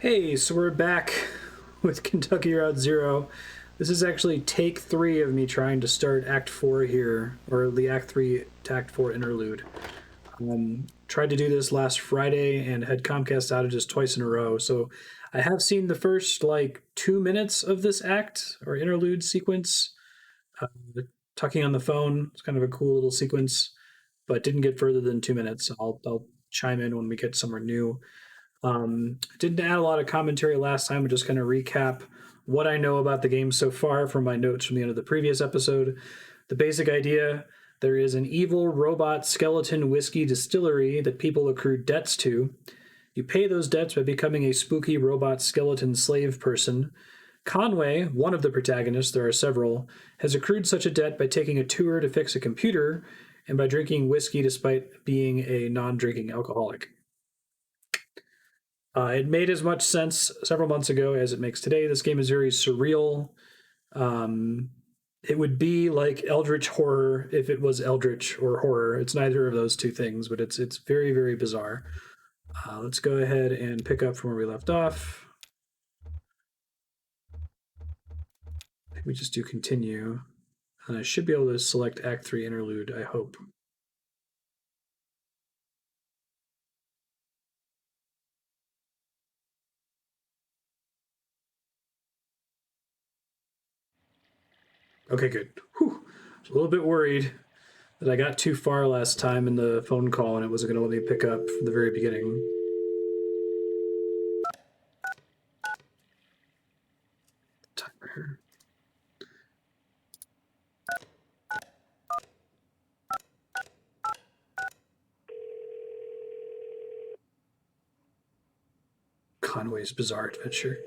Hey, so we're back with Kentucky Route Zero. This is actually take three of me trying to start Act 4 here, or the Act 3 to Act 4 interlude. Tried to do this last Friday and had Comcast outages twice in a row, so I have seen the first, 2 minutes of this act, or interlude sequence, uh, talking on the phone. It's kind of a cool little sequence, but didn't get further than 2 minutes. I'll chime in when we get somewhere new. Didn't add a lot of commentary last time, but just kind of recap what I know about the game so far from my notes from the end of the previous episode. The basic idea: there is an evil robot skeleton whiskey distillery that people accrue debts to. You pay those debts by becoming a spooky robot skeleton slave person. Conway, one of the protagonists, there are several, has accrued such a debt by taking a tour to fix a computer and by drinking whiskey despite being a non drinking alcoholic. It made as much sense several months ago as it makes today. This game is very surreal. Um, it would be like Eldritch horror if it was Eldritch or horror. It's neither of those two things, but it's very very bizarre. Let's go ahead and pick up from where we left off. I think we just do continue, and I should be able to select Act 3 interlude. I hope. Okay, good. Whew. I was a little bit worried that I got too far last time in the phone call and it wasn't going to let me pick up from the very beginning. Timer here. Conway's Bizarre Adventure.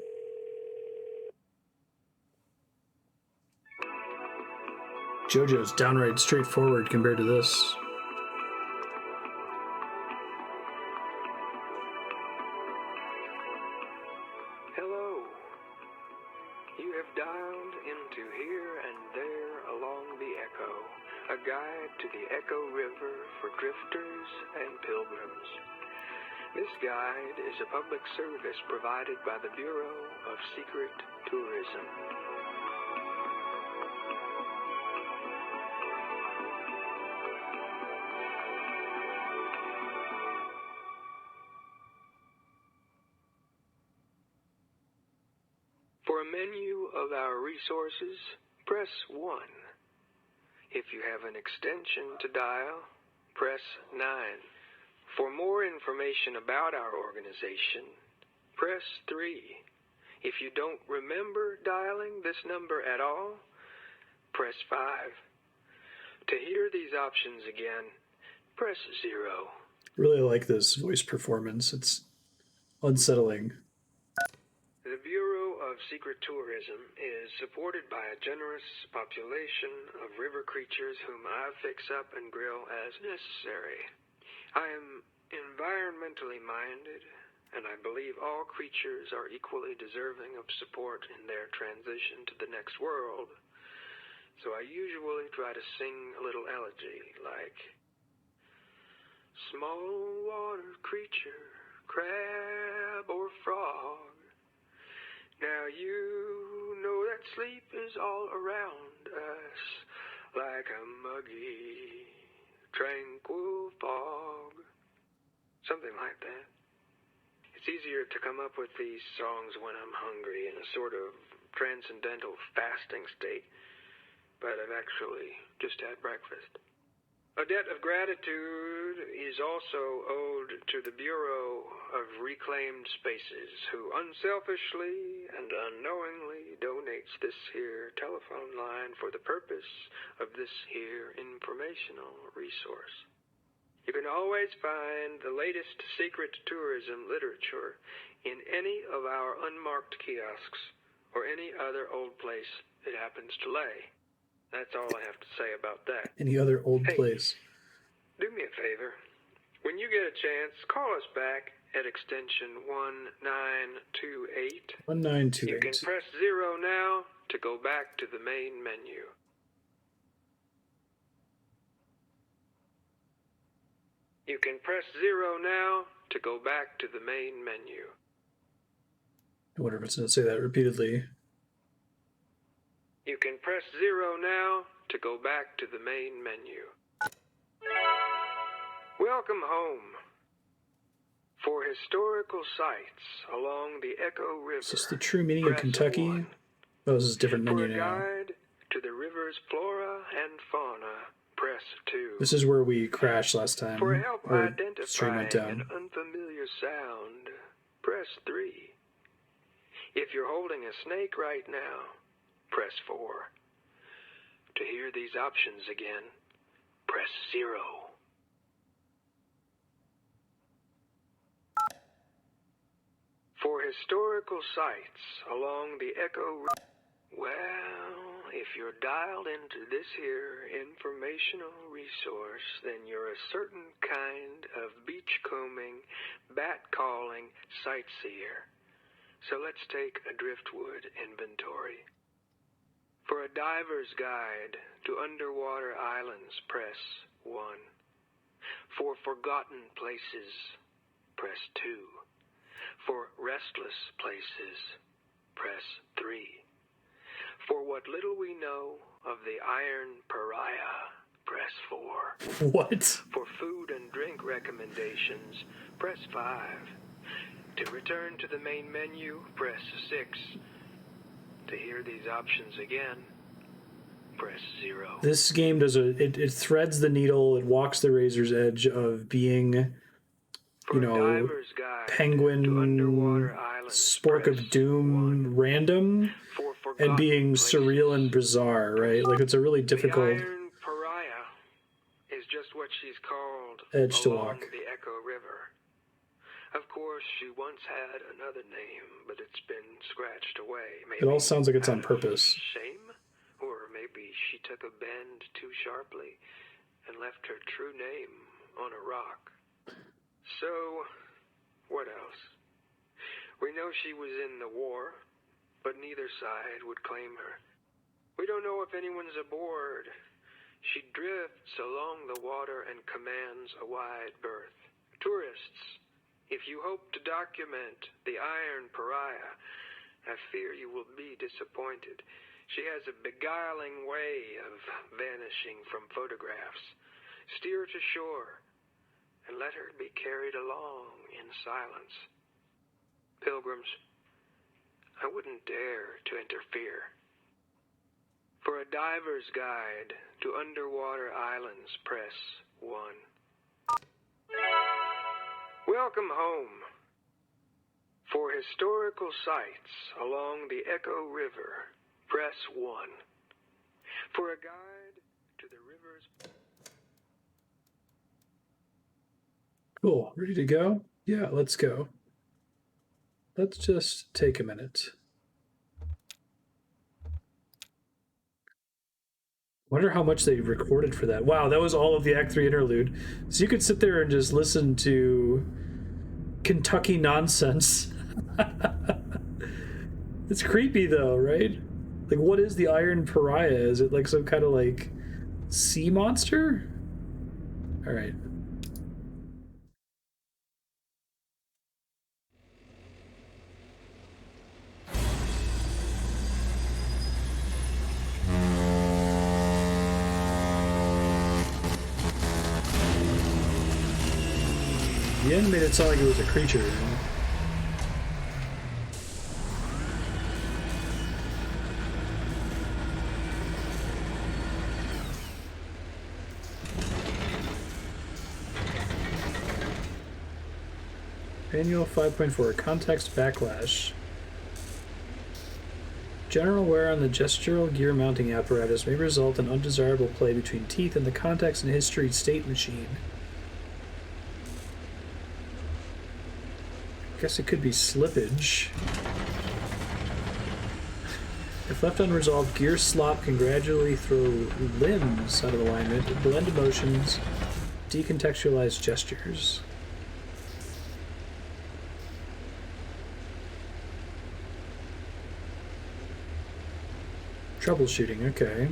JoJo's downright straightforward compared to this. Hello. You have dialed into Here and There Along the Echo, a guide to the Echo River for drifters and pilgrims. This guide is a public service provided by the Bureau of Secret Tourism. For a menu of our resources, press 1. If you have an extension to dial, press 9. For more information about our organization, press 3. If you don't remember dialing this number at all, press 5. To hear these options again, press 0. Really like this voice performance. It's unsettling. The Bureau of Secret Tourism is supported by a generous population of river creatures whom I fix up and grill as necessary. I am environmentally minded, and I believe all creatures are equally deserving of support in their transition to the next world. So I usually try to sing a little elegy like, small water creature, crab or frog, now you know that sleep is all around us, like a muggy, tranquil fog. Something like that. It's easier to come up with these songs when I'm hungry in a sort of transcendental fasting state, but I've actually just had breakfast. A debt of gratitude is also owed to the Bureau of Reclaimed Spaces, who unselfishly and unknowingly donates this here telephone line for the purpose of this here informational resource. You can always find the latest secret tourism literature in any of our unmarked kiosks or any other old place it happens to lay. That's all I have to say about that. Any other old Hey, place? do me a favor. When you get a chance, call us back at extension 1928. 1928. You can press 0 now to go back to the main menu. You can press 0 now to go back to the main menu. I wonder if it's going to say that repeatedly. You can press 0 now to go back to the main menu. Welcome home. For historical sites along the Echo River, Is this the true meaning of Kentucky? 1. Oh, this is a different For menu a now. guide to the river's flora and fauna, press 2. This is where we crashed last time. For help or stream went identifying down. an unfamiliar sound, press 3. If you're holding a snake right now, press 4. To hear these options again, press 0. For historical sites along the Echo River, well, if you're dialed into this here informational resource, then you're a certain kind of beachcombing, bat-calling sightseer. So let's take a driftwood inventory. For a diver's guide to underwater islands, press 1. For forgotten places, press 2. For restless places, press 3. For what little we know of the Iron Pariah, press 4. What? For food and drink recommendations, press 5. To return to the main menu, press 6. To hear these options again, press 0. This game does it threads the needle, it walks the razor's edge of being, For you a know, diver's guide to Penguin, underwater islands, Spork press of Doom 1. random, For and forgotten being places, surreal and bizarre, right? Like, it's a really difficult The Iron Pariah is just what she's called edge to along walk. the Echo River. Of course, she once had another name, but it's been scratched away. Maybe It all sounds like it's on out of purpose. shame? Or maybe she took a bend too sharply and left her true name on a rock. So, what else? We know she was in the war, but neither side would claim her. We don't know if anyone's aboard. She drifts along the water and commands a wide berth. Tourists, if you hope to document the Iron Pariah, I fear you will be disappointed. She has a beguiling way of vanishing from photographs. Steer to shore and let her be carried along in silence. Pilgrims, I wouldn't dare to interfere. For a diver's guide to underwater islands, press 1. Welcome home. For historical sites along the Echo River, press 1. For a guide to the river's... Cool. Ready to go? Yeah, let's go. Let's just take a minute. Wonder how much they recorded for that. Wow, that was all of the Act 3 interlude. So you could sit there and just listen to Kentucky nonsense. It's creepy though, right? Like, what is the Iron Pariah? Is it like some kind of like sea monster? All right. The end made it sound like it was a creature. You know? Manual 5.4 Context Backlash. General wear on the gestural gear mounting apparatus may result in undesirable play between teeth and the context and history state machine. I guess it could be slippage. If left unresolved, gear slop can gradually throw limbs out of alignment, blend emotions, decontextualize gestures. Troubleshooting, okay.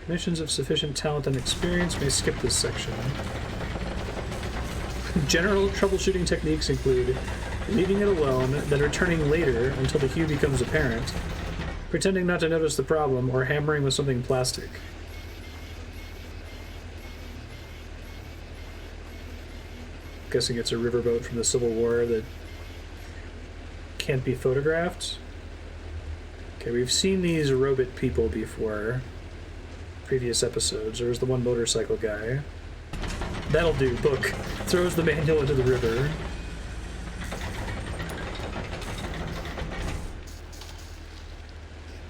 Technicians of sufficient talent and experience may skip this section. General troubleshooting techniques include leaving it alone, then returning later until the hue becomes apparent, pretending not to notice the problem, or hammering with something plastic. Guessing it's a riverboat from the Civil War that can't be photographed. Okay, we've seen these robot people before. Previous episodes. There's the one motorcycle guy. That'll do. Book. Throws the manual into the river.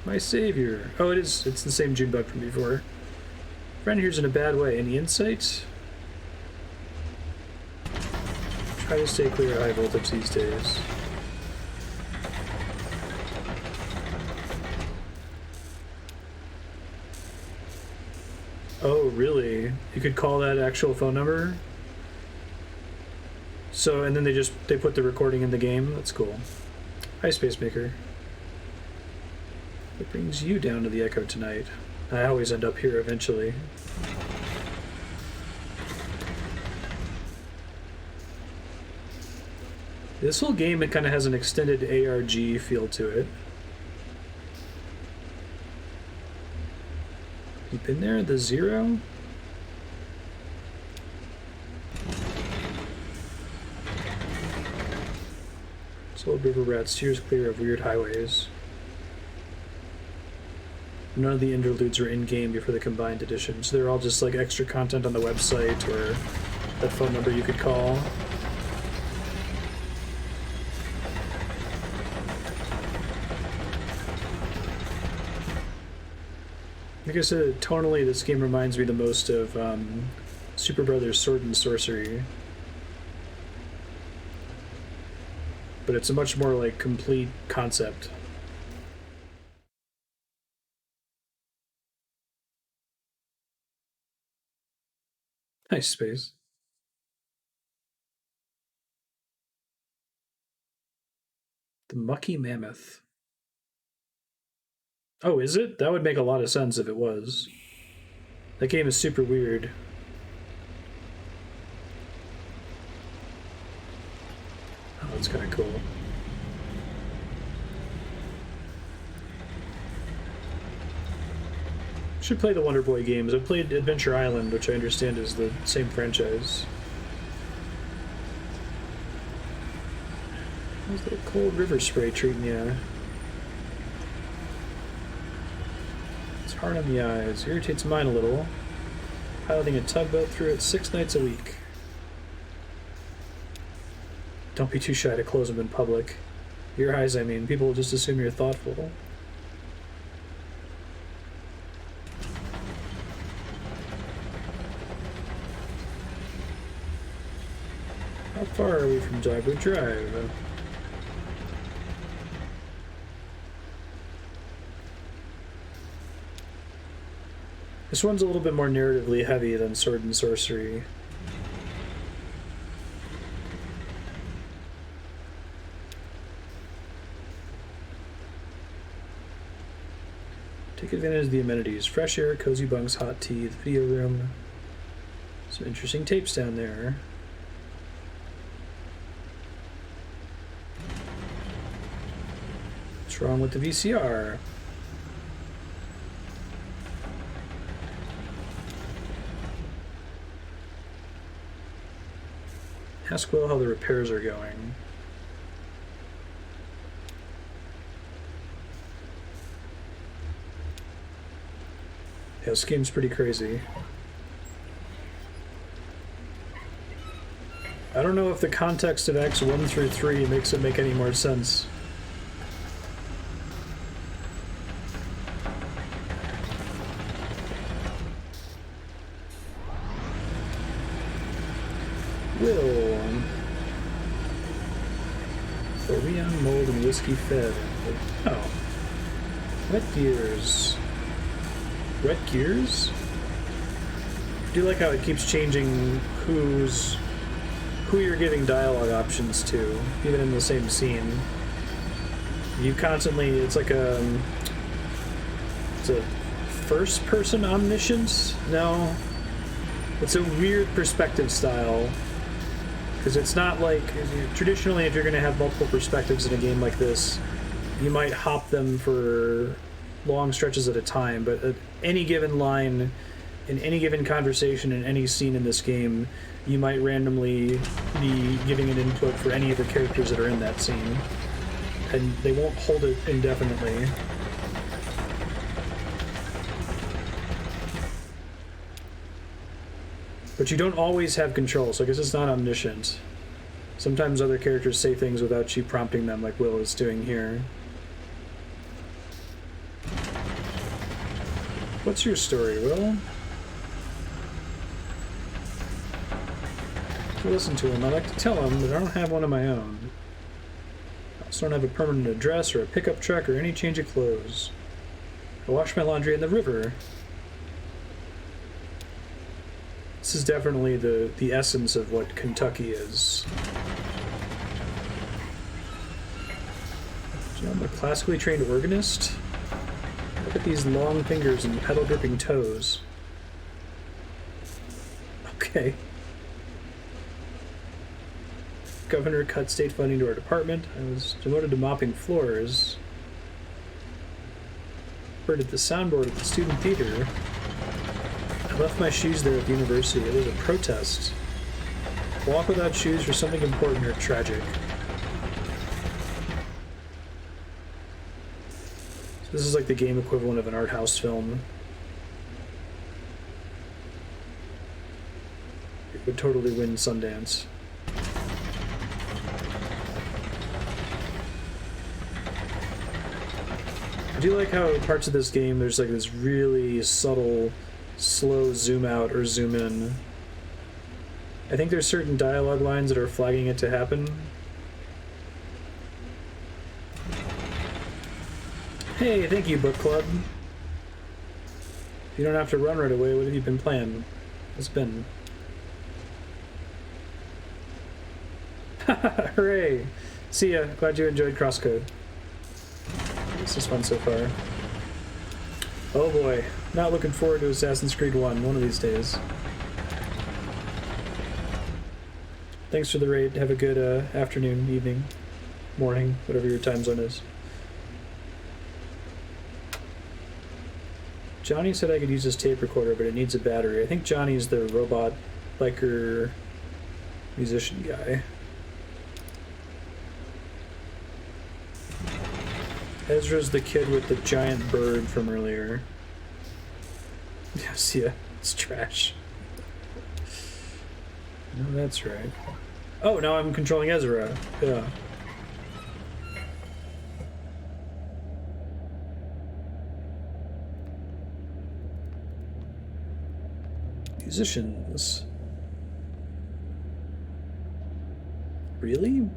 My savior. Oh, it's the same June bug from before. Friend here's in a bad way. Any insight? Try to stay clear of high voltage these days. Oh, really? You could call that actual phone number? So, and then they put the recording in the game? That's cool. Hi, Space Maker. What brings you down to the Echo tonight? I always end up here eventually. This whole game, it kind of has an extended ARG feel to it. You been there? The Zero? Soul River Rat steers clear of weird highways. None of the interludes were in-game before the combined edition, so they're all just like extra content on the website or that phone number you could call. Like I said, tonally this game reminds me the most of Super Brothers Sword and Sorcery. But it's a much more like complete concept. Nice space. The Mucky Mammoth. Oh, is it? That would make a lot of sense if it was. That game is super weird. Oh, that's kind of cool. Should play the Wonder Boy games. I played Adventure Island, which I understand is the same franchise. How's that cold river spray treating you? It's hard on the eyes. Irritates mine a little. Piloting a tugboat through it 6 nights a week. Don't be too shy to close them in public. Your eyes, I mean. People will just assume you're thoughtful. How far are we from Dogwood Drive? This one's a little bit more narratively heavy than Sword and Sorcery. Take advantage of the amenities. Fresh air, cozy bunks, hot tea, the video room. Some interesting tapes down there. What's wrong with the VCR? Ask Will how the repairs are going. Yeah, this game's pretty crazy. I don't know if the context of Acts 1 through 3 makes it make any more sense. Will. Orion mold and whiskey fed. Oh. Wet gears. Wet gears? I do like how it keeps changing who you're giving dialogue options to, even in the same scene. You constantly, it's a first person omniscience? No. It's a weird perspective style. Because it's not like... Traditionally, if you're going to have multiple perspectives in a game like this, you might hop them for long stretches at a time, but at any given line, in any given conversation, in any scene in this game, you might randomly be giving an input for any of the characters that are in that scene. And they won't hold it indefinitely. But you don't always have control, so I guess it's not omniscient. Sometimes other characters say things without you prompting them, like Will is doing here. What's your story, Will? To listen to him, I like to tell him that I don't have one of my own. I also don't have a permanent address or a pickup truck or any change of clothes. I wash my laundry in the river. This is definitely the essence of what Kentucky is. I'm a classically trained organist. Look at these long fingers and pedal-gripping toes. Okay. Governor cut state funding to our department. I was devoted to mopping floors. Worked at the soundboard at the student theater. I left my shoes there at the university. It was a protest. Walk without shoes for something important or tragic. So this is like the game equivalent of an art house film. It would totally win Sundance. I do like how parts of this game there's like this really subtle, slow zoom out or zoom in. I think there's certain dialogue lines that are flagging it to happen. Hey, thank you, book club. You don't have to run right away. What have you been playing? What's been? Hooray! See ya. Glad you enjoyed Crosscode. This is fun so far. Oh boy. Not looking forward to Assassin's Creed 1 one of these days. Thanks for the raid. Have a good afternoon, evening, morning, whatever your time zone is. Johnny said I could use this tape recorder, but it needs a battery. I think Johnny's the robot biker musician guy. Ezra's the kid with the giant bird from earlier. Yeah, see ya. It's trash. No, that's right. Oh, now I'm controlling Ezra. Yeah. Musicians. Really?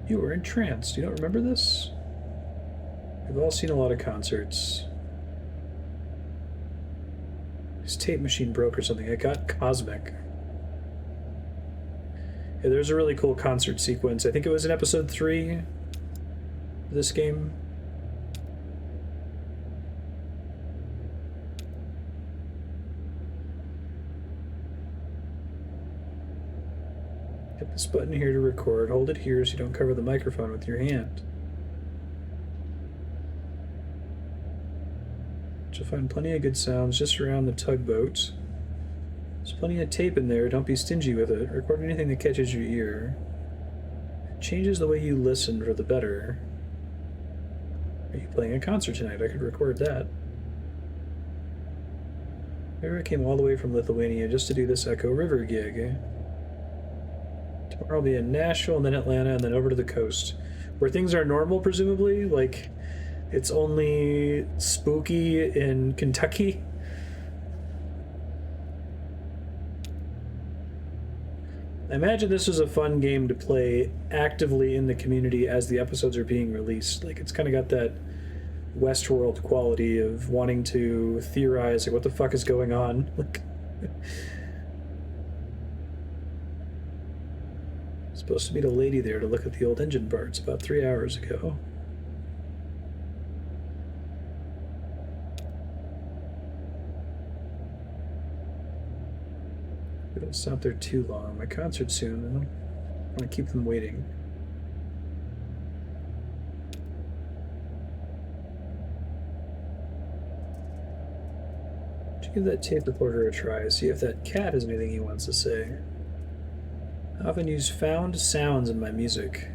You were entranced. You don't remember this? We've all seen a lot of concerts. His tape machine broke or something. It got cosmic. Yeah, there's a really cool concert sequence. I think it was in episode 3 of this game. Hit this button here to record. Hold it here so you don't cover the microphone with your hand. You'll find plenty of good sounds just around the tugboat. There's plenty of tape in there. Don't be stingy with it. Record anything that catches your ear. It changes the way you listen for the better. Are you playing a concert tonight? I could record that. Maybe I came all the way from Lithuania just to do this Echo River gig. Tomorrow I'll be in Nashville and then Atlanta and then over to the coast. Where things are normal, presumably? Like, it's only spooky in Kentucky? I imagine this is a fun game to play actively in the community as the episodes are being released. Like, it's kind of got that Westworld quality of wanting to theorize, like, what the fuck is going on? Like, supposed to meet a lady there to look at the old engine parts about 3 hours ago. Don't stop there too long. My concert's soon. I don't want to keep them waiting. Give that tape recorder a try. See if that cat has anything he wants to say. I often use found sounds in my music.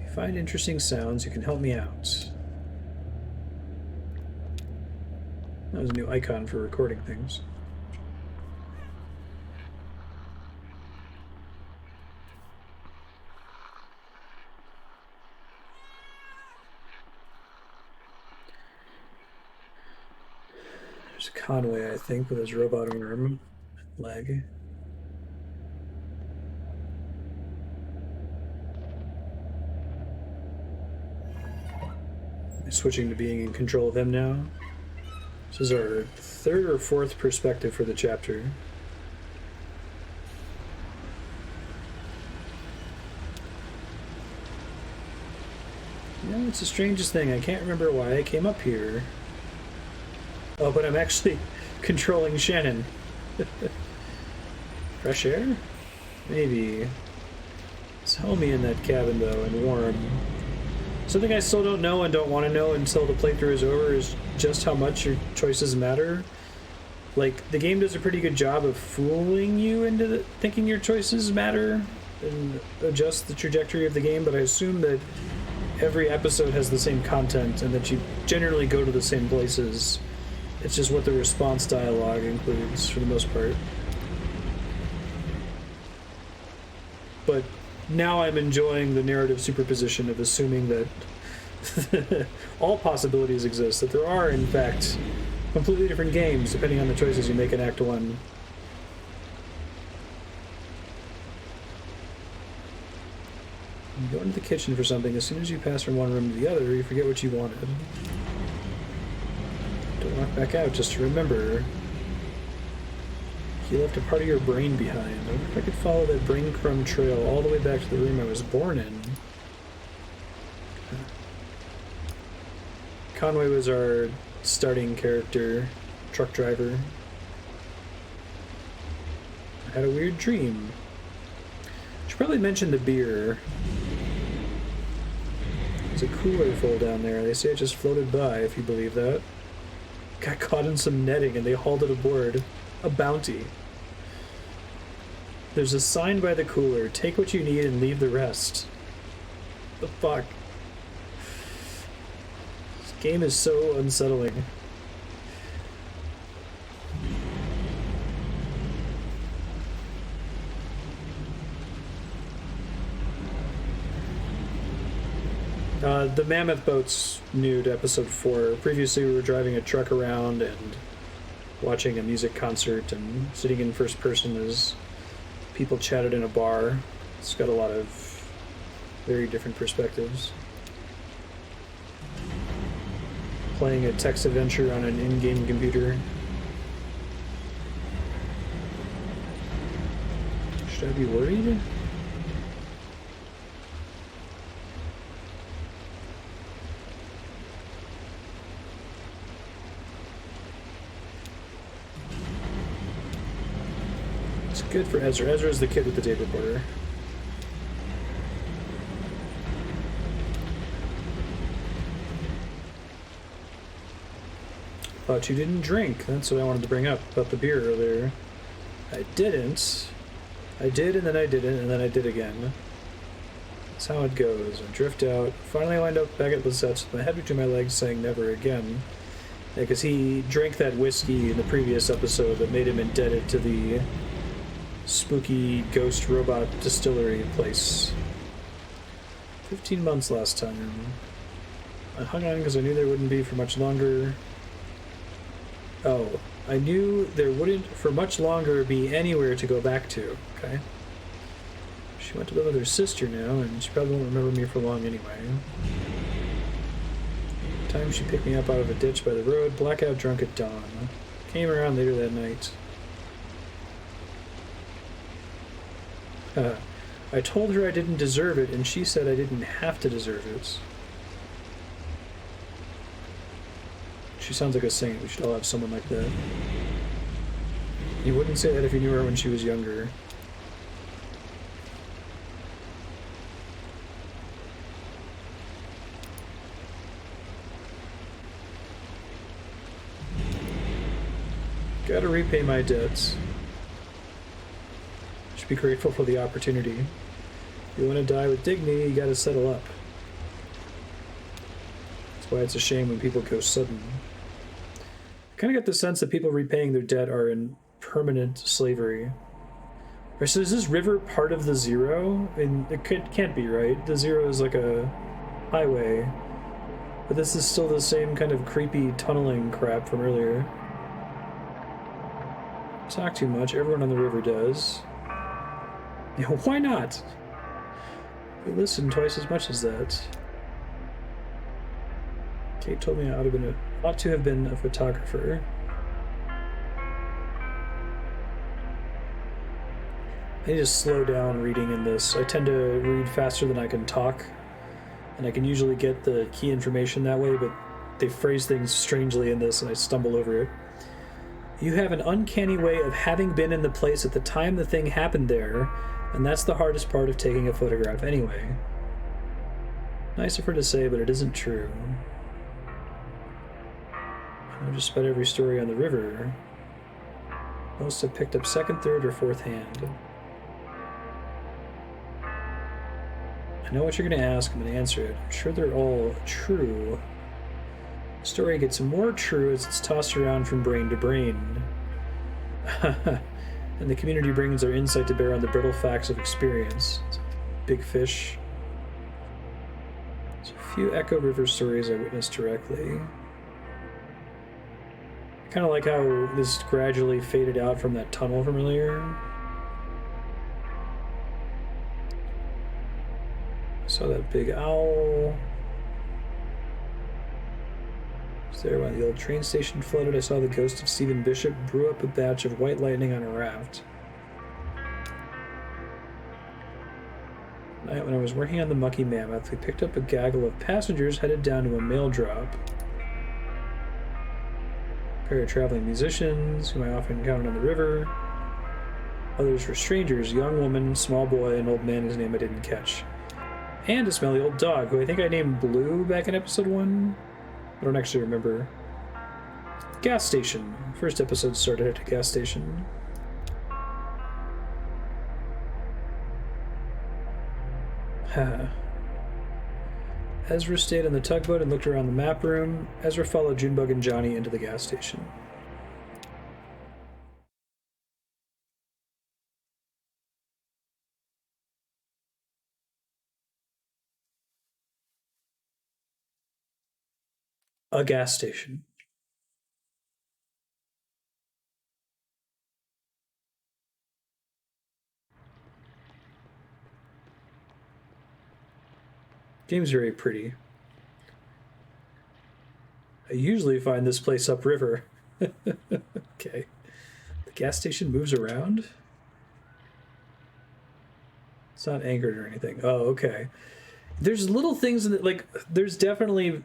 If you find interesting sounds, you can help me out. That was a new icon for recording things. There's Conway, I think, with his robot arm leg. Switching to being in control of him now. This is our third or fourth perspective for the chapter. Yeah, it's the strangest thing. I can't remember why I came up here. Oh, but I'm actually controlling Shannon. Fresh air? Maybe. It's homey in that cabin, though, and warm. Something I still don't know and don't want to know until the playthrough is over is just how much your choices matter. Like, the game does a pretty good job of fooling you into thinking your choices matter and adjust the trajectory of the game, but I assume that every episode has the same content and that you generally go to the same places. It's just what the response dialogue includes, for the most part. But now I'm enjoying the narrative superposition of assuming that all possibilities exist, that there are, in fact, completely different games depending on the choices you make in Act 1. You go into the kitchen for something. As soon as you pass from one room to the other, you forget what you wanted. Don't walk back out just to remember. You left a part of your brain behind. I wonder if I could follow that brain crumb trail all the way back to the room I was born in. Conway was our starting character, truck driver. I had a weird dream. Should probably mention the beer. There's a cooler full down there. They say it just floated by, if you believe that. Got caught in some netting and they hauled it aboard. A bounty. There's a sign by the cooler. Take what you need and leave the rest. The fuck? This game is so unsettling. The Mammoth Boat's new to episode 4. Previously we were driving a truck around and watching a music concert and sitting in first person as people chatted in a bar. It's got a lot of very different perspectives. Playing a text adventure on an in-game computer. Should I be worried? Good for Ezra. Ezra's the kid with the tape recorder. Thought you didn't drink. That's what I wanted to bring up about the beer earlier. I didn't. I did, and then I didn't, and then I did again. That's how it goes. I drift out. Finally wind up back at Lisette's with my head between my legs saying never again. Because he drank that whiskey in the previous episode that made him indebted to the spooky ghost robot distillery place. 15 months last time. I hung on because I knew there wouldn't be for much longer. Oh, I knew there wouldn't for much longer be anywhere to go back to. Okay. She went to live with her sister now, and she probably won't remember me for long anyway. The time she picked me up out of a ditch by the road, blackout drunk at dawn. Came around later that night. I told her I didn't deserve it, and she said I didn't have to deserve it. She sounds like a saint. We should all have someone like that. You wouldn't say that if you knew her when she was younger. Gotta repay my debts. Should be grateful for the opportunity. If you want to die with dignity, you gotta settle up. That's why it's a shame when people go sudden. I kind of get the sense that people repaying their debt are in permanent slavery. Or so is this river part of the Zero? I mean, can't be, right? The Zero is like a highway. But this is still the same kind of creepy tunneling crap from earlier. Talk too much. Everyone on the river does. Yeah, why not? We listen twice as much as that. Kate told me I ought to have been a photographer. I need to slow down reading in this. I tend to read faster than I can talk, and I can usually get the key information that way, but they phrase things strangely in this, and I stumble over it. You have an uncanny way of having been in the place at the time the thing happened there, and that's the hardest part of taking a photograph anyway. Nice of her to say, but it isn't true. I just about every story on the river. Most have picked up second, third, or fourth hand. I know what you're going to ask. I'm going to answer it. I'm sure they're all true. The story gets more true as it's tossed around from brain to brain. And the community brings their insight to bear on the brittle facts of experience. Big fish. There's a few Echo River stories I witnessed directly. I kind of like how this gradually faded out from that tunnel from earlier. I saw that big owl. Was there when the old train station flooded. I saw the ghost of Stephen Bishop brew up a batch of white lightning on a raft. Night when I was working on the Mucky Mammoth, we picked up a gaggle of passengers headed down to a mail drop. A pair of traveling musicians, whom I often encountered on the river. Others were strangers, young woman, small boy, an old man whose name I didn't catch. And a smelly old dog, who I think I named Blue back in episode 1. I don't actually remember. Gas station. First episode started at a gas station. Ezra stayed on the tugboat and looked around the map room. Ezra followed Junebug and Johnny into the gas station. A gas station. Game's very pretty. I usually find this place upriver. Okay. The gas station moves around? It's not anchored or anything. Oh, okay. There's little things that, like, there's definitely,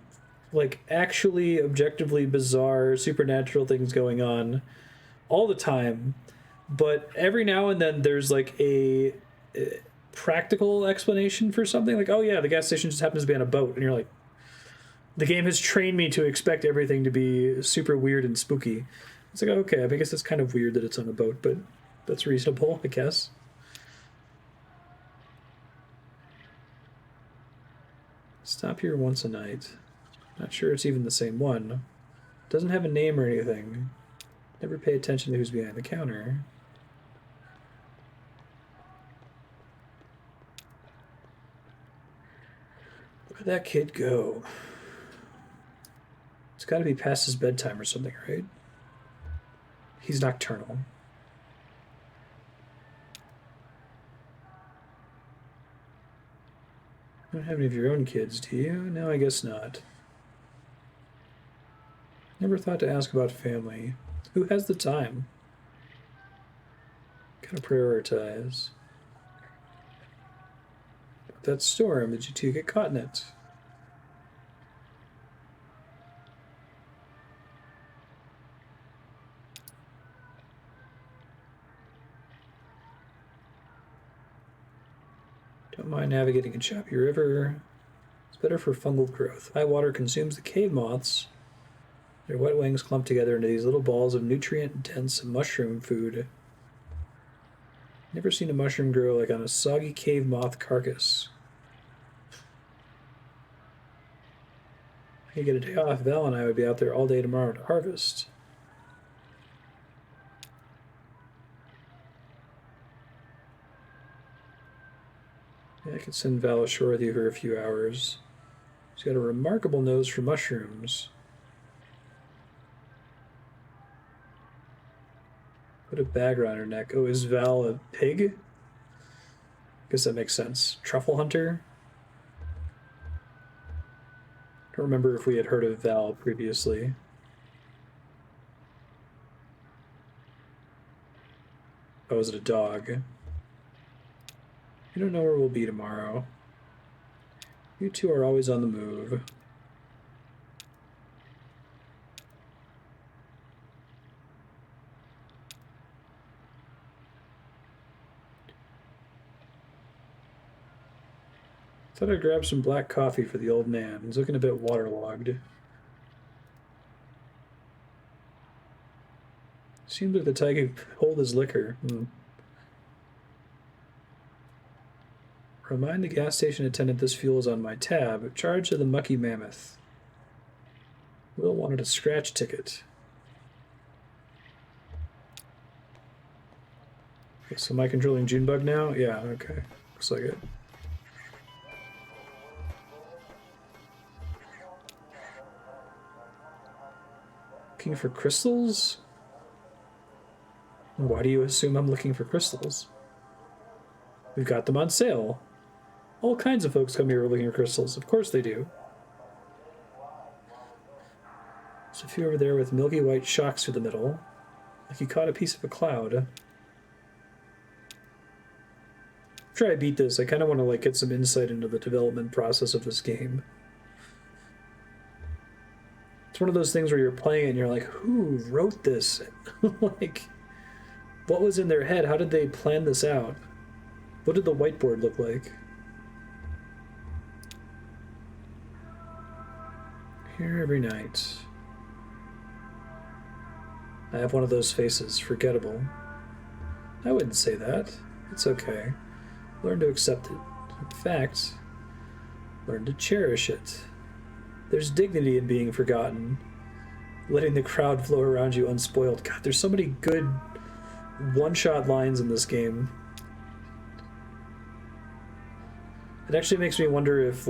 like, actually objectively bizarre supernatural things going on all the time, but every now and then there's, like, a practical explanation for something. Like, oh yeah, the gas station just happens to be on a boat, and you're like, the game has trained me to expect everything to be super weird and spooky. It's like, okay, I guess it's kind of weird that it's on a boat, but that's reasonable, I guess. Stop here once a night. Not sure it's even the same one. Doesn't have a name or anything. Never pay attention to who's behind the counter. Where'd that kid go? It's got to be past his bedtime or something, right? He's nocturnal. You don't have any of your own kids, do you? No, I guess not. Never thought to ask about family. Who has the time? Gotta prioritize. That storm, did you two get caught in it? Don't mind navigating a choppy river. It's better for fungal growth. High water consumes the cave moths. Their wet wings clump together into these little balls of nutrient-dense mushroom food. Never seen a mushroom grow like on a soggy cave moth carcass. If I could get a day off, Val and I would be out there all day tomorrow to harvest. Yeah, I could send Val ashore with you for a few hours. She's got a remarkable nose for mushrooms. Put a bag around her neck. Oh, is Val a pig? Guess that makes sense. Truffle hunter? Don't remember if we had heard of Val previously. Oh, is it a dog? You don't know where we'll be tomorrow. You two are always on the move. Thought I'd grab some black coffee for the old man. He's looking a bit waterlogged. Seems like the type who hold his liquor. Remind the gas station attendant this fuel is on my tab. Charge to the mucky mammoth. Will wanted a scratch ticket. Okay, so am I controlling Junebug now? Yeah, okay. Looks like it. Looking for crystals? Why do you assume I'm looking for crystals? We've got them on sale. All kinds of folks come here looking for crystals. Of course they do. There's a few over there with milky white shocks through the middle. Like you caught a piece of a cloud. After I beat this, I kind of want to get some insight into the development process of this game. It's one of those things where you're playing it and you're like, who wrote this? What was in their head? How did they plan this out? What did the whiteboard look like? Here every night. I have one of those faces, forgettable. I wouldn't say that. It's okay. Learn to accept it. In fact, learn to cherish it. There's dignity in being forgotten. Letting the crowd flow around you unspoiled. God, there's so many good one-shot lines in this game. It actually makes me wonder if,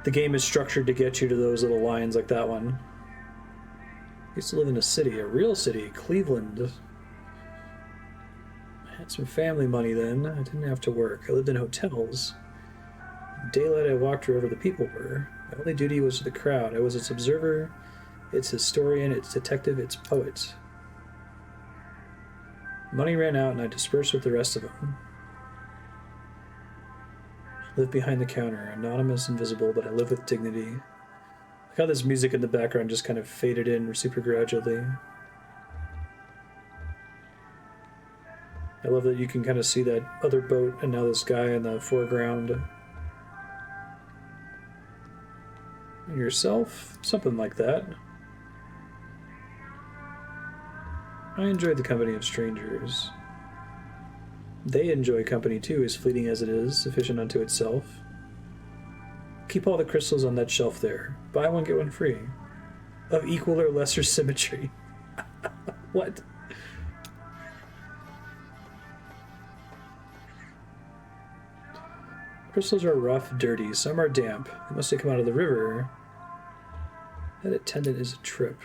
the game is structured to get you to those little lines like that one. I used to live in a city, a real city, Cleveland. I had some family money then. I didn't have to work. I lived in hotels. In daylight, I walked wherever the people were. My only duty was to the crowd. I was its observer, its historian, its detective, its poet. Money ran out and I dispersed with the rest of them. I lived behind the counter, anonymous, invisible, but I live with dignity. Like how this music in the background just kind of faded in super gradually. I love that you can kind of see that other boat and now this guy in the foreground. And yourself? Something like that. I enjoyed the company of strangers. They enjoy company too, as fleeting as it is, sufficient unto itself. Keep all the crystals on that shelf there. Buy one, get one free. Of equal or lesser symmetry. What? Crystals are rough, dirty. Some are damp. They must have come out of the river. That attendant is a trip.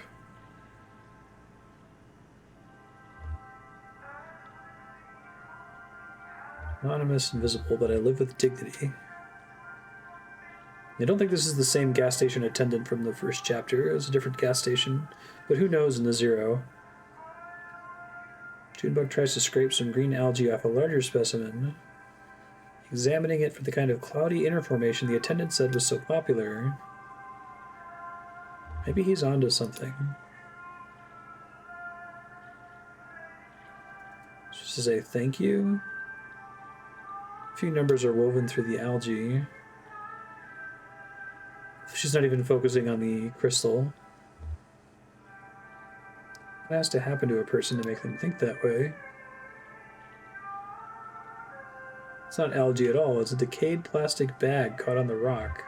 Anonymous, invisible, but I live with dignity. I don't think this is the same gas station attendant from the first chapter. It was a different gas station, but who knows in the Zero. Junebug tries to scrape some green algae off a larger specimen. Examining it for the kind of cloudy inner formation the attendant said was so popular. Maybe he's onto something. Just to say thank you. few numbers are woven through the algae. She's not even focusing on the crystal. What has to happen to a person to make them think that way? It's not algae at all. It's a decayed plastic bag caught on the rock.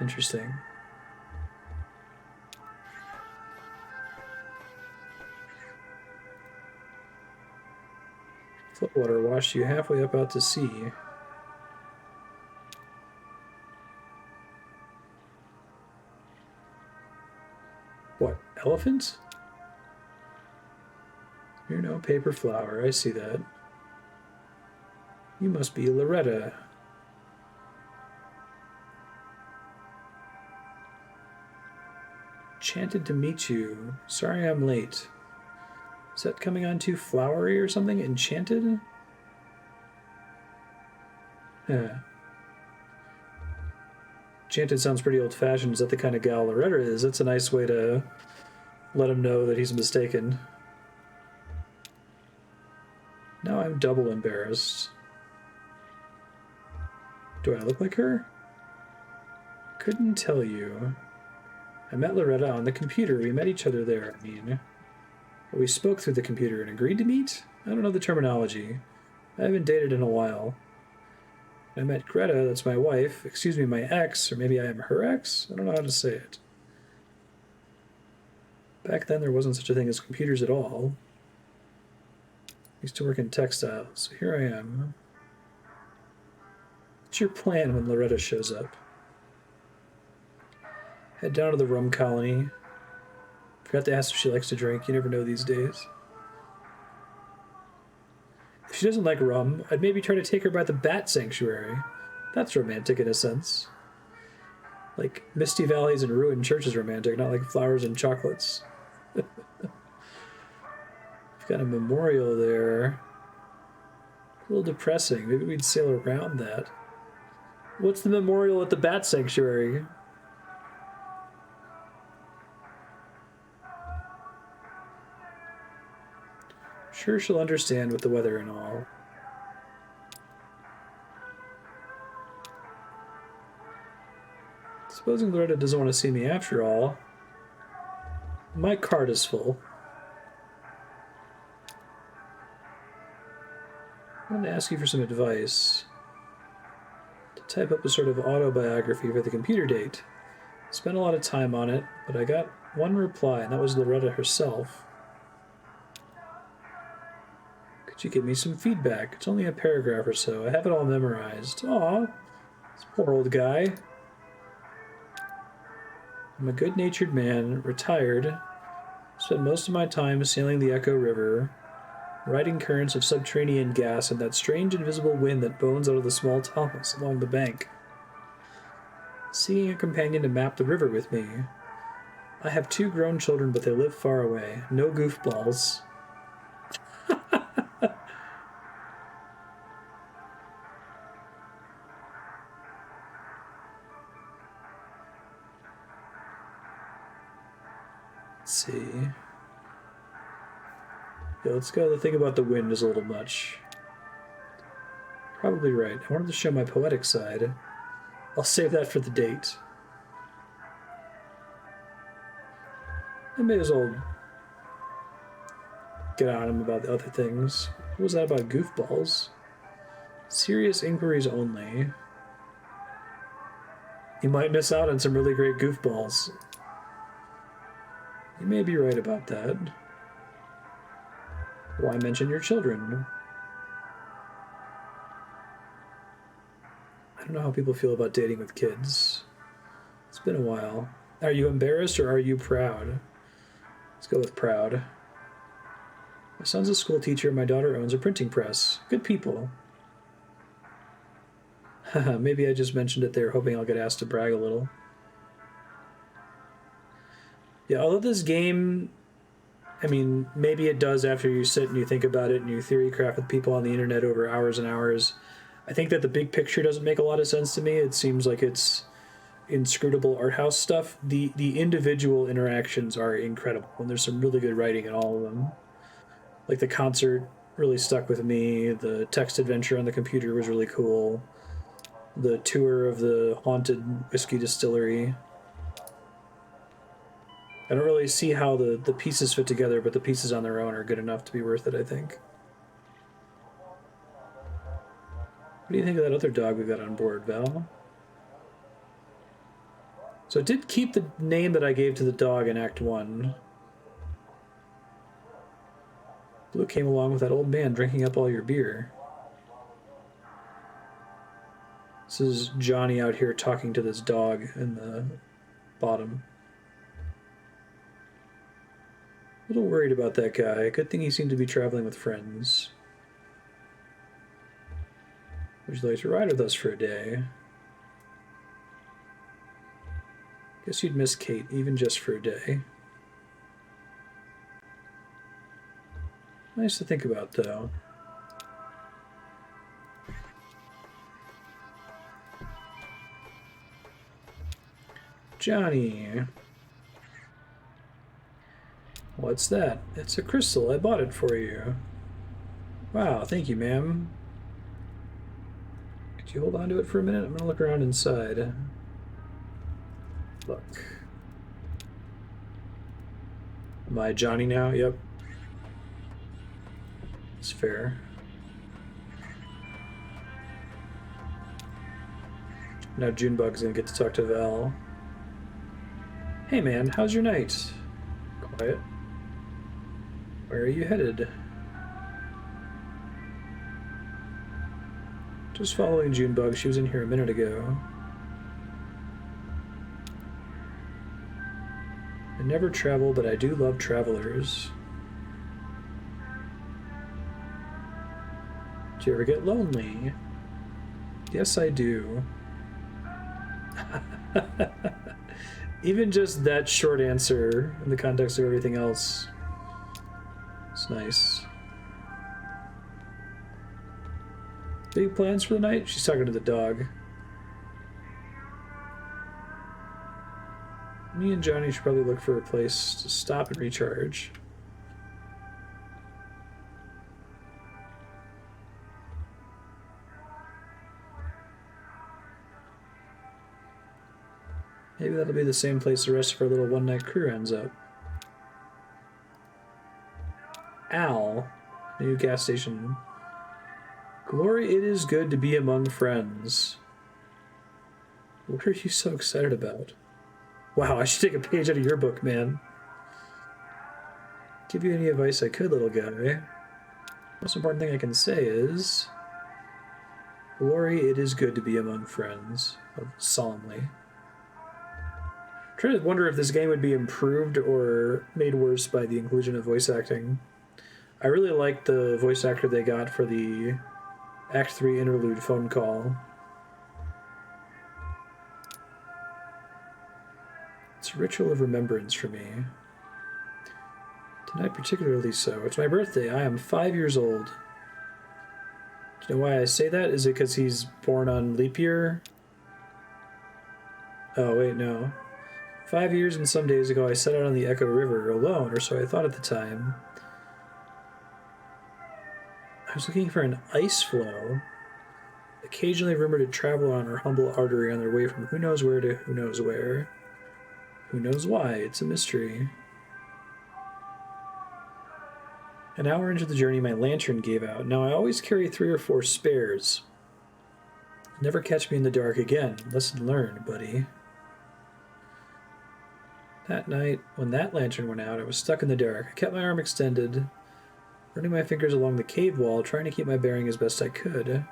Interesting. Floodwater washed you halfway up out to sea. What, elephant? You're no paper flower, I see that. You must be Loretta. Enchanted to meet you. Sorry I'm late. Is that coming on too flowery or something? Enchanted? Yeah. Enchanted sounds pretty old-fashioned. Is that the kind of gal Loretta is? That's a nice way to let him know that he's mistaken. Now I'm double embarrassed. Do I look like her? Couldn't tell you. I met Loretta on the computer. We met each other there, I mean. We spoke through the computer and agreed to meet? I don't know the terminology. I haven't dated in a while. I met Greta, that's my wife. Excuse me, my ex, or maybe I am her ex? I don't know how to say it. Back then there wasn't such a thing as computers at all. I used to work in textiles, so here I am. What's your plan when Loretta shows up? Head down to the rum colony. Forgot to ask if she likes to drink. You never know these days. If she doesn't like rum, I'd maybe try to take her by the bat sanctuary. That's romantic in a sense. Like misty valleys and ruined churches romantic, not like flowers and chocolates. We've got a memorial there. A little depressing. Maybe we'd sail around that. What's the memorial at the bat sanctuary? Sure, she'll understand with the weather and all. Supposing Loretta doesn't want to see me after all. My card is full. I wanted to ask you for some advice. To type up a sort of autobiography for the computer date. Spent a lot of time on it, but I got one reply, and that was Loretta herself. Could you give me some feedback? It's only a paragraph or so. I have it all memorized. Aw, this poor old guy. I'm a good-natured man, retired. Spent most of my time sailing the Echo River, riding currents of subterranean gas and that strange invisible wind that bones out of the small tunnels along the bank. Seeking a companion to map the river with me. I have 2 grown children, but they live far away. No goofballs. Let's see. Yeah, let's go. The thing about the wind is a little much. Probably right. I wanted to show my poetic side. I'll save that for the date. I may as well get on him about the other things. What was that about goofballs? Serious inquiries only. You might miss out on some really great goofballs. You may be right about that. Why mention your children? I don't know how people feel about dating with kids. It's been a while. Are you embarrassed or are you proud? Let's go with proud. My son's a school teacher. My daughter owns a printing press. Good people. Haha, maybe I just mentioned it there, hoping I'll get asked to brag a little. Yeah, although this game, I mean, maybe it does after you sit and you think about it and you theory craft with people on the internet over hours and hours. I think that the big picture doesn't make a lot of sense to me. It seems like it's inscrutable art house stuff. The individual interactions are incredible, and there's some really good writing in all of them. Like the concert really stuck with me. The text adventure on the computer was really cool. The tour of the haunted whiskey distillery. I don't really see how the pieces fit together, but the pieces on their own are good enough to be worth it, I think. What do you think of that other dog we got on board, Val? So it did keep the name that I gave to the dog in Act 1. Blue came along with that old man drinking up all your beer. This is Johnny out here talking to this dog in the bottom. A little worried about that guy. Good thing he seemed to be traveling with friends. Would you like to ride with us for a day? Guess you'd miss Kate, even just for a day. Nice to think about, though. Johnny. What's that? It's a crystal. I bought it for you. Wow, thank you, ma'am. Could you hold on to it for a minute? I'm gonna look around inside. Look. Am I Johnny now? Yep. It's fair. Now Junebug's gonna get to talk to Val. Hey man, how's your night? Quiet. Where are you headed? Just following Junebug. She was in here a minute ago. I never travel, but I do love travelers. Do you ever get lonely? Yes, I do. Even just that short answer in the context of everything else. It's nice. Big plans for the night? She's talking to the dog. Me and Johnny should probably look for a place to stop and recharge. Maybe that'll be the same place the rest of our little one-night crew ends up. Al, new gas station. Glory, it is good to be among friends. What are you so excited about? Wow, I should take a page out of your book, man. Give you any advice I could, little guy. Most important thing I can say is... Glory, it is good to be among friends. Solemnly. I'm trying to wonder if this game would be improved or made worse by the inclusion of voice acting. I really liked the voice actor they got for the Act 3 interlude phone call. It's a ritual of remembrance for me. Tonight particularly so. It's my birthday. I am 5 years old. Do you know why I say that? Is it because he's born on leap year? Oh, wait, no. 5 years and some days ago I set out on the Echo River alone, or so I thought at the time. I was looking for an ice floe, occasionally rumored to travel on our humble artery on their way from who knows where to who knows where. Who knows why? It's a mystery. An hour into the journey, my lantern gave out. Now I always carry 3 or 4 spares. Never catch me in the dark again. Lesson learned, buddy. That night, when that lantern went out, I was stuck in the dark. I kept my arm extended, running my fingers along the cave wall, trying to keep my bearing as best I could.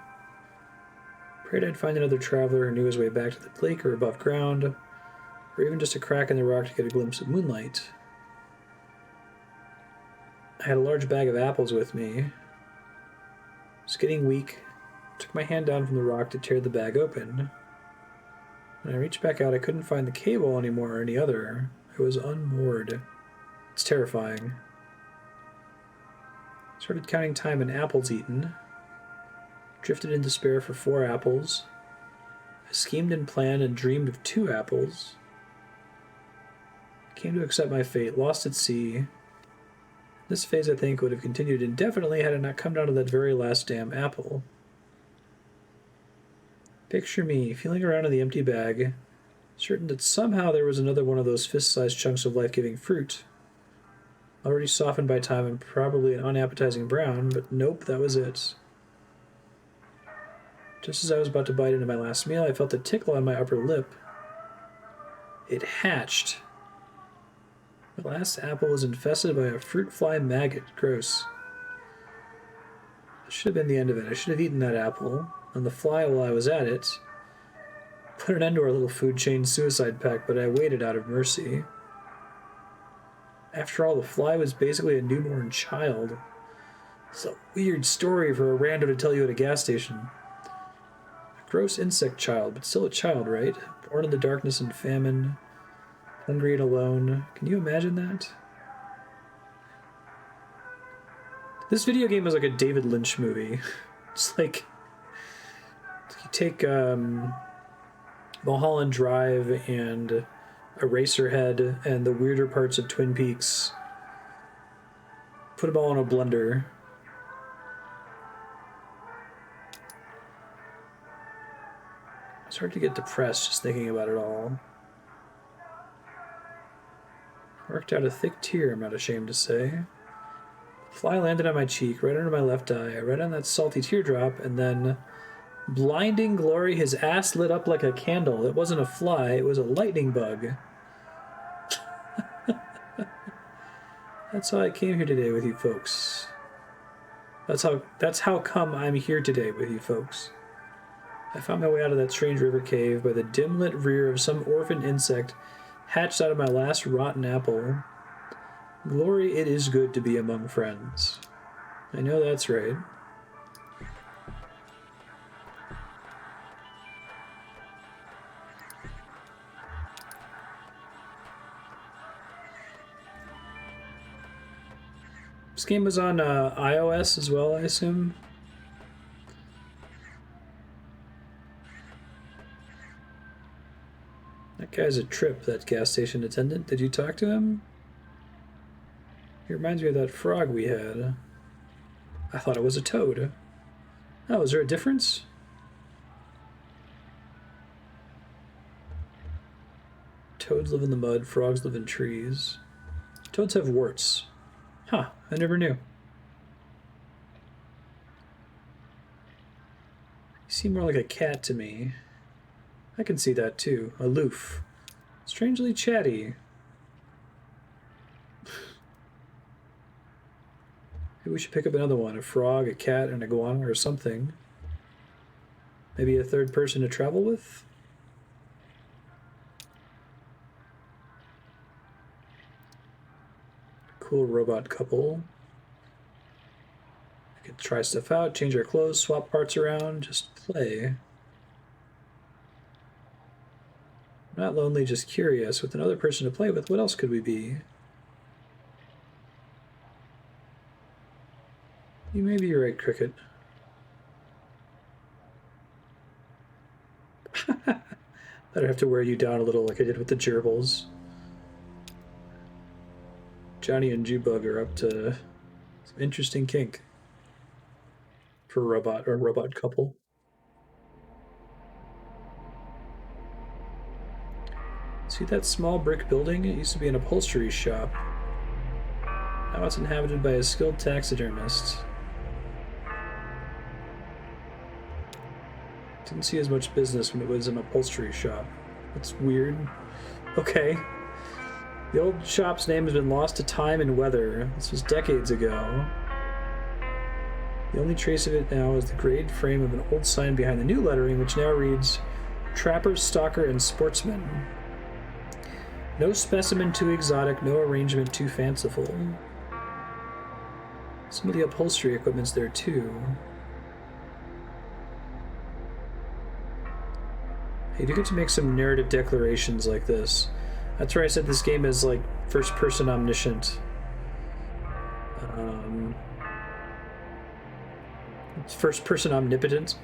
Prayed I'd find another traveler who knew his way back to the lake or above ground, or even just a crack in the rock to get a glimpse of moonlight. I had a large bag of apples with me. I was getting weak. I took my hand down from the rock to tear the bag open. When I reached back out, I couldn't find the cave wall anymore or any other. I was unmoored. It's terrifying. I started counting time and apples eaten. Drifted in despair for 4 apples. I schemed and planned and dreamed of 2 apples. I came to accept my fate, lost at sea. This phase, I think, would have continued indefinitely had it not come down to that very last damn apple. Picture me, feeling around in the empty bag, certain that somehow there was another one of those fist-sized chunks of life-giving fruit. Already softened by time and probably an unappetizing brown, but nope, that was it. Just as I was about to bite into my last meal, I felt a tickle on my upper lip. It hatched. The last apple was infested by a fruit fly maggot. Gross. That should have been the end of it. I should have eaten that apple, and the fly while I was at it. Put an end to our little food chain suicide pact, but I waited out of mercy. After all, the fly was basically a newborn child. It's a weird story for a rando to tell you at a gas station. A gross insect child, but still a child, right? Born in the darkness and famine, hungry and alone. Can you imagine that? This video game is like a David Lynch movie. It's like you take Mulholland Drive and Eraserhead and the weirder parts of Twin Peaks, put them all in a blender. It's hard to get depressed just thinking about it all. Worked out a thick tear, I'm not ashamed to say. The fly landed on my cheek, right under my left eye, right on that salty teardrop, and then, blinding glory, his ass lit up like a candle. It wasn't a fly, it was a lightning bug. That's how I came here today with you folks. That's how come I'm here today with you folks. I found my way out of that strange river cave by the dim-lit rear of some orphan insect hatched out of my last rotten apple. Glory, it is good to be among friends. I know that's right. This game was on iOS as well, I assume. That guy's a trip, that gas station attendant. Did you talk to him? He reminds me of that frog we had. I thought it was a toad. Oh, is there a difference? Toads live in the mud, frogs live in trees. Toads have warts. Huh, I never knew. You seem more like a cat to me. I can see that too. Aloof. Strangely chatty. Maybe we should pick up another one. A frog, a cat, an iguana, or something. Maybe a third person to travel with? Cool robot couple. We could try stuff out, change our clothes, swap parts around, just play. I'm not lonely, just curious. With another person to play with, what else could we be? You may be right, Cricket. I'd have to wear you down a little like I did with the gerbils. Johnny and Jubug are up to some interesting kink for a robot couple. See that small brick building? It used to be an upholstery shop. Now it's inhabited by a skilled taxidermist. Didn't see as much business when it was an upholstery shop. That's weird. Okay. The old shop's name has been lost to time and weather. This was decades ago. The only trace of it now is the grade frame of an old sign behind the new lettering, which now reads, Trapper, Stalker, and Sportsman. No specimen too exotic, no arrangement too fanciful. Some of the upholstery equipment's there too. You do get to make some narrative declarations like this. That's where I said this game is like first-person omniscient. It's first-person omnipotent.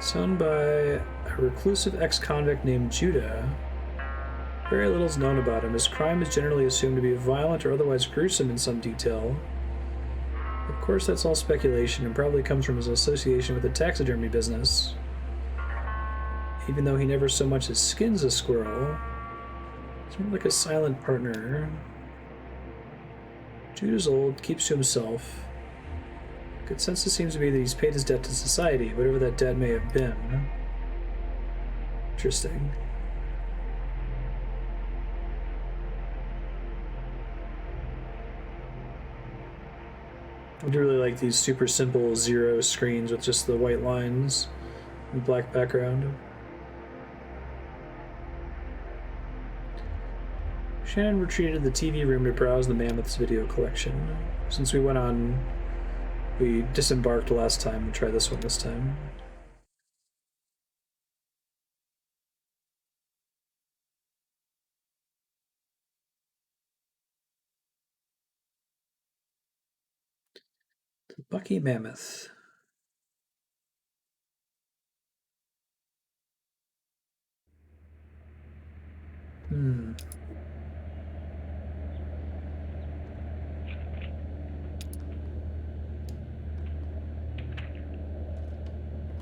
Sung by a reclusive ex-convict named Judah. Very little is known about him. His crime is generally assumed to be violent or otherwise gruesome in some detail. Of course, that's all speculation and probably comes from his association with the taxidermy business. Even though he never so much as skins a squirrel, he's more like a silent partner. Jude is old, keeps to himself. Consensus seems to be that he's paid his debt to society, whatever that debt may have been. Interesting. I do really like these super simple zero screens with just the white lines and black background. Shannon retreated to the TV room to browse the Mammoth's video collection. Since we disembarked last time, we'll try this one this time. The Bucky Mammoth.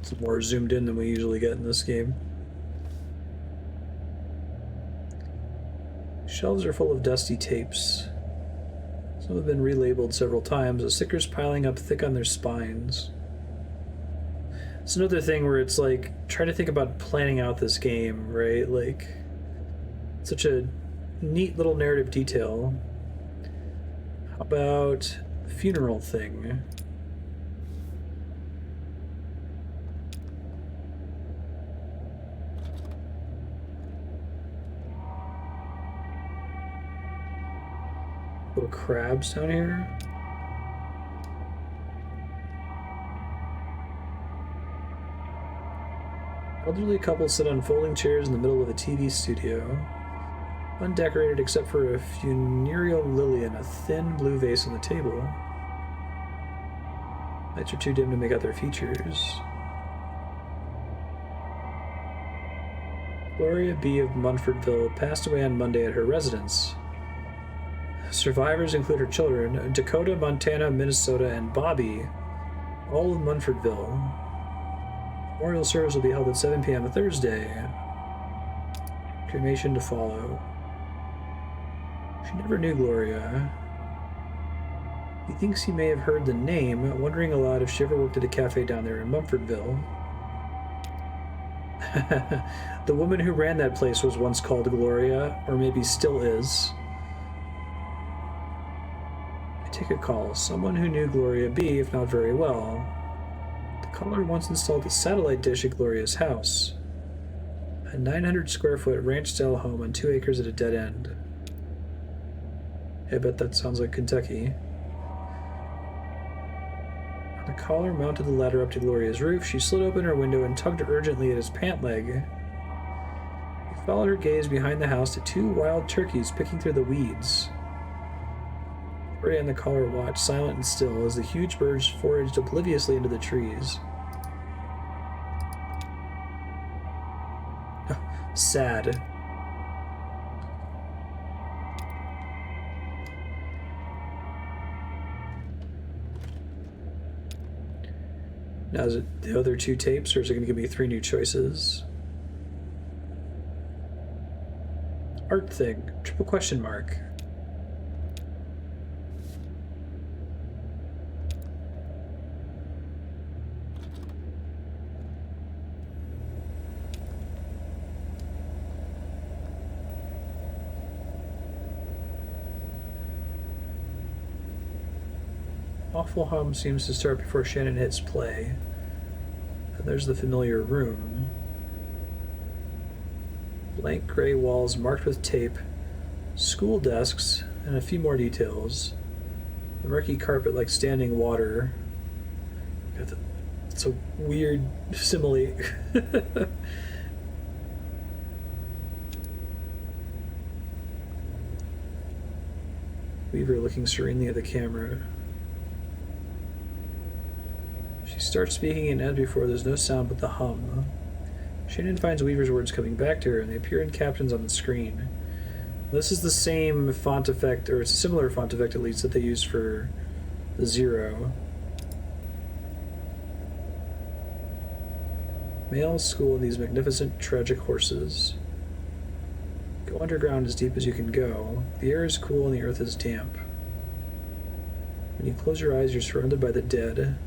It's more zoomed in than we usually get in this game. Shelves are full of dusty tapes. Some have been relabeled several times, the stickers piling up thick on their spines. It's another thing where it's like, try to think about planning out this game, right? Like, such a neat little narrative detail. How about funeral thing? Little crabs down here. Elderly couple sit on folding chairs in the middle of a TV studio. Undecorated except for a funereal lily and a thin blue vase on the table. Lights are too dim to make out their features. Gloria B. of Munfordville passed away on Monday at her residence. Survivors include her children, Dakota, Montana, Minnesota, and Bobby, all of Munfordville. Memorial service will be held at 7 p.m. Thursday. Cremation to follow. She never knew Gloria. He thinks he may have heard the name, wondering aloud if she ever worked at a cafe down there in Mumfordville. The woman who ran that place was once called Gloria, or maybe still is. I take a call. Someone who knew Gloria B., if not very well. The caller once installed a satellite dish at Gloria's house. A 900 square foot ranch-style home on 2 acres at a dead end. I bet that sounds like Kentucky. The caller mounted the ladder up to Gloria's roof. She slid open her window and tugged urgently at his pant leg. He followed her gaze behind the house to 2 wild turkeys picking through the weeds. Gloria and the caller watched, silent and still, as the huge birds foraged obliviously into the trees. Sad. Now, is it the other 2 tapes, or is it going to give me 3 new choices? Art thing, triple question mark. Awful hum seems to start before Shannon hits play. And there's the familiar room. Blank gray walls marked with tape, school desks, and a few more details. The murky carpet like standing water. It's a weird simile. Weaver looking serenely at the camera. She starts speaking and ends before there's no sound but the hum. Shannon finds Weaver's words coming back to her, and they appear in captions on the screen. This is the same font effect, or it's a similar font effect at least, that they use for the Zero. Male school and these magnificent, tragic horses. Go underground as deep as you can go. The air is cool and the earth is damp. When you close your eyes, you're surrounded by the dead.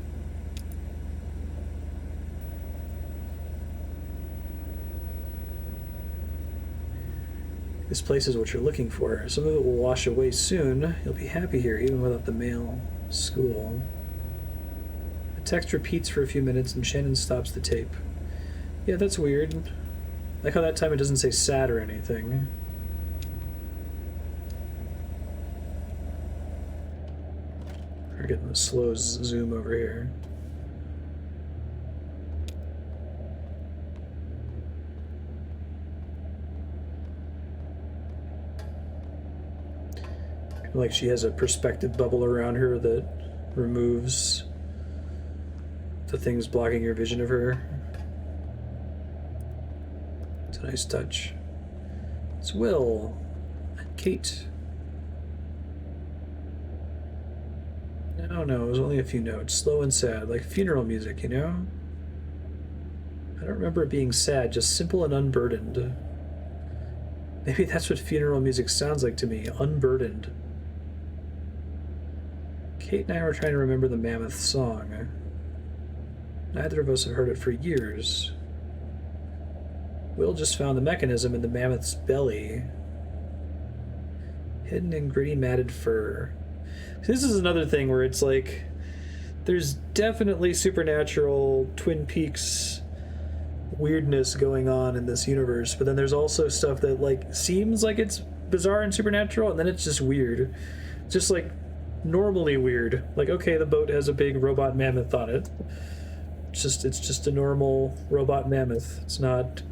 This place is what you're looking for. Some of it will wash away soon. You'll be happy here, even without the male school. The text repeats for a few minutes, and Shannon stops the tape. Yeah, that's weird. Like how that time it doesn't say sad or anything. We're getting the slow zoom over here. Like she has a perspective bubble around her that removes the things blocking your vision of her. It's a nice touch. It's Will and Kate. No, it was only a few notes. Slow and sad, like funeral music, you know? I don't remember it being sad, just simple and unburdened. Maybe that's what funeral music sounds like to me, unburdened. Kate and I were trying to remember the Mammoth song. Neither of us have heard it for years. Will just found the mechanism in the mammoth's belly. Hidden in gritty matted fur. This is another thing where it's like there's definitely supernatural Twin Peaks weirdness going on in this universe, but then there's also stuff that like seems like it's bizarre and supernatural, and then it's just weird. Just like normally weird. Like, okay, the boat has a big robot mammoth on it. It's just a normal robot mammoth. It's not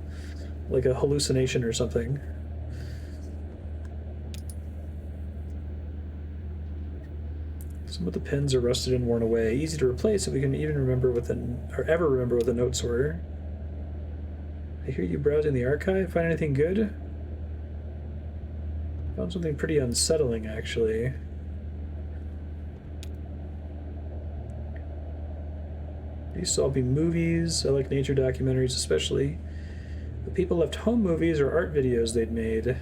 like a hallucination or something. Some of the pens are rusted and worn away. Easy to replace if we can even remember ever remember what the notes were. I hear you browsing the archive. Find anything good? Found something pretty unsettling, actually. These all be movies. I like nature documentaries especially. The people left home movies or art videos they'd made.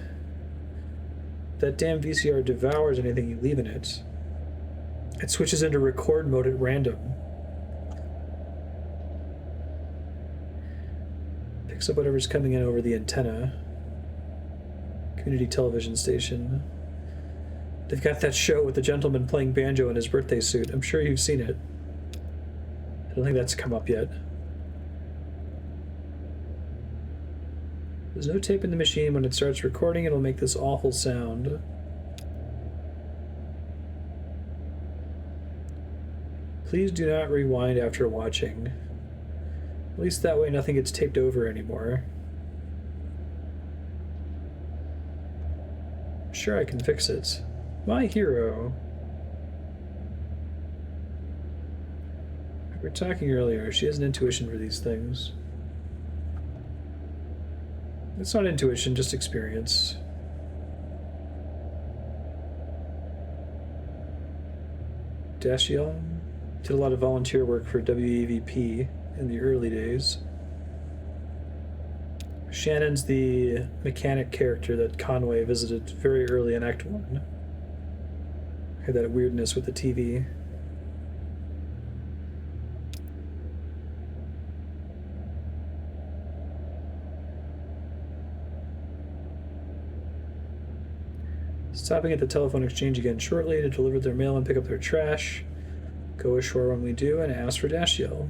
That damn VCR devours anything you leave in it. It switches into record mode at random. Picks up whatever's coming in over the antenna. Community television station. They've got that show with the gentleman playing banjo in his birthday suit. I'm sure you've seen it. I don't think that's come up yet. There's no tape in the machine. When it starts recording, it'll make this awful sound. Please do not rewind after watching. At least that way nothing gets taped over anymore. Sure, I can fix it. My hero. We were talking earlier. She has an intuition for these things. It's not intuition, just experience. Dashiell did a lot of volunteer work for WEVP in the early days. Shannon's the mechanic character that Conway visited very early in Act 1. Had that weirdness with the TV. Stopping at the telephone exchange again shortly to deliver their mail and pick up their trash. Go ashore when we do and ask for Dashiell.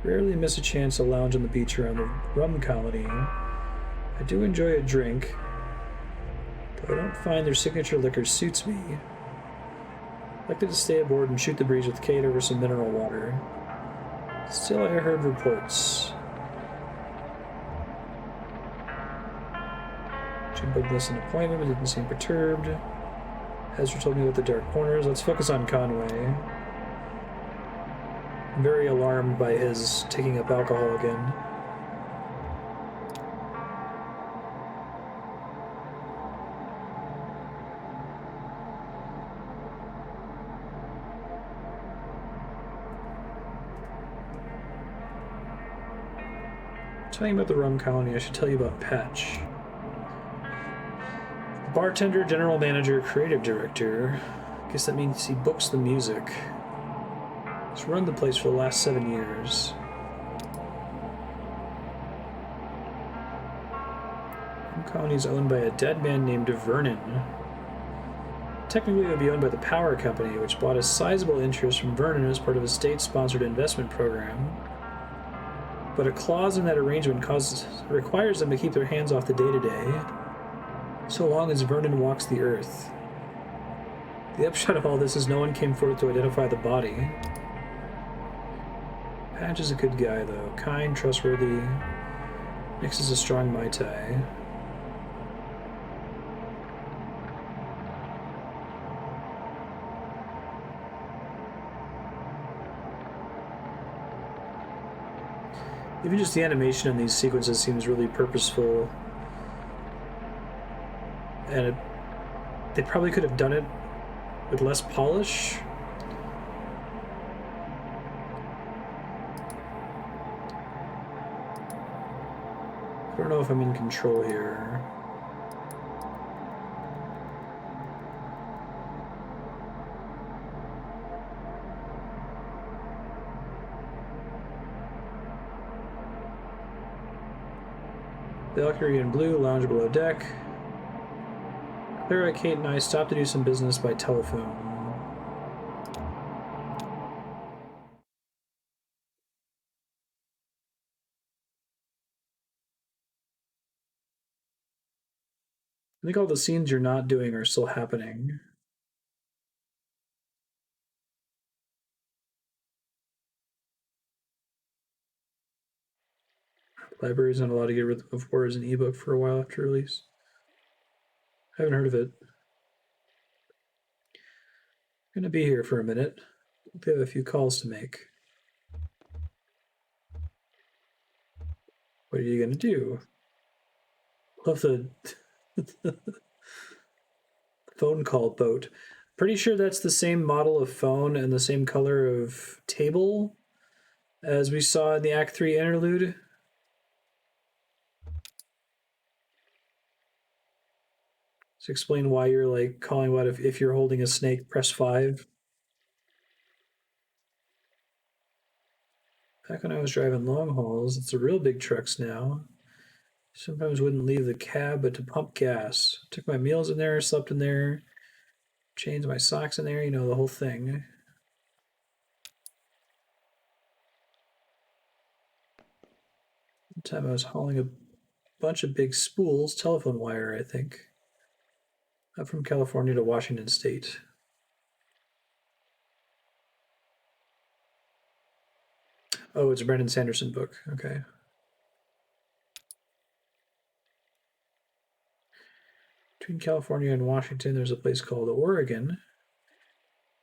Rarely miss a chance to lounge on the beach around the rum colony. I do enjoy a drink, though I don't find their signature liquor suits me. I'd like to stay aboard and shoot the breeze with Kate over some mineral water. Still, I heard reports. She booked us an appointment but didn't seem perturbed. Ezra told me about the dark corners. Let's focus on Conway. I'm very alarmed by his taking up alcohol again. Telling you about the rum colony, I should tell you about Patch. Bartender, general manager, creative director. Guess that means he books the music. He's run the place for the last 7 years. Rum colony is owned by a dead man named Vernon. Technically, it would be owned by the power company, which bought a sizable interest from Vernon as part of a state-sponsored investment program. But a clause in that arrangement requires them to keep their hands off the day-to-day, so long as Vernon walks the earth. The upshot of all this is no one came forward to identify the body. Patch is a good guy, though. Kind, trustworthy, mixes a strong Mai Tai. Even just the animation in these sequences seems really purposeful. And they probably could have done it with less polish. I don't know if I'm in control here. Valkyrie in blue, lounge below deck. Clara, Kate, and I stopped to do some business by telephone. I think all the scenes you're not doing are still happening. Library's not allowed to get rid of War as an ebook for a while after release. I haven't heard of it. I'm gonna be here for a minute. We have a few calls to make. What are you gonna do? Love the phone call boat. Pretty sure that's the same model of phone and the same color of table as we saw in the Act 3 interlude. To explain why you're like calling what if you're holding a snake, press 5. Back when I was driving long hauls, it's the real big trucks now. Sometimes wouldn't leave the cab but to pump gas. Took my meals in there, slept in there, changed my socks in there, you know, the whole thing. One time I was hauling a bunch of big spools, telephone wire, I think. Up from California to Washington State. Oh, it's a Brandon Sanderson book. Okay. Between California and Washington, there's a place called Oregon.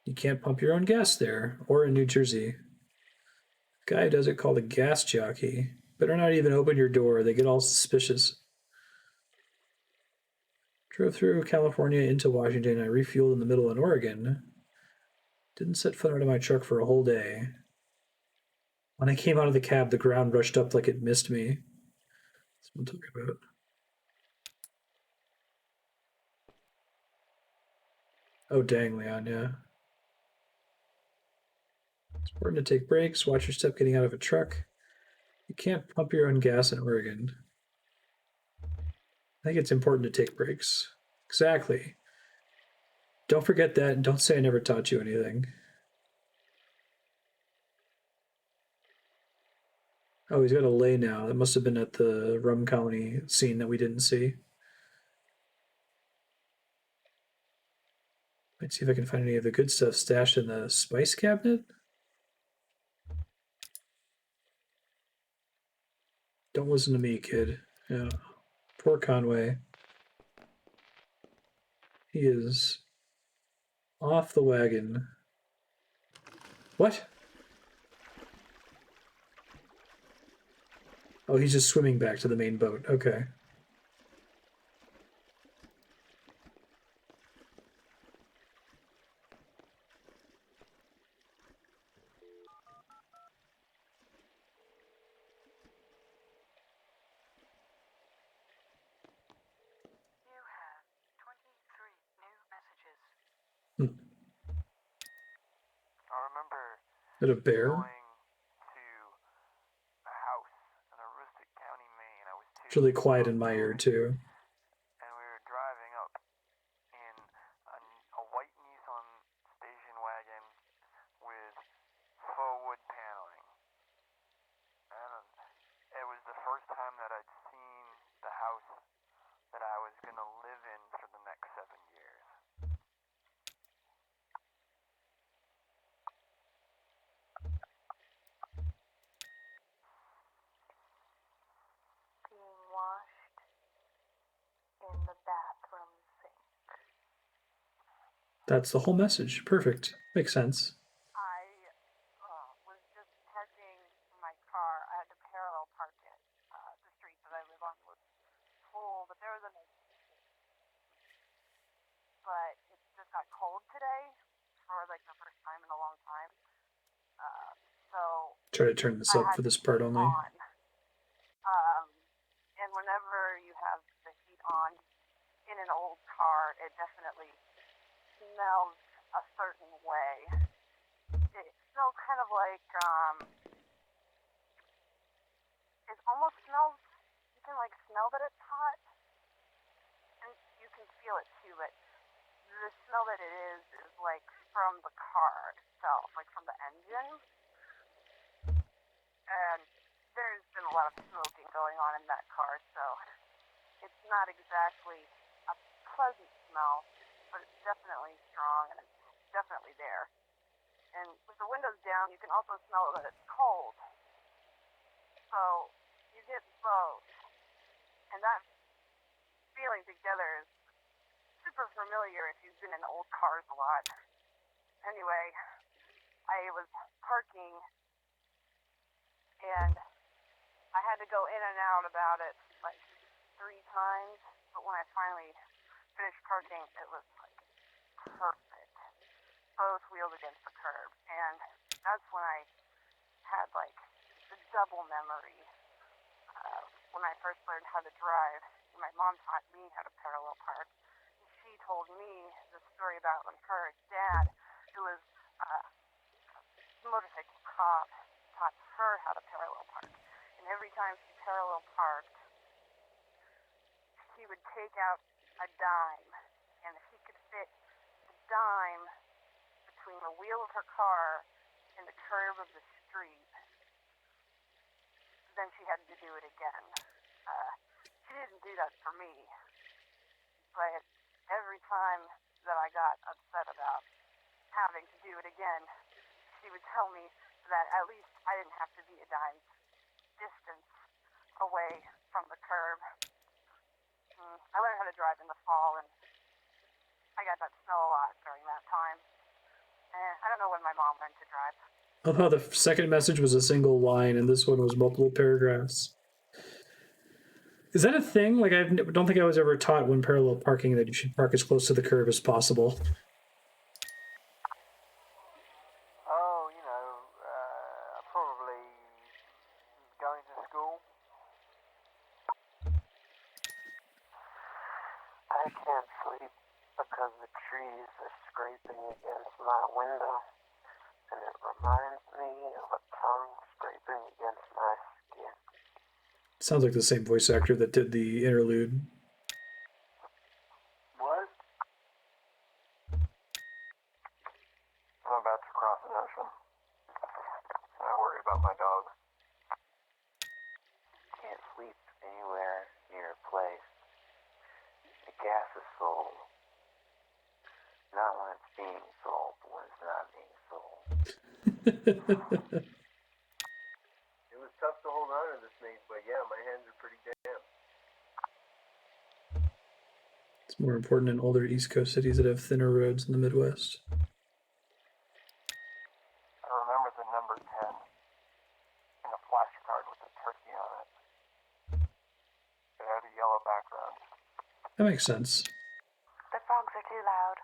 You can't pump your own gas there, or in New Jersey. The guy who does it called a gas jockey. Better not even open your door, they get all suspicious. Drove through California into Washington. I refueled in the middle in Oregon. Didn't set foot out of my truck for a whole day. When I came out of the cab, the ground rushed up like it missed me. That's what I'm talking about. Oh, dang, Leon, yeah. It's important to take breaks, watch your step getting out of a truck. You can't pump your own gas in Oregon. I think it's important to take breaks. Exactly. Don't forget that, and don't say I never taught you anything. Oh, he's got a lay now. That must have been at the rum colony scene that we didn't see. Let's see if I can find any of the good stuff stashed in the spice cabinet. Don't listen to me, kid. Yeah. Poor Conway. He is Off the wagon. What? Oh, he's just swimming back to the main boat. Okay. You have 23 new messages. I remember Is that a bear? going to a house in a rustic county, Maine. I was It's really quiet in my ear, too. and we were driving up in a white Nissan station wagon with faux wood paneling. And it was the first time that I'd seen the house that I was going to live in for the next 7 years. Being washed in the bathroom sink. That's the whole message. Perfect. Makes sense. I was just parking my car. I had to parallel park it. The street that I live on was full, but there was a no. But it just got cold today for like the first time in a long time. So Try to turn this I up had for the this part heat only. on. And whenever you have the heat on in an old car, it definitely smells a certain way. It smells kind of like, it almost smells, you can like smell that it's hot, and you can feel it too, but the smell that it is like from the car itself, like from the engine. And there's been a lot of smoking going on in that car, so it's not exactly a pleasant smell, but it's definitely strong and it's definitely there. And with the windows down, you can also smell that it's cold. So you get both. And that feeling together is super familiar if you've been in old cars a lot. Anyway, I was parking and I had to go in and out about it like 3 times, but when I finally finished parking, it was like perfect. Both wheels against the curb, and that's when I had like the double memory. When I first learned how to drive, my mom taught me how to parallel park. And she told me the story about when her dad, who was a motorcycle cop, taught her how to parallel park. And every time she parallel parked, he would take out a dime, and if he could fit the dime between the wheel of her car and the curve of the street, then she had to do it again. She didn't do that for me, but every time that I got upset about having to do it again, she would tell me that at least I didn't have to be a dime's distance away from the curb. I learned how to drive in the fall, and I got that snow a lot during that time. I don't know when my mom learned to drive. I love how the second message was a single line and this one was multiple paragraphs. Is that a thing? Like, don't think I was ever taught when parallel parking that you should park as close to the curb as possible. Oh, probably going to school. I can't sleep because the trees are scraping against my window, and it reminds me of a tongue scraping against my skin. Sounds like the same voice actor that did the interlude. What? I'm about to cross an ocean. I worry about my dog. Can't sleep anywhere near a place. The gas is sold. Not when it's being sold, but when it's not being sold. It was tough to hold on to this thing, but yeah, my hands are pretty damp. It's more important in older East Coast cities that have thinner roads in the Midwest. That makes sense. The frogs are too loud.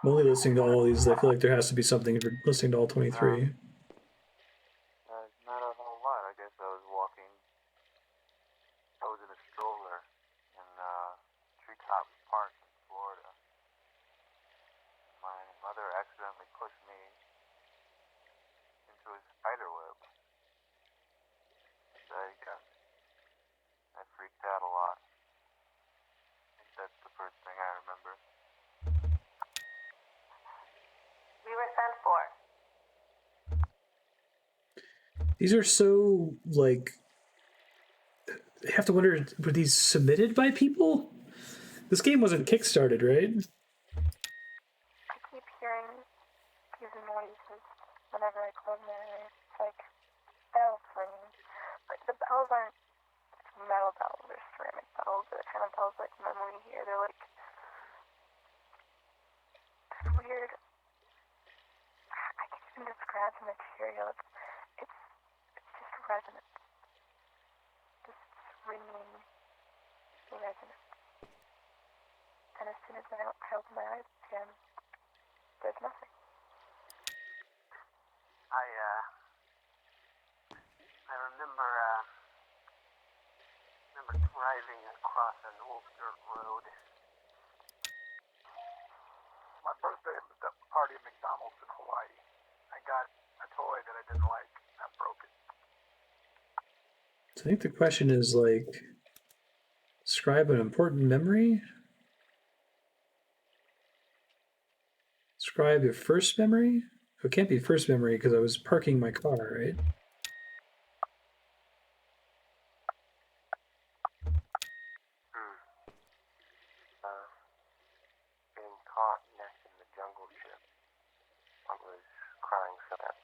I'm only listening to all these. I feel like there has to be something for listening to all 23. Not a whole lot. I guess I was walking. I was in a stroller in Treetop Park in Florida. My mother accidentally pushed me into a spider web. I freaked out a lot. I think that's the first thing I remember. We were sent for. These are so, like, I have to wonder, were these submitted by people? This game wasn't kickstarted, right? I keep hearing these noises whenever I close my eyes. It's like bells ringing. But the bells aren't metal bells or ceramic bells. They're kind of bells like normally here. They're like this weird. I can't even describe the material. It's just resonant. Just ringing resonant. And as soon as I open my eyes again, there's nothing. I remember driving across an old dirt road. My birthday party at McDonald's in Hawaii. I got a toy that I didn't like. I broke it. So I think the question is, like, describe an important memory? Describe your first memory? Oh, it can't be first memory because I was parking my car, right? Getting caught next in the jungle gym. I was crying so that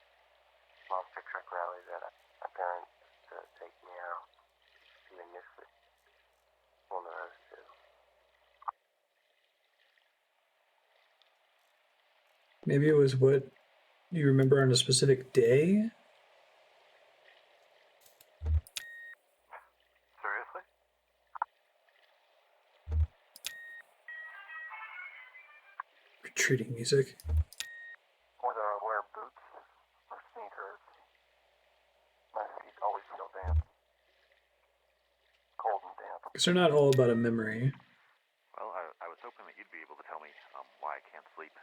monster truck rally that my parents to take me out. And they missed it. One of those two. Maybe it was what you remember on a specific day? Seriously? Retreating music. Whether I wear boots or sneakers, my feet always feel damp. Cold and damp. Because they're not all about a memory. Well, I was hoping that you'd be able to tell me why I can't sleep.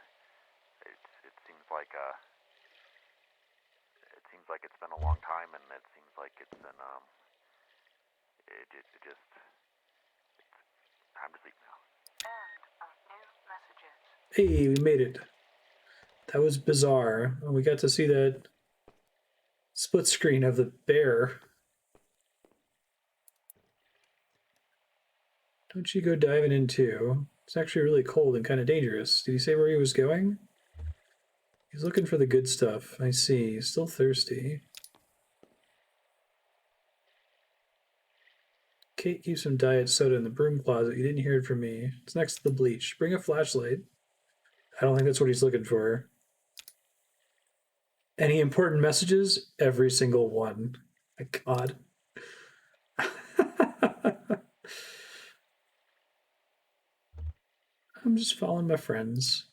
It seems like it's been a long time, and it seems like it's been it's time to sleep now. End of new messages. Hey, we made it. That was bizarre. We got to see that split screen of the bear. Don't you go diving in too? It's actually really cold and kind of dangerous. Did he say where he was going? He's looking for the good stuff. I see. He's still thirsty. Kate keeps some diet soda in the broom closet. You didn't hear it from me. It's next to the bleach. Bring a flashlight. I don't think that's what he's looking for. Any important messages? Every single one. My God. I'm just following my friends.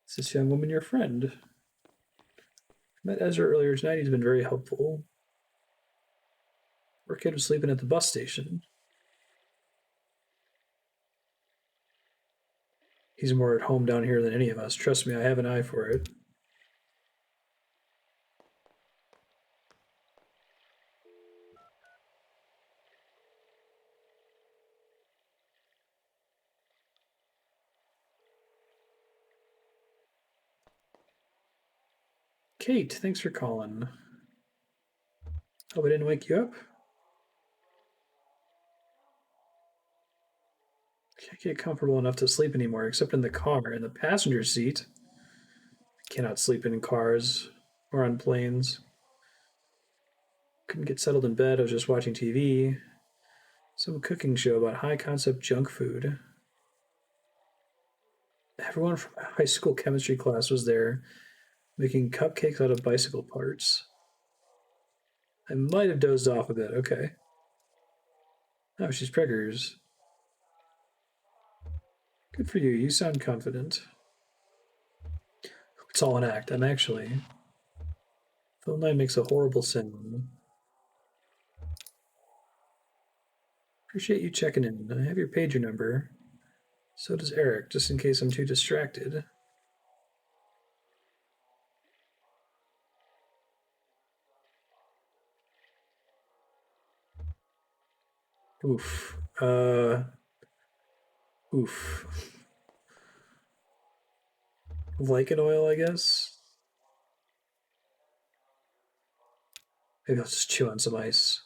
Is this young woman your friend? I met Ezra earlier tonight. He's been very helpful. Our kid was sleeping at the bus station. He's more at home down here than any of us. Trust me, I have an eye for it. Kate, thanks for calling. Hope I didn't wake you up. Can't get comfortable enough to sleep anymore, except in the car, in the passenger seat. I cannot sleep in cars or on planes. Couldn't get settled in bed. I was just watching TV. Some cooking show about high concept junk food. Everyone from my high school chemistry class was there, making cupcakes out of bicycle parts. I might have dozed off a bit. Okay. Oh, she's preggers. Good for you. You sound confident. It's all an act. I'm actually. Phone line makes a horrible sound. Appreciate you checking in. I have your pager number. So does Eric, just in case I'm too distracted. Oof. Oof. Lichen oil, I guess. Maybe I'll just chew on some ice.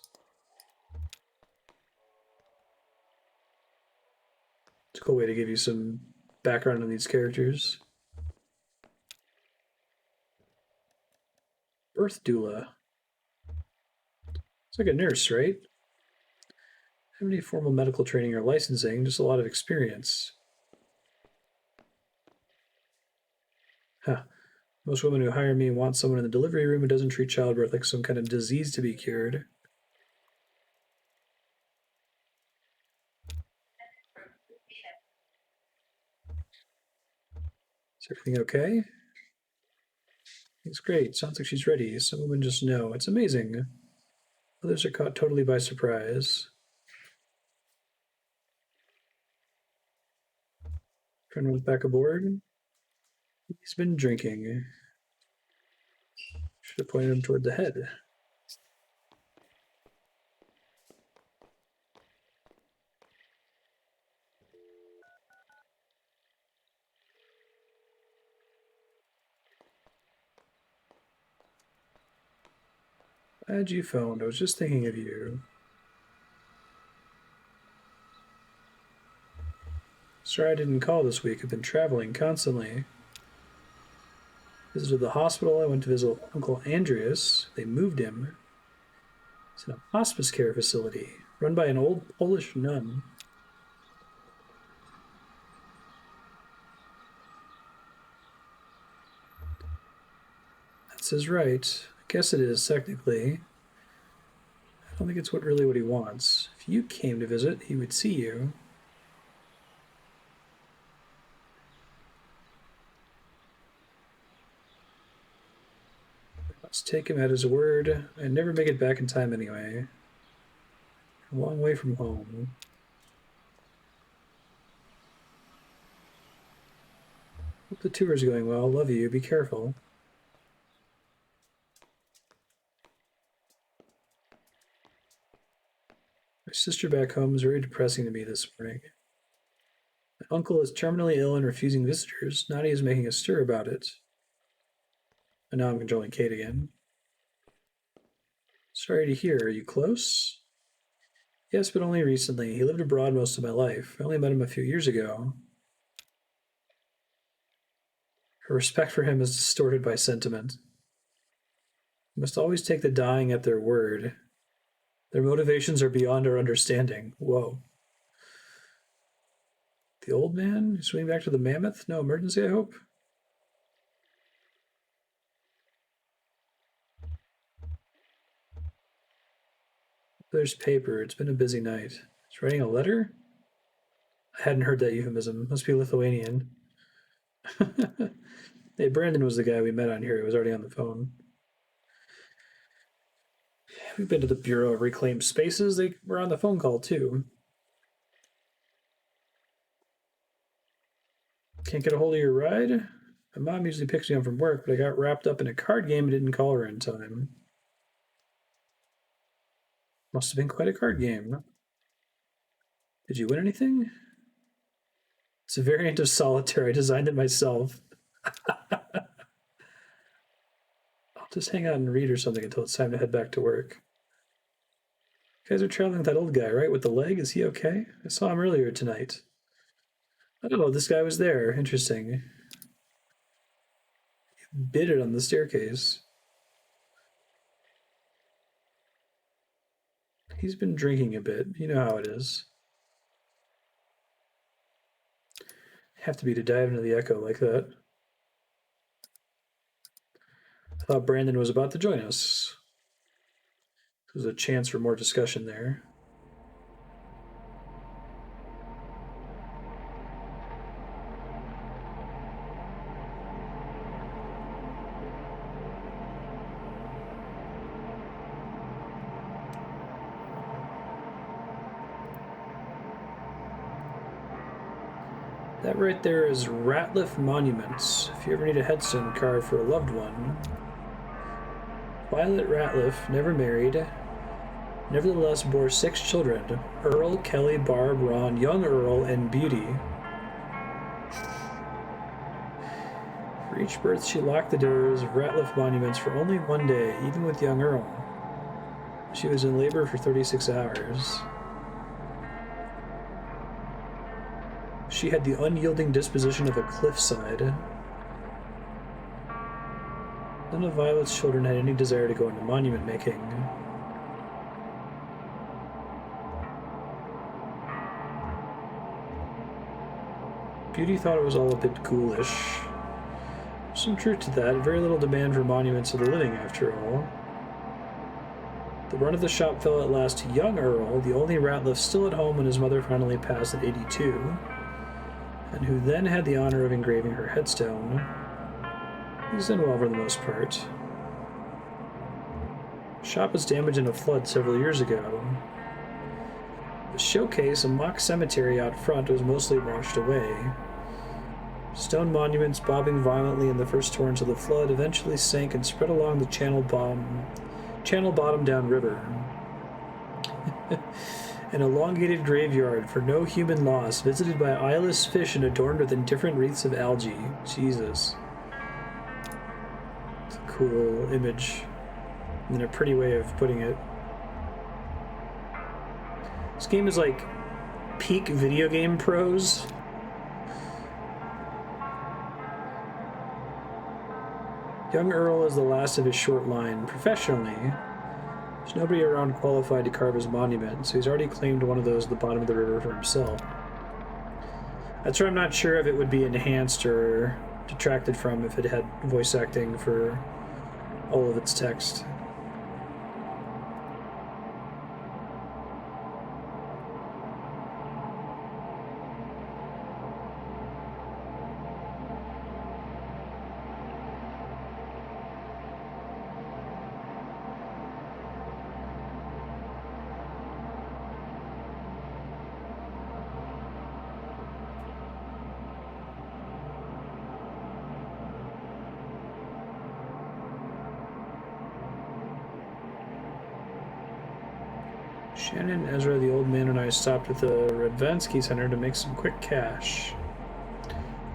It's a cool way to give you some background on these characters. Birth doula. It's like a nurse, right? Have any formal medical training or licensing, just a lot of experience. Huh. Most women who hire me want someone in the delivery room who doesn't treat childbirth like some kind of disease to be cured. Is everything okay? It's great. Sounds like she's ready. Some women just know. It's amazing. Others are caught totally by surprise. Friend went back aboard. He's been drinking. Should have pointed him toward the head. Glad you phoned. I was just thinking of you. Sorry I didn't call this week. I've been traveling constantly. Visited the hospital. I went to visit Uncle Andreas. They moved him. He's in a hospice care facility run by an old Polish nun. That's his right. I guess it is, technically. I don't think it's really what he wants. If you came to visit, he would see you. Let's take him at his word. I'd never make it back in time anyway. A long way from home. Hope the tour is going well. Love you. Be careful. My sister back home is very depressing to me this morning. My uncle is terminally ill and refusing visitors. Nadia is making a stir about it. And now I'm controlling Kate again. Sorry to hear. Are you close? Yes, but only recently. He lived abroad most of my life. I only met him a few years ago. Her respect for him is distorted by sentiment. You must always take the dying at their word. Their motivations are beyond our understanding. Whoa. The old man? Swimming back to the mammoth? No emergency, I hope? There's paper. It's been a busy night. He's writing a letter? I hadn't heard that euphemism. Must be Lithuanian. Hey, Brandon was the guy we met on here. He was already on the phone. We've been to the Bureau of Reclaimed Spaces. They were on the phone call, too. Can't get a hold of your ride? My mom usually picks me up from work, but I got wrapped up in a card game and didn't call her in time. Must have been quite a card game. Did you win anything? It's a variant of solitaire. I designed it myself. I'll just hang out and read or something until it's time to head back to work. You guys are traveling with that old guy, right? With the leg? Is he okay? I saw him earlier tonight. Oh, this guy was there. Interesting. Bit it on the staircase. He's been drinking a bit. You know how it is. Have to be to dive into the echo like that. I thought Brandon was about to join us. There's a chance for more discussion there. That right there is Ratliff Monuments. If you ever need a headstone carved for a loved one. Violet Ratliff, never married, nevertheless bore 6 children: Earl, Kelly, Barb, Ron, young Earl, and Beauty. For each birth, she locked the doors of Ratliff Monuments for only 1 day, even with young Earl. She was in labor for 36 hours. She had the unyielding disposition of a cliffside. None of Violet's children had any desire to go into monument making. Beauty thought it was all a bit ghoulish. Some truth to that, very little demand for monuments of the living, after all. The run of the shop fell at last to young Earl, the only Ratliff still at home when his mother finally passed at 82, and who then had the honor of engraving her headstone. He's done well for the most part. The shop was damaged in a flood several years ago. The showcase, a mock cemetery out front, was mostly washed away. Stone monuments bobbing violently in the first torrents of the flood eventually sank and spread along the channel bottom downriver. An elongated graveyard for no human loss, visited by eyeless fish and adorned with indifferent wreaths of algae. Jesus. It's a cool image. And a pretty way of putting it. This game is like peak video game prose. Young Earl is the last of his short line. Professionally, there's nobody around qualified to carve his monument, so he's already claimed one of those at the bottom of the river for himself. That's why I'm not sure if it would be enhanced or detracted from if it had voice acting for all of its text. Shannon, Ezra, the old man, and I stopped at the Radvansky Center to make some quick cash.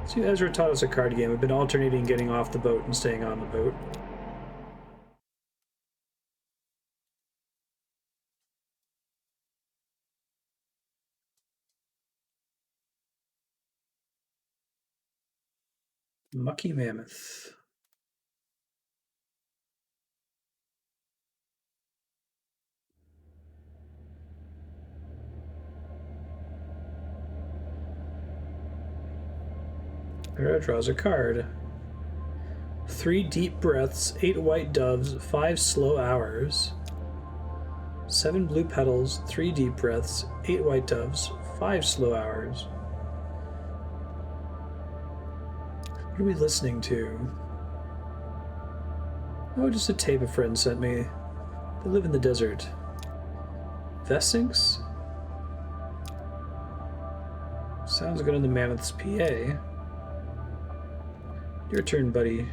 See, Ezra taught us a card game. We've been alternating getting off the boat and staying on the boat. Mucky Mammoth. Vera draws a card. 3 deep breaths, 8 white doves, 5 slow hours. 7 blue petals, 3 deep breaths, 8 white doves, 5 slow hours. What are we listening to? Oh, just a tape a friend sent me. They live in the desert. Vessinks? Sounds good in the Mammoth's PA. Your turn, buddy.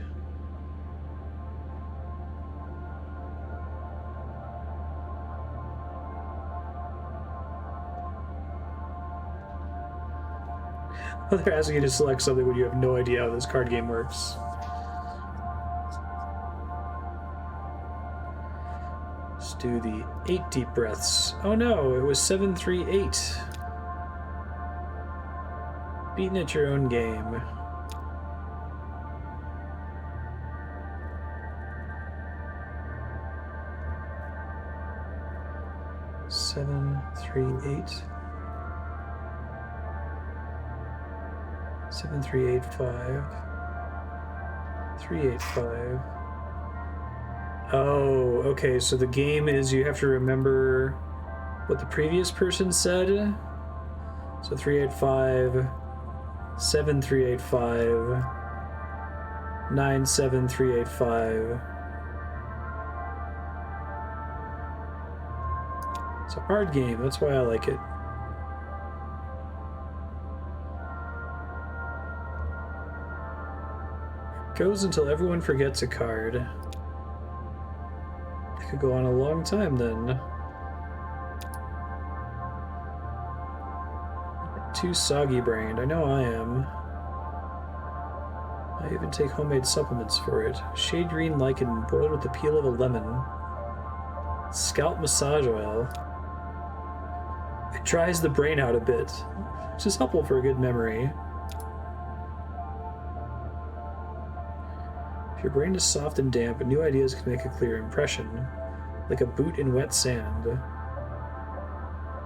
Oh, they're asking you to select something when you have no idea how this card game works. Let's do the 8 deep breaths. Oh no, it was 7-3-8. Beaten at your own game. Seven, 3, 8. 7, 3, 8, 5. 3, 8, 5. Oh, okay, so the game is you have to remember what the previous person said. So 385, 7385, 97385. It's a hard game, that's why I like it. Goes until everyone forgets a card. It could go on a long time then. Too soggy brained. I know I am. I even take homemade supplements for it. Shade green lichen boiled with the peel of a lemon. Scalp massage oil. It dries the brain out a bit, which is helpful for a good memory. If your brain is soft and damp, new ideas can make a clear impression, like a boot in wet sand.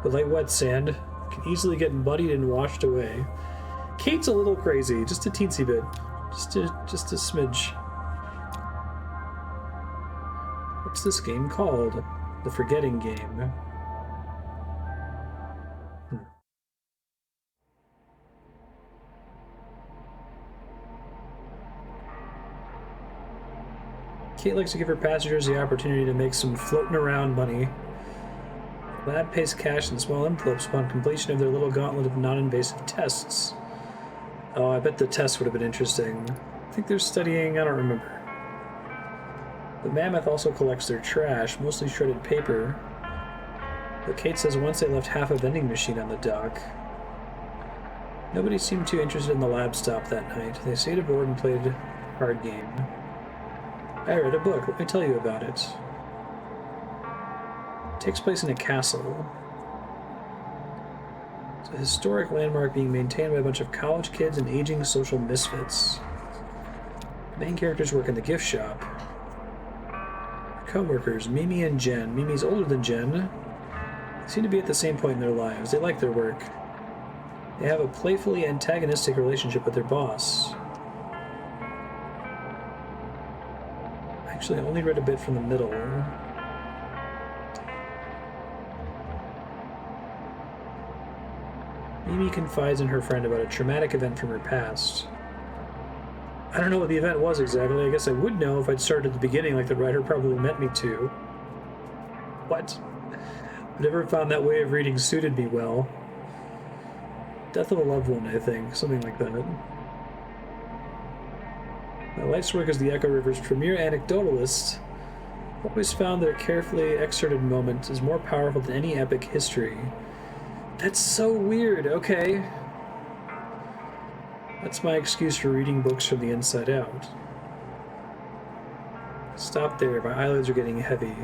But like wet sand, it can easily get muddied and washed away. Kate's a little crazy, just a teensy bit. Just a smidge. What's this game called? The Forgetting Game. Kate likes to give her passengers the opportunity to make some floating around money. The lab pays cash in small envelopes upon completion of their little gauntlet of non-invasive tests. Oh, I bet the test would have been interesting. I think they're studying, I don't remember. The mammoth also collects their trash, mostly shredded paper. But Kate says once they left half a vending machine on the dock. Nobody seemed too interested in the lab stop that night. They stayed aboard and played a card game. I read a book. Let me tell you about it. It takes place in a castle. It's a historic landmark being maintained by a bunch of college kids and aging social misfits. The main characters work in the gift shop. Their co-workers, Mimi and Jen. Mimi's older than Jen. They seem to be at the same point in their lives. They like their work. They have a playfully antagonistic relationship with their boss. Actually, I only read a bit from the middle. Mimi confides in her friend about a traumatic event from her past. I don't know what the event was exactly. I guess I would know if I'd started at the beginning like the writer probably meant me to. What? I never found that way of reading suited me well. Death of a loved one, I think. Something like that. My life's work as the Echo River's premier anecdotalist, I've always found that a carefully excerpted moment is more powerful than any epic history. That's so weird, okay. That's my excuse for reading books from the inside out. Stop there, my eyelids are getting heavy.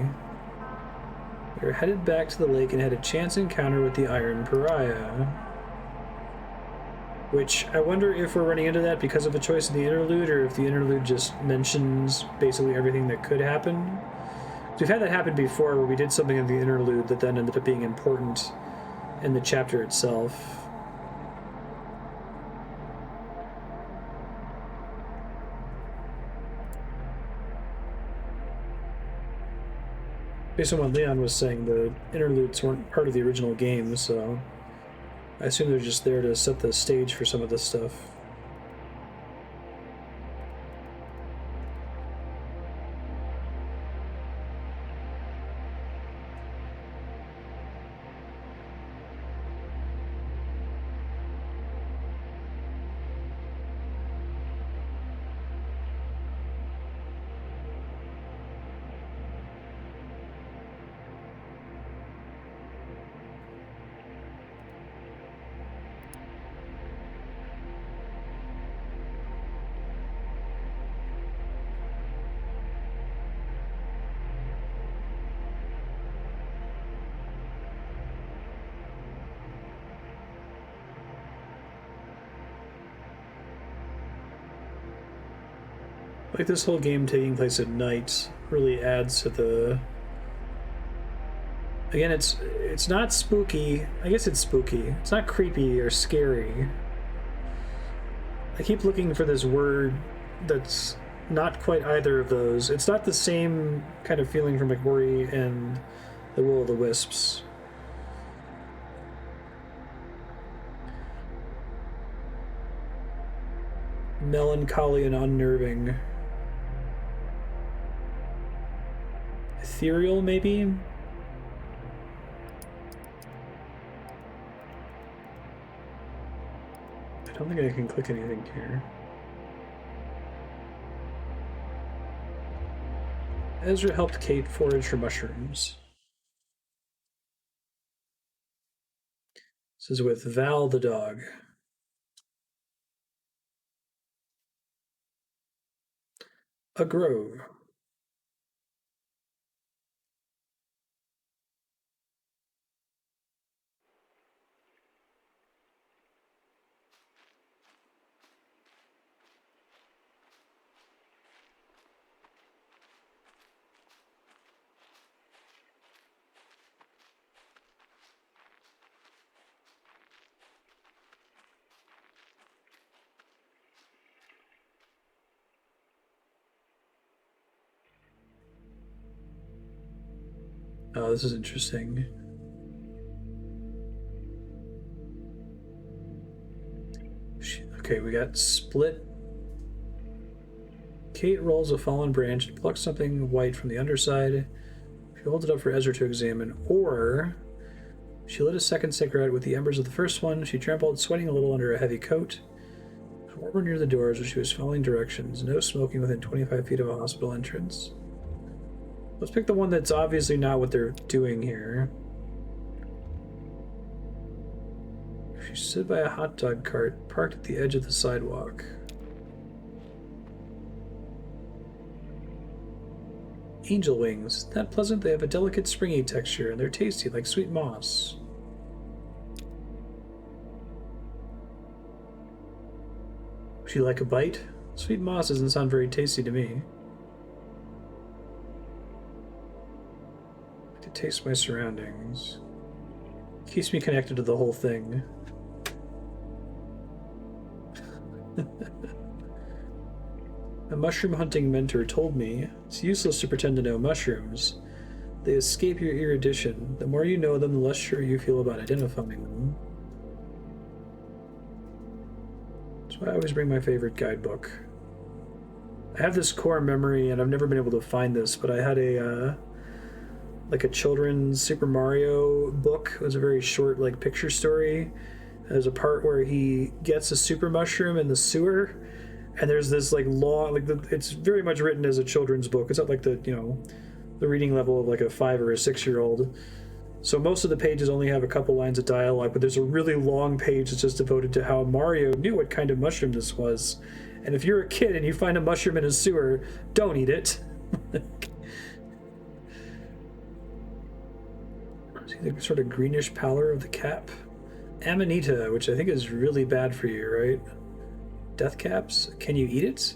We were headed back to the lake and had a chance encounter with the Iron Pariah. Which, I wonder if we're running into that because of a choice in the interlude, or if the interlude just mentions basically everything that could happen. We've had that happen before, where we did something in the interlude that then ended up being important in the chapter itself. Based on what Leon was saying, the interludes weren't part of the original game, so I assume they're just there to set the stage for some of this stuff. Like, this whole game taking place at night really adds to the... Again, it's not spooky. I guess it's spooky. It's not creepy or scary. I keep looking for this word that's not quite either of those. It's not the same kind of feeling from McWorry and the Will o' the Wisps. Melancholy and unnerving. Ethereal, maybe? I don't think I can click anything here. Ezra helped Kate forage for mushrooms. This is with Val the dog. A grove. Oh, this is interesting. Okay, we got split. Kate rolls a fallen branch and plucks something white from the underside. She holds it up for Ezra to examine. Or she lit a second cigarette with the embers of the first one. She trembled, sweating a little under a heavy coat. It was warmer near the doors where she was following directions. No smoking within 25 feet of a hospital entrance. Let's pick the one that's obviously not what they're doing here. She stood by a hot dog cart parked at the edge of the sidewalk. Angel wings. That pleasant, they have a delicate springy texture, and they're tasty like sweet moss. Would you like a bite? Sweet moss doesn't sound very tasty to me. I could taste my surroundings. Keeps me connected to the whole thing. A mushroom hunting mentor told me it's useless to pretend to know mushrooms. They escape your erudition. The more you know them, the less sure you feel about identifying them. That's why I always bring my favorite guidebook. I have this core memory, and I've never been able to find this, but I had a children's Super Mario book. It was a very short, picture story. There's a part where he gets a super mushroom in the sewer, and there's this long, it's very much written as a children's book. It's not like the reading level of a 5 or a 6-year-old. So most of the pages only have a couple lines of dialogue, but there's a really long page that's just devoted to how Mario knew what kind of mushroom this was. And if you're a kid and you find a mushroom in a sewer, don't eat it. See the sort of greenish pallor of the cap? Amanita, which I think is really bad for you, right? Death caps? Can you eat it?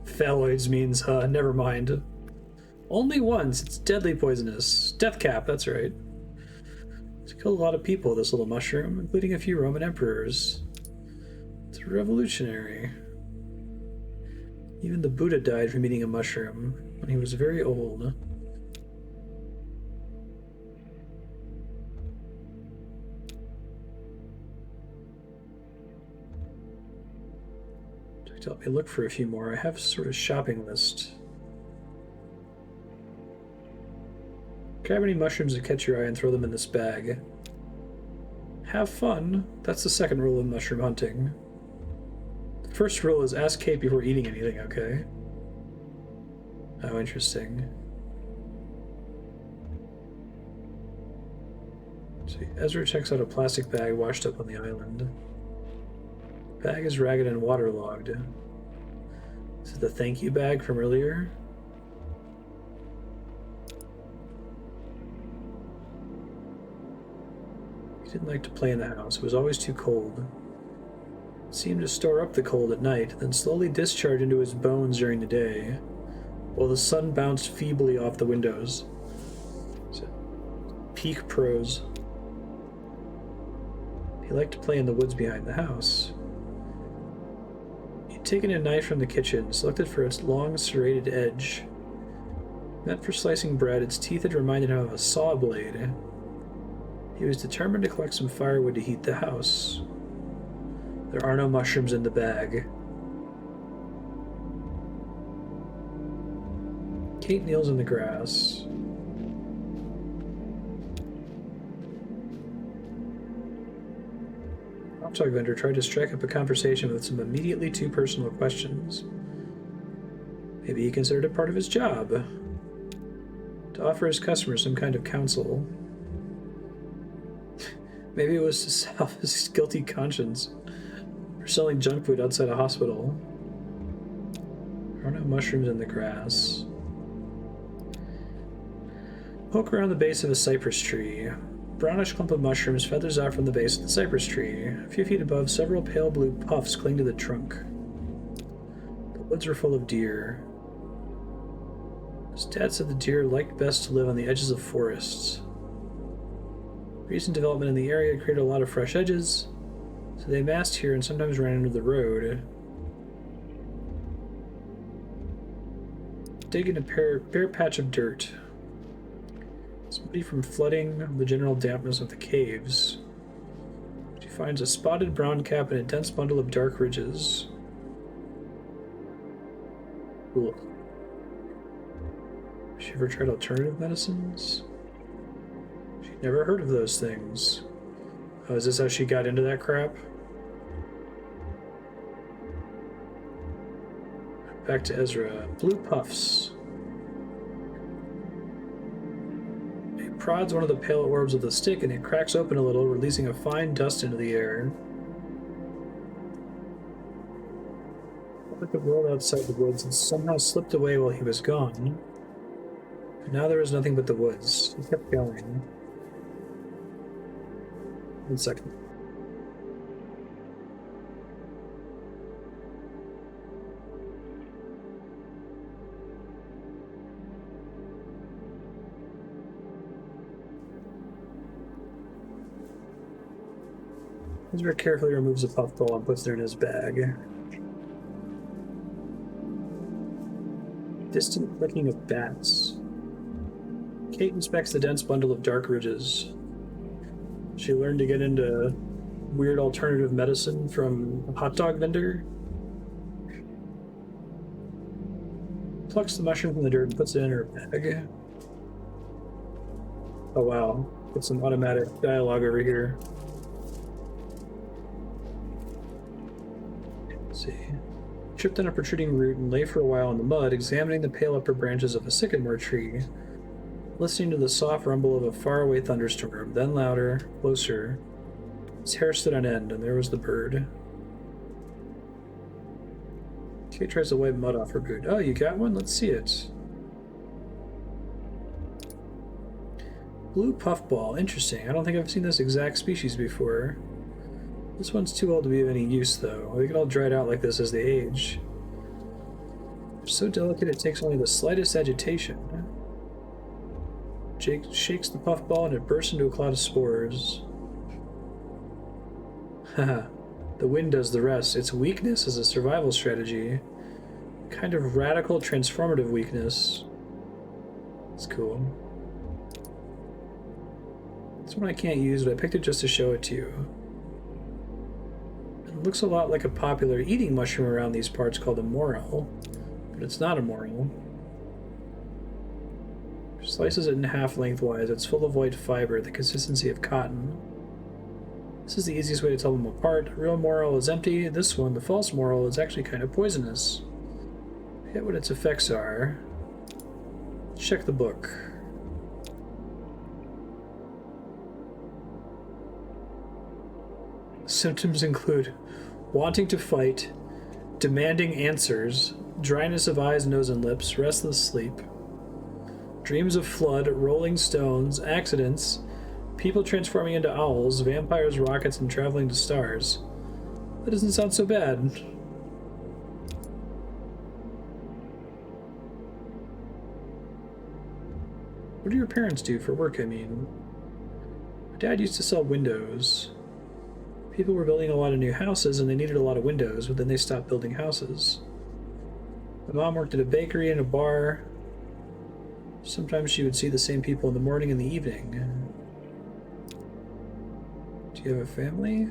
Phalloids means, never mind. Only once. It's deadly poisonous. Death cap, that's right. It's killed a lot of people, this little mushroom, including a few Roman emperors. It's revolutionary. Even the Buddha died from eating a mushroom when he was very old. Help me look for a few more. I have a sort of shopping list. Grab any mushrooms that catch your eye and throw them in this bag. Have fun. That's the second rule of mushroom hunting. The first rule is ask Kate before eating anything, okay? Oh, interesting. See, Ezra checks out a plastic bag washed up on the island. Bag is ragged and waterlogged. Is it the thank you bag from earlier? He didn't like to play in the house. It was always too cold. It seemed to store up the cold at night, then slowly discharge into his bones during the day, while the sun bounced feebly off the windows. So, peak prose. He liked to play in the woods behind the house. taken a knife from the kitchen, selected for its long, serrated edge. Meant for slicing bread, its teeth had reminded him of a saw blade. He was determined to collect some firewood to heat the house. There are no mushrooms in the bag. Kate kneels in the grass. Hot dog vendor tried to strike up a conversation with some immediately too personal questions. Maybe he considered it part of his job to offer his customers some kind of counsel. Maybe it was to salve his guilty conscience for selling junk food outside a hospital. There are no mushrooms in the grass. Poke around the base of a cypress tree. Brownish clump of mushrooms feathers out from the base of the cypress tree. A few feet above, several pale blue puffs cling to the trunk. The woods were full of deer. His dad said the deer liked best to live on the edges of forests. Recent development in the area created a lot of fresh edges, so they massed here and sometimes ran into the road. Dig in a bare patch of dirt. It's muddy from flooding, the general dampness of the caves. She finds a spotted brown cap and a dense bundle of dark ridges. Cool. Has she ever tried alternative medicines? She'd never heard of those things. Oh, is this how she got into that crap? Back to Ezra. Blue puffs. He prods one of the pale orbs with a stick and it cracks open a little, releasing a fine dust into the air. Like the world outside the woods had somehow slipped away while he was gone. And now there was nothing but the woods. He kept going. 1 second. Ezra carefully removes a puffball and puts it in his bag. Distant clicking of bats. Kate inspects the dense bundle of dark ridges. She learned to get into weird alternative medicine from a hot dog vendor. Plucks the mushroom from the dirt and puts it in her bag. Oh wow, get some automatic dialogue over here. Let's see. Tripped on a protruding root and lay for a while in the mud, examining the pale upper branches of a sycamore tree, listening to the soft rumble of a faraway thunderstorm, then louder, closer. His hair stood on end, and there was the bird. Kate tries to wipe mud off her boot. Oh, you got one? Let's see it. Blue puffball. Interesting. I don't think I've seen this exact species before. This one's too old to be of any use, though. They get all dried out like this as they age. They're so delicate it takes only the slightest agitation. Jake shakes the puffball and it bursts into a cloud of spores. Haha, the wind does the rest. Its weakness is a survival strategy. A kind of radical, transformative weakness. It's cool. This one I can't use, but I picked it just to show it to you. It looks a lot like a popular eating mushroom around these parts called a morel, but it's not a morel. Slices it in half lengthwise. It's full of white fiber, the consistency of cotton. This is the easiest way to tell them apart. Real morel is empty. This one, the false morel, is actually kind of poisonous. Forget what its effects are. Check the book. Symptoms include wanting to fight, demanding answers, dryness of eyes, nose, and lips, restless sleep, dreams of flood, rolling stones, accidents, people transforming into owls, vampires, rockets, and traveling to stars. That doesn't sound so bad. What do your parents do for work, I mean? My dad used to sell windows. People were building a lot of new houses and they needed a lot of windows, but then they stopped building houses. My mom worked at a bakery and a bar. Sometimes she would see the same people in the morning and the evening. Do you have a family?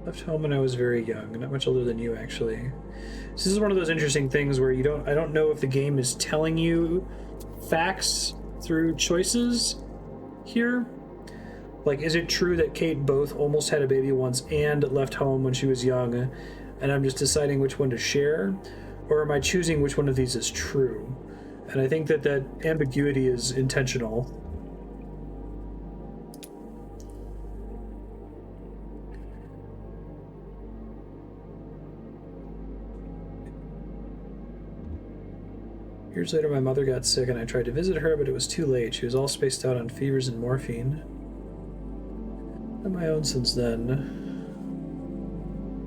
Left home when I was very young, not much older than you actually. This is one of those interesting things where I don't know if the game is telling you facts through choices here. Like, is it true that Kate both almost had a baby once and left home when she was young, and I'm just deciding which one to share? Or am I choosing which one of these is true? And I think that ambiguity is intentional. Years later, my mother got sick and I tried to visit her, but it was too late. She was all spaced out on fevers and morphine. On my own since then.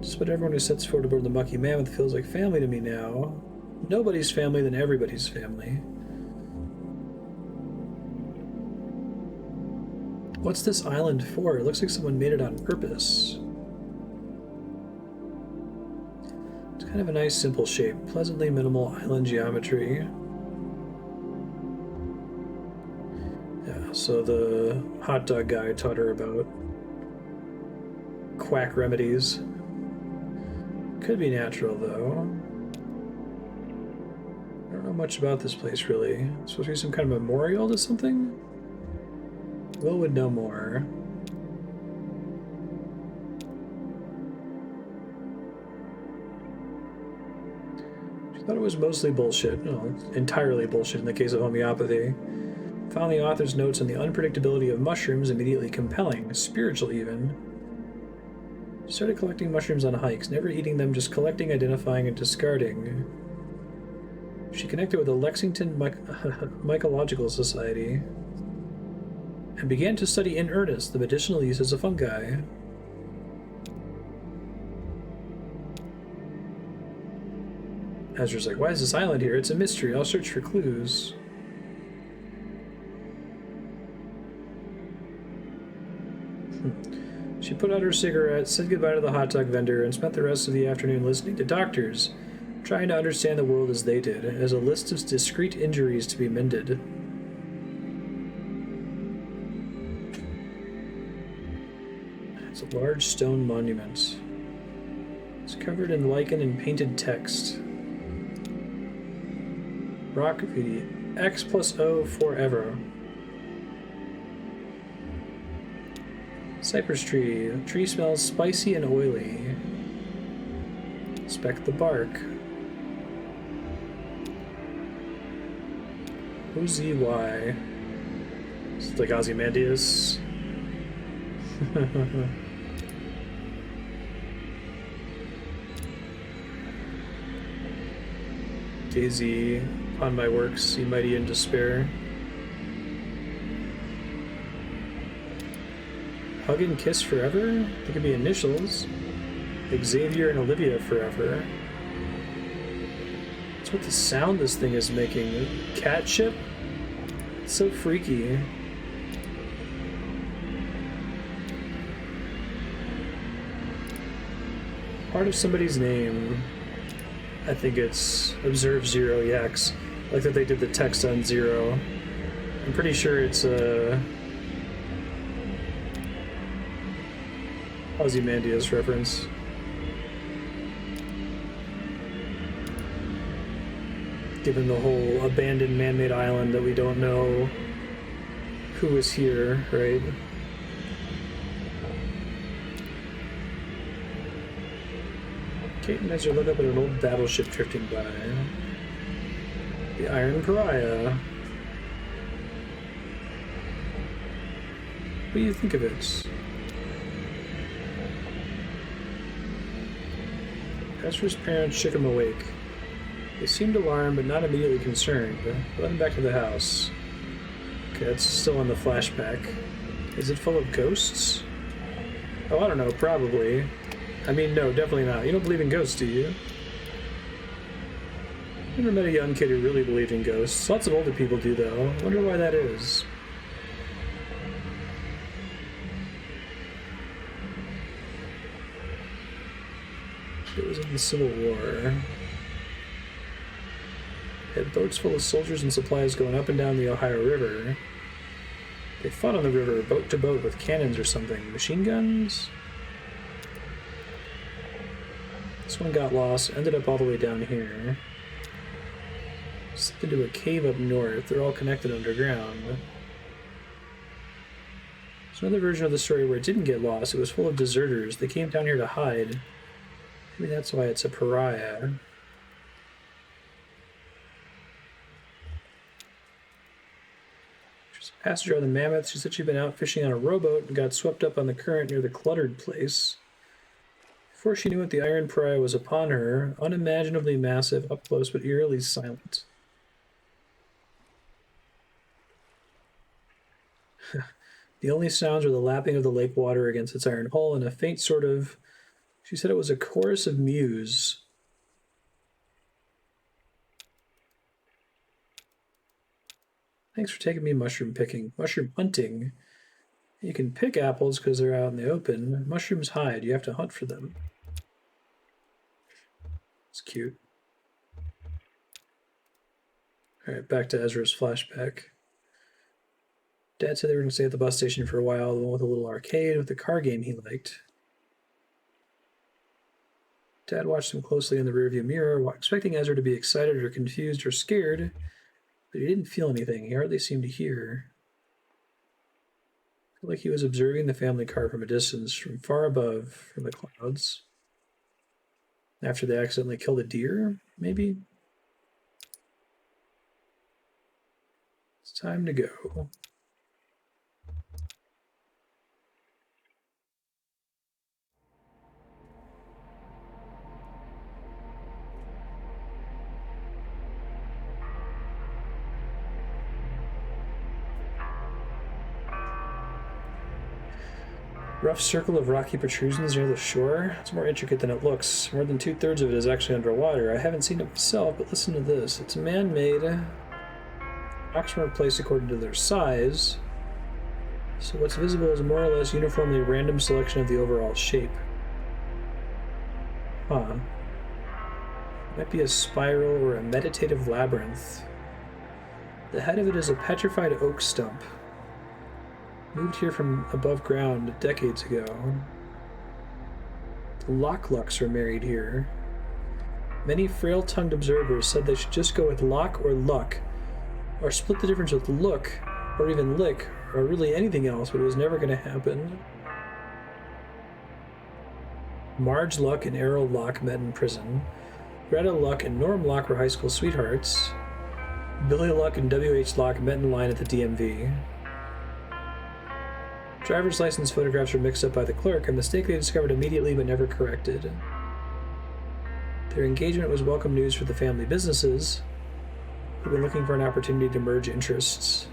Just what everyone who sets forward to build the Mucky Mammoth feels like family to me now. Nobody's family than everybody's family. What's this island for? It looks like someone made it on purpose. It's kind of a nice simple shape. Pleasantly minimal island geometry. Yeah, so the hot dog guy taught her about quack remedies. Could be natural, though. I don't know much about this place, really. It's supposed to be some kind of memorial to something? Will would know more. She thought it was mostly bullshit. No, entirely bullshit in the case of homeopathy. Found the author's notes on the unpredictability of mushrooms immediately compelling, spiritual even. Started collecting mushrooms on hikes, never eating them, just collecting, identifying, and discarding. She connected with the Lexington Mycological Society and began to study in earnest the medicinal uses of fungi. Azra's like, why is this island here? It's a mystery. I'll search for clues. She put out her cigarette, said goodbye to the hot dog vendor, and spent the rest of the afternoon listening to doctors, trying to understand the world as they did, as a list of discrete injuries to be mended. It's a large stone monument. It's covered in lichen and painted text. Rock graffiti. X plus O forever. Cypress tree. The tree smells spicy and oily. Inspect the bark. OZY. It's like Ozymandias. Daisy, upon my works, see mighty in despair. Hug and kiss forever? They could be initials. Xavier and Olivia forever. That's what the sound this thing is making. Cat ship? It's so freaky. Part of somebody's name. I think it's Observe Zero EX. Like that they did the text on Zero. I'm pretty sure it's Ozymandias reference. Given the whole abandoned man-made island that we don't know who is here, right? Kate and Ezra look up at an old battleship drifting by. The Iron Pariah. What do you think of it? Ezra's parents shook him awake. They seemed alarmed, but not immediately concerned. Led him back to the house. Okay, that's still in the flashback. Is it full of ghosts? Oh, I don't know, probably. I mean, no, definitely not. You don't believe in ghosts, do you? Never met a young kid who really believed in ghosts. Lots of older people do, though. Wonder why that is. It was in the Civil War. Had boats full of soldiers and supplies going up and down the Ohio River. They fought on the river, boat to boat, with cannons or something. Machine guns? This one got lost, ended up all the way down here. Slipped into a cave up north. They're all connected underground. There's another version of the story where it didn't get lost. It was full of deserters. They came down here to hide. Maybe that's why it's a pariah. She's a passenger on the Mammoth. She said she'd been out fishing on a rowboat and got swept up on the current near the cluttered place. Before she knew it, the iron pariah was upon her, unimaginably massive, up close, but eerily silent. The only sounds were the lapping of the lake water against its iron hull and a faint sort of... She said it was a chorus of mews. Thanks for taking me mushroom picking. Mushroom hunting. You can pick apples because they're out in the open. Mushrooms hide. You have to hunt for them. It's cute. Alright, back to Ezra's flashback. Dad said they were going to stay at the bus station for a while, the one with a little arcade with a car game he liked. Dad watched him closely in the rearview mirror, expecting Ezra to be excited or confused or scared, but he didn't feel anything. He hardly seemed to hear. I felt like he was observing the family car from a distance, from far above, from the clouds. After they accidentally killed a deer, maybe? It's time to go. Rough circle of rocky protrusions near the shore. It's more intricate than it looks. More than 2/3 of it is actually underwater. I haven't seen it myself, but listen to this. It's man-made. Rocks weren't placed according to their size, so what's visible is a more or less uniformly random selection of the overall shape. Huh. Might be a spiral or a meditative labyrinth. The head of it is a petrified oak stump. Moved here from above ground decades ago. The Lock-Lucks are married here. Many frail-tongued observers said they should just go with lock or luck, or split the difference with look, or even lick, or really anything else, but it was never going to happen. Marge Luck and Errol Locke met in prison. Greta Luck and Norm Locke were high school sweethearts. Billy Luck and W.H. Locke met in line at the DMV. Driver's license photographs were mixed up by the clerk, a mistake they discovered immediately but never corrected. Their engagement was welcome news for the family businesses, who've been looking for an opportunity to merge interests.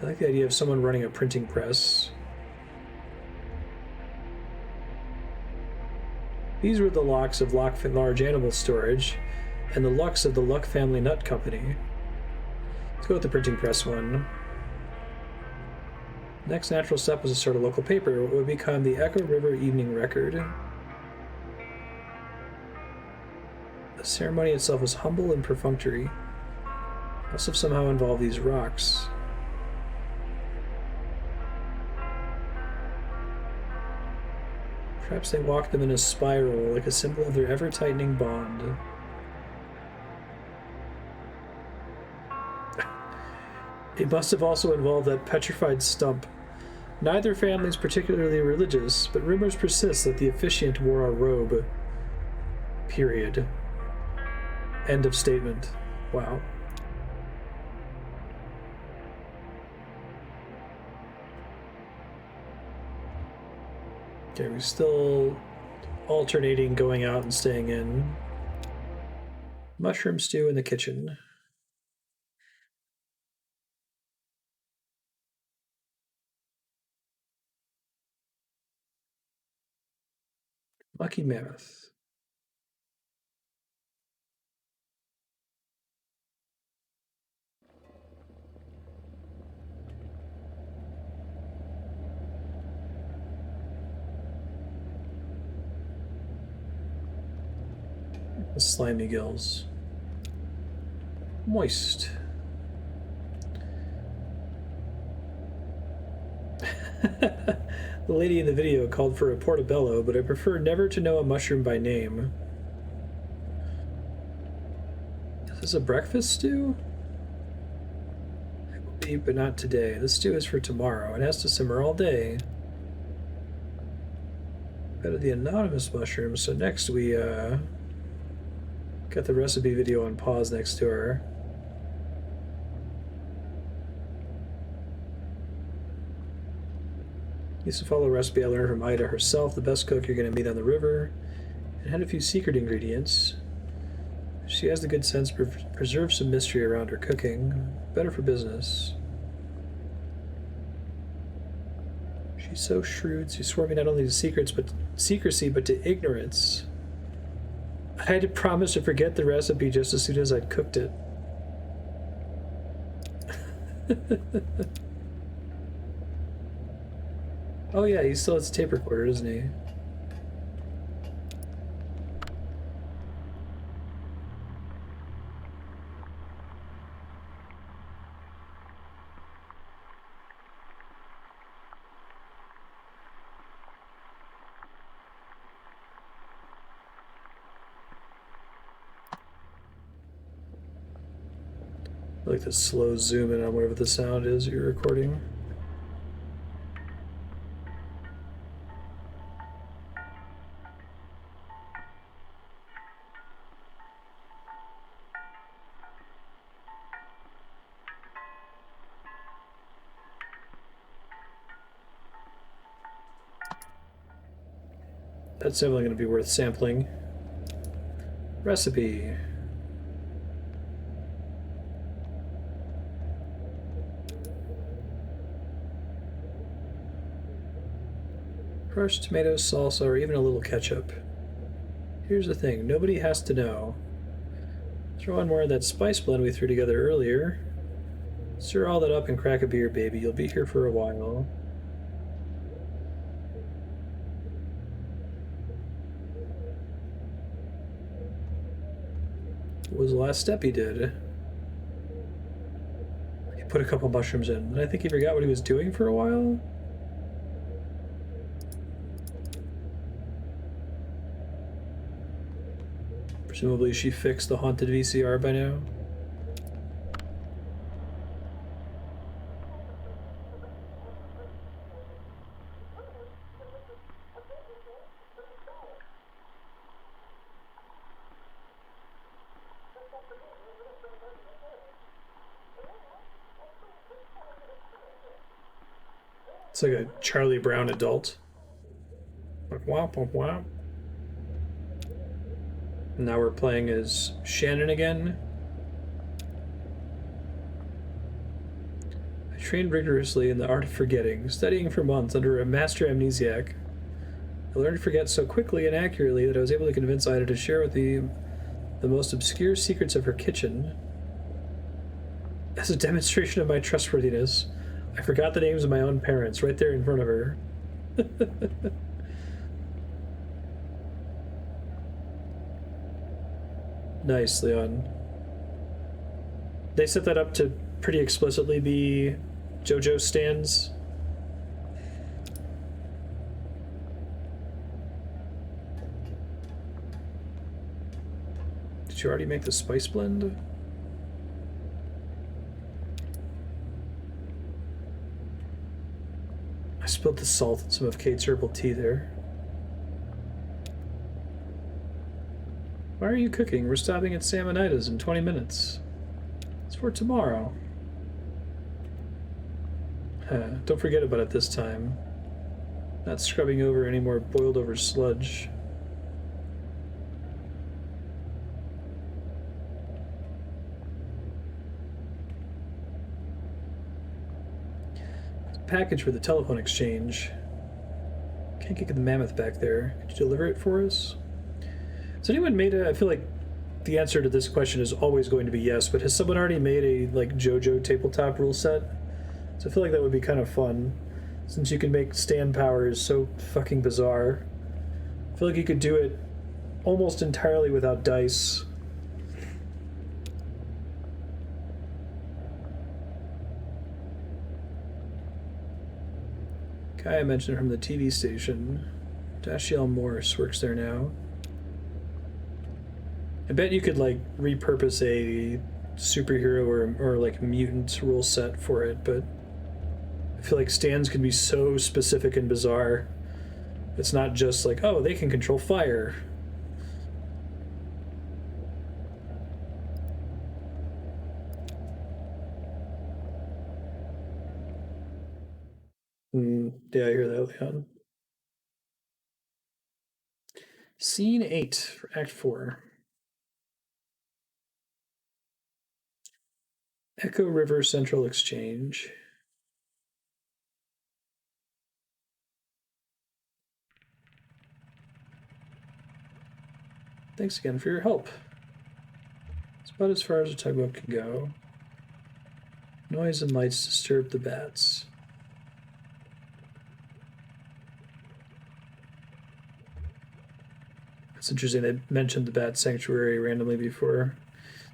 I like the idea of someone running a printing press. These were the Locks of Lock Large Animal Storage, and the Lucks of the Luck Family Nut Company. Let's go with the printing press one. Next natural step was to start a local paper, what would become the Echo River Evening Record. The ceremony itself was humble and perfunctory. Must have somehow involved these rocks. Perhaps they walked them in a spiral, like a symbol of their ever-tightening bond. It must have also involved that petrified stump. Neither family is particularly religious, but rumors persist that the officiant wore a robe. Period. End of statement. Wow. Okay, we're still alternating going out and staying in. Mushroom stew in the kitchen. Lucky Mammoth. The slimy gills. Moist. The lady in the video called for a portobello, but I prefer never to know a mushroom by name. Is this a breakfast stew? It will be, but not today. This stew is for tomorrow. It has to simmer all day. Better the anonymous mushroom, so next we got the recipe video on pause next to her. Used to follow a recipe I learned from Ida herself, the best cook you're going to meet on the river, and had a few secret ingredients. She has the good sense to preserve some mystery around her cooking. Better for business. She's so shrewd, she swore me not only to secrecy, but to ignorance. I had to promise to forget the recipe just as soon as I'd cooked it. Oh yeah, he still has a tape recorder, doesn't he? I like the slow zoom in on whatever the sound is you're recording. That's definitely going to be worth sampling. Recipe. Crushed tomatoes, salsa, or even a little ketchup. Here's the thing, nobody has to know. Throw in more of that spice blend we threw together earlier. Stir all that up and crack a beer, baby. You'll be here for a while. What was the last step he did? He put a couple mushrooms in, and I think he forgot what he was doing for a while. Presumably she fixed the haunted VCR by now. It's like a Charlie Brown adult. Like, womp, womp, womp. Now we're playing as Shannon again. I trained rigorously in the art of forgetting, studying for months under a master amnesiac. I learned to forget so quickly and accurately that I was able to convince Ida to share with me the most obscure secrets of her kitchen. As a demonstration of my trustworthiness, I forgot the names of my own parents right there in front of her. Nice, Leon. They set that up to pretty explicitly be JoJo stands. Did you already make the spice blend? I spilled the salt in some of Kate's herbal tea there. Why are you cooking? We're stopping at Sam and Ida's in 20 minutes. It's for tomorrow. Don't forget about it this time. Not scrubbing over any more boiled over sludge. Package for the telephone exchange. Can't get the mammoth back there. Could you deliver it for us? Has anyone made a... I feel like the answer to this question is always going to be yes, but has someone already made a, like, JoJo tabletop rule set? So I feel like that would be kind of fun, since you can make stand powers so fucking bizarre. I feel like you could do it almost entirely without dice. Guy I mentioned from the TV station, Dashiell Morse, works there now. I bet you could like repurpose a superhero or like mutant rule set for it, but I feel like stands can be so specific and bizarre. It's not just like, oh, they can control fire. Yeah, I hear that, Leon. Scene 8 for Act 4. Echo River Central Exchange. Thanks again for your help. It's about as far as a tugboat can go. Noise and lights disturb the bats. It's interesting they mentioned the bat sanctuary randomly before.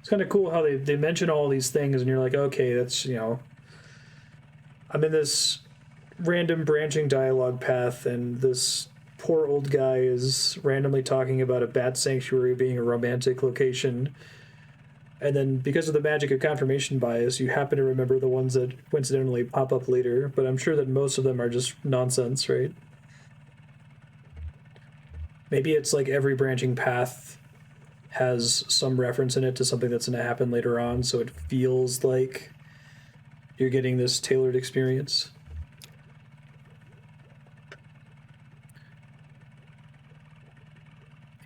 It's kind of cool how they mention all these things and you're like, okay, that's, you know, I'm in this random branching dialogue path and this poor old guy is randomly talking about a bat sanctuary being a romantic location. And then because of the magic of confirmation bias, you happen to remember the ones that coincidentally pop up later, but I'm sure that most of them are just nonsense, right? Maybe it's like every branching path has some reference in it to something that's going to happen later on, so it feels like you're getting this tailored experience.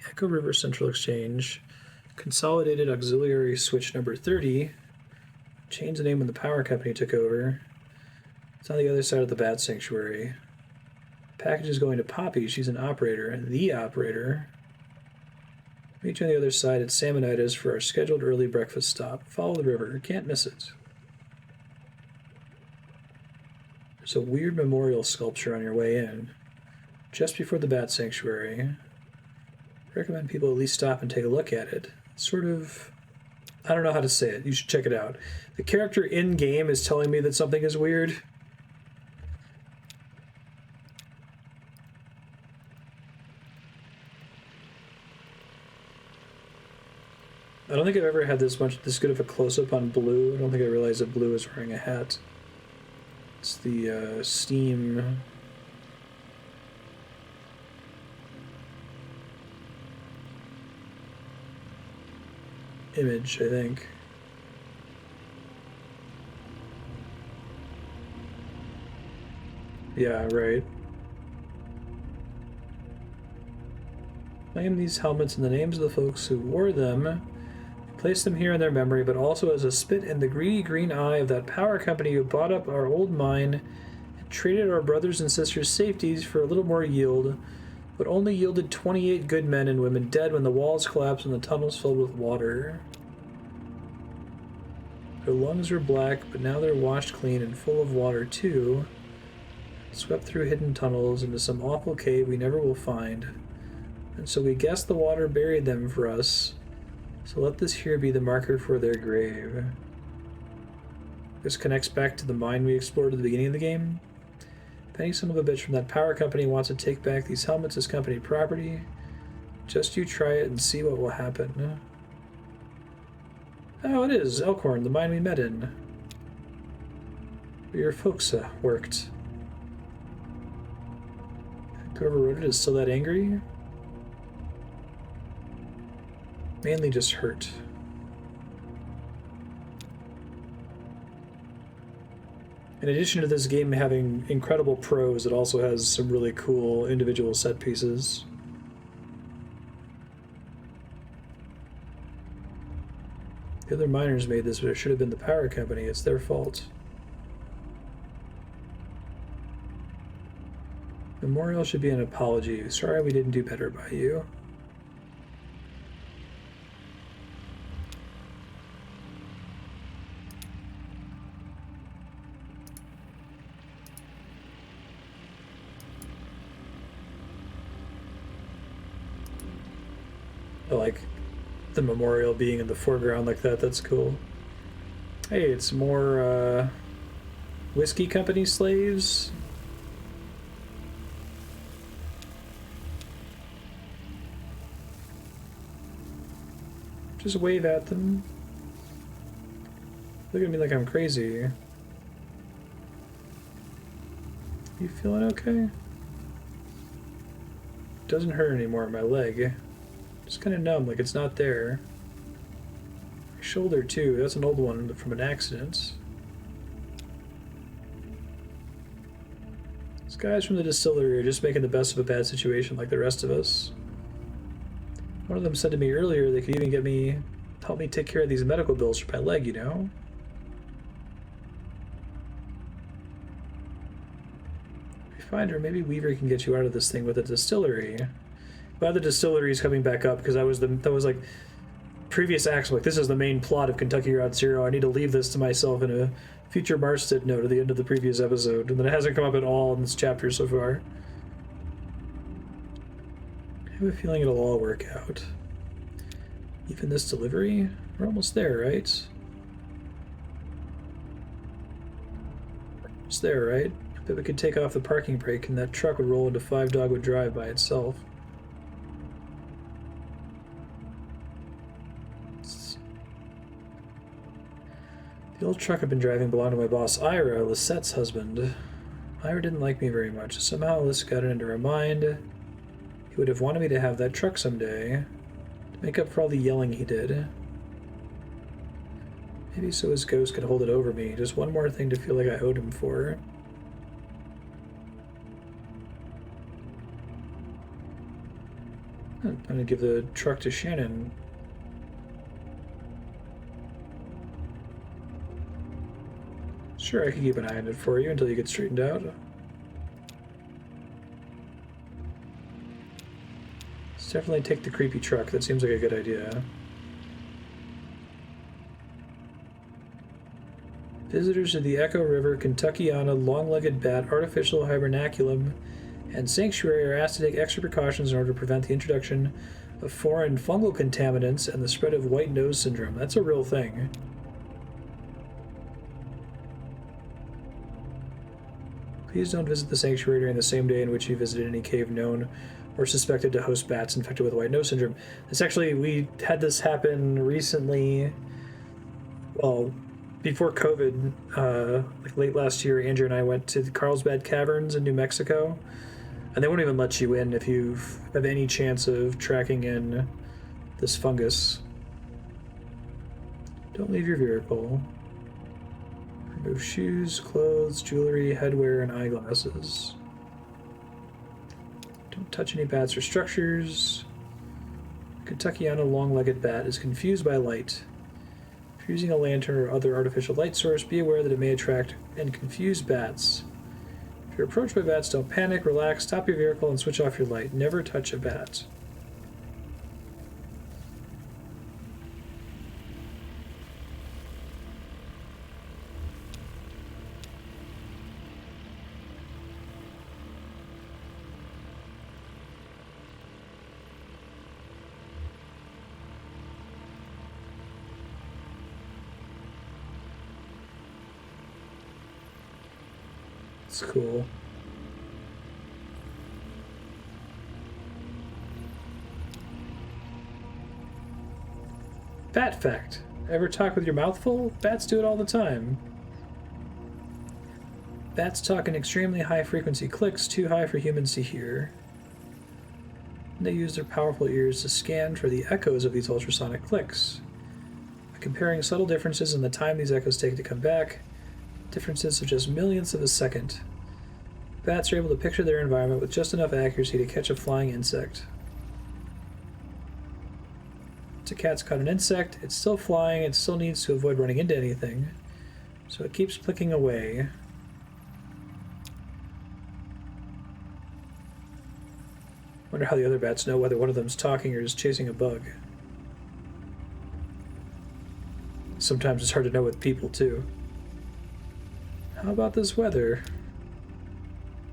Echo River Central Exchange, Consolidated Auxiliary Switch number 30, changed the name when the power company took over. It's on the other side of the Bat Sanctuary. Package is going to Poppy. She's an operator. The operator. Meet you on the other side at Salmonitas for our scheduled early breakfast stop. Follow the river. Can't miss it. There's a weird memorial sculpture on your way in. Just before the Bat Sanctuary. I recommend people at least stop and take a look at it. It's sort of... I don't know how to say it. You should check it out. The character in-game is telling me that something is weird. I don't think I've ever had this good of a close-up on Blue. I don't think I realized that Blue is wearing a hat. It's the Steam image, I think. Yeah, right. Claim these helmets in the names of the folks who wore them. Place them here in their memory, but also as a spit in the greedy green eye of that power company who bought up our old mine and traded our brothers and sisters' safeties for a little more yield, but only yielded 28 good men and women dead when the walls collapsed and the tunnels filled with water. Their lungs were black, but now they're washed clean and full of water too, swept through hidden tunnels into some awful cave we never will find. And so we guess the water buried them for us. So let this here be the marker for their grave. This connects back to the mine we explored at the beginning of the game. If any son of a bitch from that power company wants to take back these helmets as company property, just you try it and see what will happen. Oh, it is Elkhorn, the mine we met in. Where your folks worked. Whoever wrote it is still that angry? Mainly just hurt. In addition to this game having incredible prose, it also has some really cool individual set pieces. The other miners made this, but it should have been the power company. It's their fault. Memorial should be an apology. Sorry we didn't do better by you. But like the memorial being in the foreground like that, that's cool. Hey, it's more whiskey company slaves. Just wave at them. Look at me like I'm crazy. You feeling okay? Doesn't hurt anymore, my leg. Just kind of numb, like it's not there. My shoulder too, that's an old one from an accident. These guys from the distillery are just making the best of a bad situation like the rest of us. One of them said to me earlier they could even help me take care of these medical bills for my leg, you know? If you find her, maybe Weaver can get you out of this thing with the distillery. Well, the distillery is coming back up because that was like previous acts. Like this is the main plot of Kentucky Route Zero. I need to leave this to myself in a future Marstead note at the end of the previous episode, and then it hasn't come up at all in this chapter so far. I have a feeling it'll all work out. Even this delivery? We're almost there, right? Almost there, right? I bet we could take off the parking brake and that truck would roll into 5 Dogwood Drive by itself. The old truck I've been driving belonged to my boss Ira, Lissette's husband. Ira didn't like me very much. Somehow Lisette got it into her mind. He would have wanted me to have that truck someday, to make up for all the yelling he did. Maybe so his ghost could hold it over me. Just one more thing to feel like I owed him for. I'm gonna give the truck to Shannon. Sure, I can keep an eye on it for you until you get straightened out. Let's definitely take the creepy truck. That seems like a good idea. Visitors to the Echo River, Kentuckiana, long-legged bat, artificial hibernaculum, and sanctuary are asked to take extra precautions in order to prevent the introduction of foreign fungal contaminants and the spread of white nose syndrome. That's a real thing. Please don't visit the sanctuary during the same day in which you visited any cave known or suspected to host bats infected with white nose syndrome. It's actually, we had this happen recently, well, before COVID, like late last year. Andrew and I went to the Carlsbad Caverns in New Mexico, and they won't even let you in if you have any chance of tracking in this fungus. Don't leave your vehicle. Remove shoes, clothes, jewelry, headwear, and eyeglasses. Don't touch any bats or structures. Kentuckiana long-legged bat is confused by light. If you're using a lantern or other artificial light source, be aware that it may attract and confuse bats. If you're approached by bats, don't panic, relax, stop your vehicle, and switch off your light. Never touch a bat. It's cool. Bat fact. Ever talk with your mouth full? Bats do it all the time. Bats talk in extremely high-frequency clicks, too high for humans to hear. They use their powerful ears to scan for the echoes of these ultrasonic clicks. By comparing subtle differences in the time these echoes take to come back, differences of just millionths of a second, bats are able to picture their environment with just enough accuracy to catch a flying insect. Once a cat's caught an insect, it's still flying, it still needs to avoid running into anything, so it keeps clicking away. Wonder how the other bats know whether one of them's talking or just chasing a bug. Sometimes it's hard to know with people, too. How about this weather?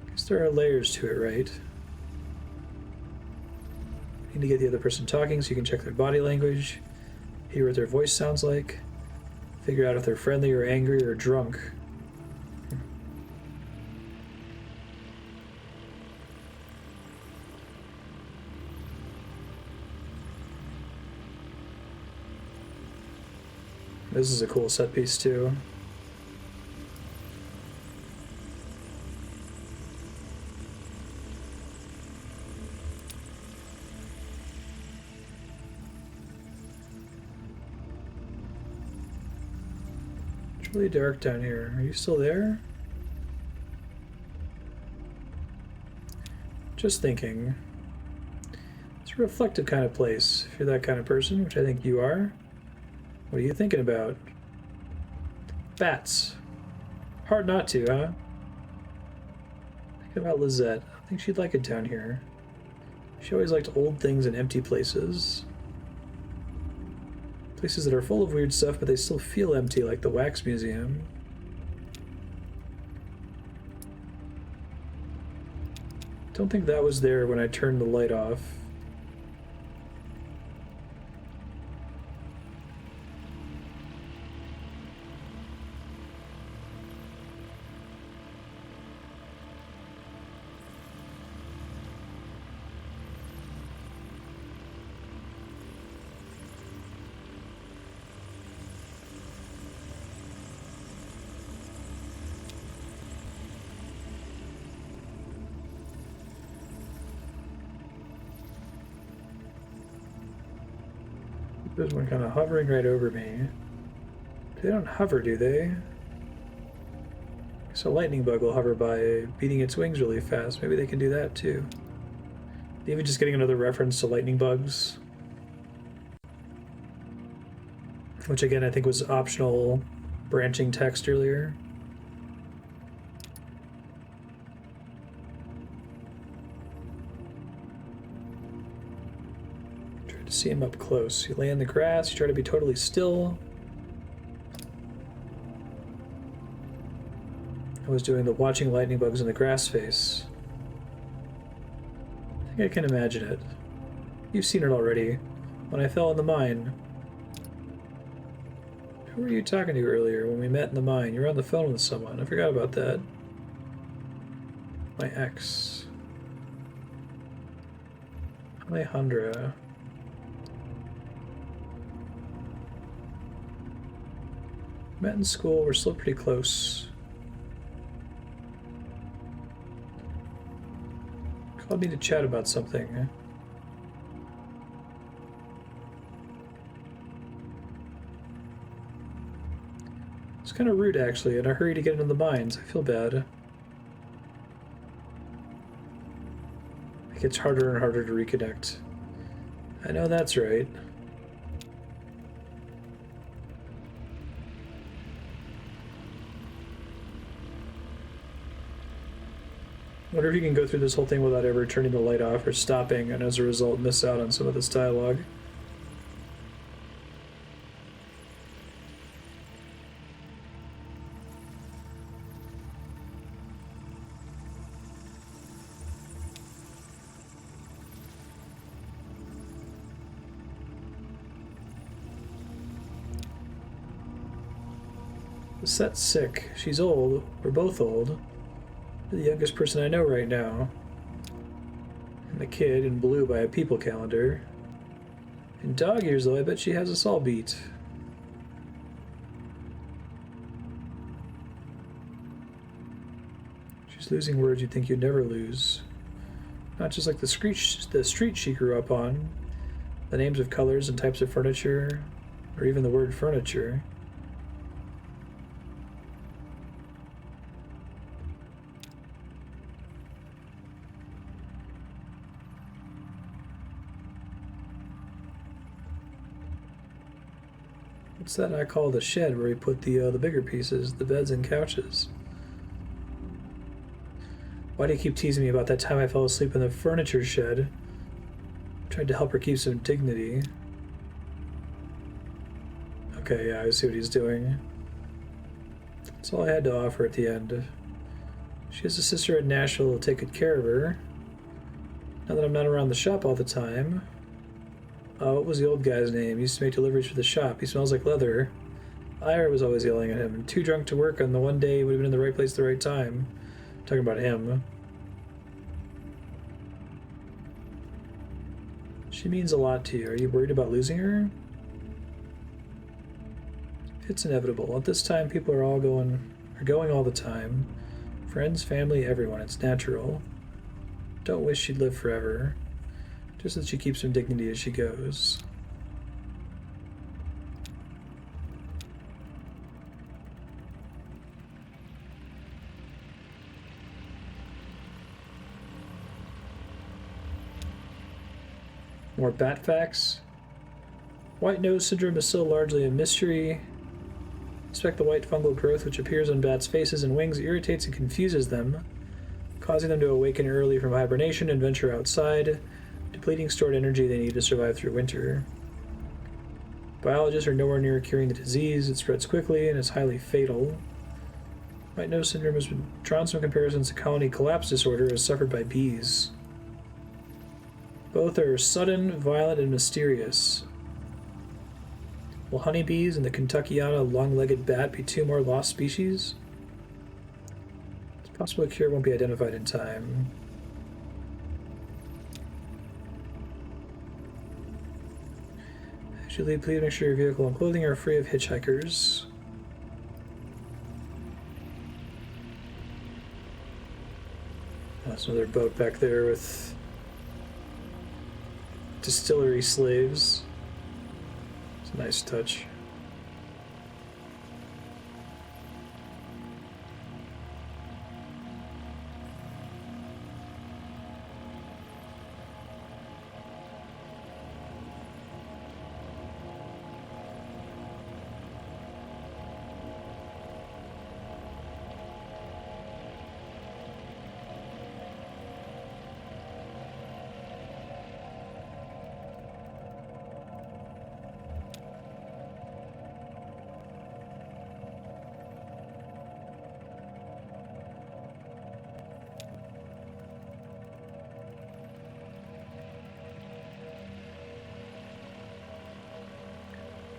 Guess there are layers to it, right? Any need to get the other person talking so you can check their body language, hear what their voice sounds like, figure out if they're friendly or angry or drunk. This is a cool set piece too. It's really dark down here. Are you still there? Just thinking. It's a reflective kind of place, if you're that kind of person, which I think you are. What are you thinking about? Bats. Hard not to, huh? Think about Lizette. I think she'd like it down here. She always liked old things and empty places. Places that are full of weird stuff, but they still feel empty, like the Wax Museum. Don't think that was there when I turned the light off. There's one kind of hovering right over me. They don't hover, do they? So a lightning bug will hover by beating its wings really fast. Maybe they can do that too. Even just getting another reference to lightning bugs. Which again I think was optional branching text earlier. See him up close. You lay in the grass, you try to be totally still. I was doing the watching lightning bugs in the grass face. I think I can imagine it. You've seen it already. When I fell in the mine. Who were you talking to earlier when we met in the mine? You were on the phone with someone. I forgot about that. My ex. Alejandra. Met in school, we're still pretty close. Called me to chat about something. It's kind of rude, actually, in a hurry to get into the mines. I feel bad. It gets harder and harder to reconnect. I know that's right. I wonder if you can go through this whole thing without ever turning the light off or stopping, and as a result miss out on some of this dialogue. Lisette's sick. She's old. We're both old. The youngest person I know right now. And the kid in blue by a people calendar. In dog years, though, I bet she has us all beat. She's losing words you'd think you'd never lose. Not just like the street she grew up on. The names of colors and types of furniture, or even the word furniture. What's that I call the shed where we put the bigger pieces, the beds and couches? Why do you keep teasing me about that time I fell asleep in the furniture shed? Tried to help her keep some dignity. Okay, yeah, I see what he's doing. That's all I had to offer at the end. She has a sister in Nashville who'll take good care of her. Now that I'm not around the shop all the time, What was the old guy's name? He used to make deliveries for the shop. He smells like leather. Ira was always yelling at him. Too drunk to work on the one day he would have been in the right place at the right time. Talking about him. She means a lot to you. Are you worried about losing her? It's inevitable. At this time, people are going all the time. Friends, family, everyone. It's natural. Don't wish she'd live forever. Just that she keeps some dignity as she goes. More bat facts. White nose syndrome is still largely a mystery. Suspect the white fungal growth which appears on bats' faces and wings irritates and confuses them, causing them to awaken early from hibernation and venture outside, depleting stored energy they need to survive through winter. Biologists are nowhere near curing the disease. It spreads quickly and is highly fatal. White nose syndrome has been drawn some comparisons to colony collapse disorder as suffered by bees. Both are sudden, violent, and mysterious. Will honeybees and the Kentuckiana long-legged bat be two more lost species? It's possible a cure won't be identified in time. As you leave, please make sure your vehicle and clothing are free of hitchhikers. That's another boat back there with distillery slaves. It's a nice touch.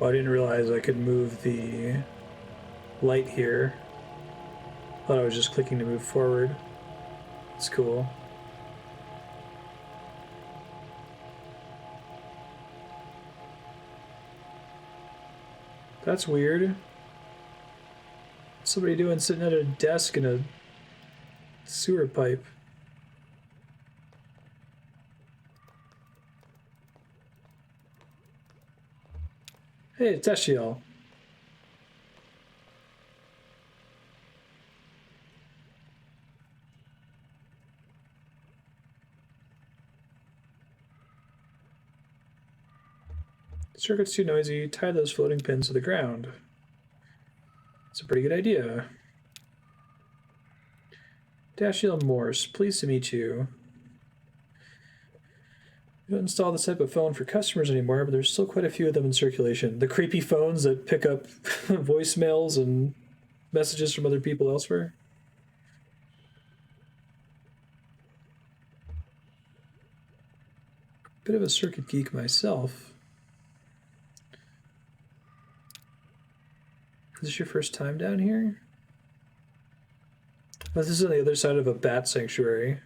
Oh, I didn't realize I could move the light here. Thought I was just clicking to move forward. It's cool. That's weird. What's somebody doing sitting at a desk in a sewer pipe? Hey, it's Eshiel. Circuit's too noisy. Tie those floating pins to the ground. It's a pretty good idea. Dashiel Morse, pleased to meet you. We don't install this type of phone for customers anymore, but there's still quite a few of them in circulation. The creepy phones that pick up voicemails and messages from other people elsewhere. Bit of a circuit geek myself. Is this your first time down here? Oh, this is on the other side of a bat sanctuary.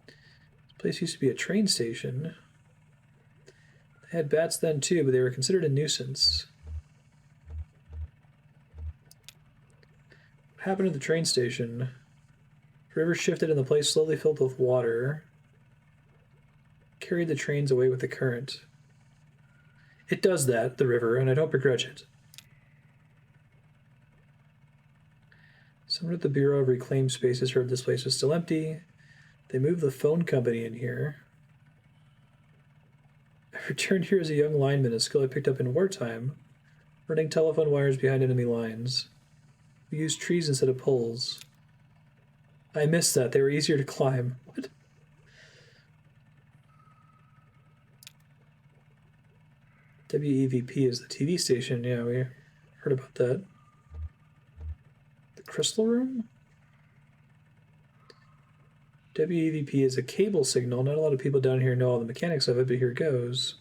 This place used to be a train station. They had bats then too, but they were considered a nuisance. What happened to the train station? The river shifted and the place slowly filled with water. Carried the trains away with the current. It does that, the river, and I don't begrudge it. Someone at the Bureau of Reclaimed Spaces heard this place was still empty. They moved the phone company in here. I returned here as a young lineman, a skill I picked up in wartime, running telephone wires behind enemy lines. We used trees instead of poles. I missed that. They were easier to climb. What? WEVP is the TV station. Yeah, we heard about that. The Crystal Room? WEVP is a cable signal. Not a lot of people down here know all the mechanics of it, but here goes.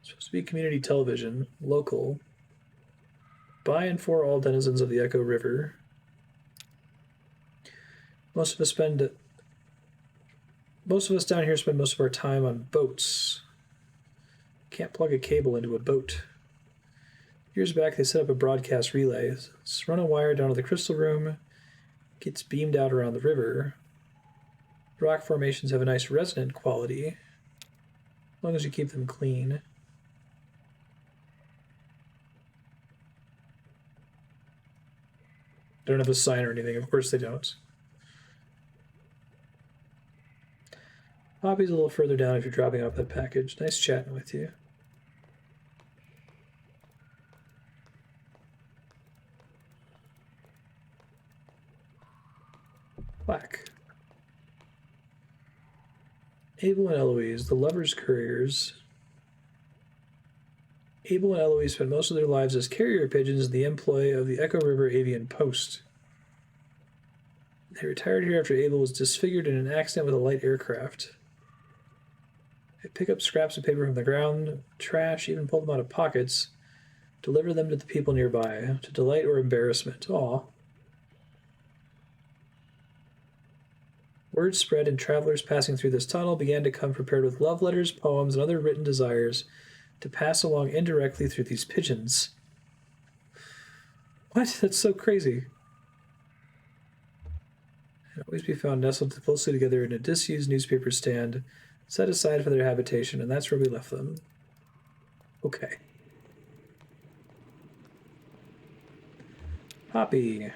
It's supposed to be community television, local. By and for all denizens of the Echo River. Most of us down here spend most of our time on boats. Can't plug a cable into a boat. Years back, they set up a broadcast relay. It's run a wire down to the crystal room, gets beamed out around the river. Rock formations have a nice resonant quality, as long as you keep them clean. They don't have a sign or anything. Of course they don't. Poppy's a little further down if you're dropping off that package. Nice chatting with you. Black. Abel and Eloise, the lovers' couriers. Abel and Eloise spent most of their lives as carrier pigeons in the employ of the Echo River Avian Post. They retired here after Abel was disfigured in an accident with a light aircraft. They pick up scraps of paper from the ground, trash, even pull them out of pockets, deliver them to the people nearby, to delight or embarrassment. Aw. Word spread, and travelers passing through this tunnel began to come prepared with love letters, poems, and other written desires to pass along indirectly through these pigeons. What? That's so crazy. They always be found nestled closely together in a disused newspaper stand, set aside for their habitation, and that's where we left them. Okay. Poppy.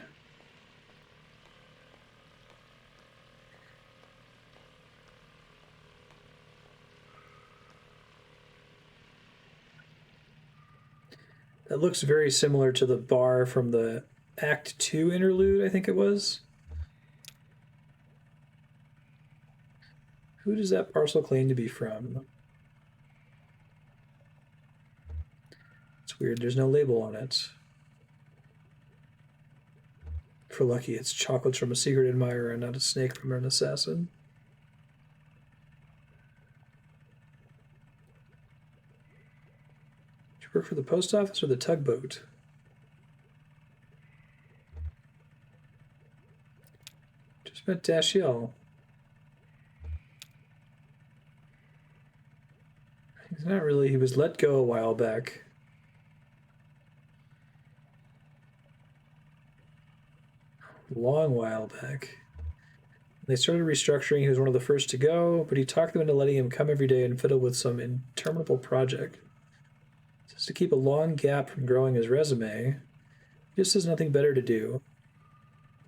That looks very similar to the bar from the Act 2 interlude, I think it was. Who does that parcel claim to be from? It's weird, there's no label on it. For lucky, it's chocolates from a secret admirer and not a snake from an assassin. Did you work for the post office or the tugboat? Just met Dashiell. He's not really, he was let go a while back. Long while back. They started restructuring. He was one of the first to go, but he talked them into letting him come every day and fiddle with some interminable project. Just to keep a long gap from growing his resume, he just has nothing better to do.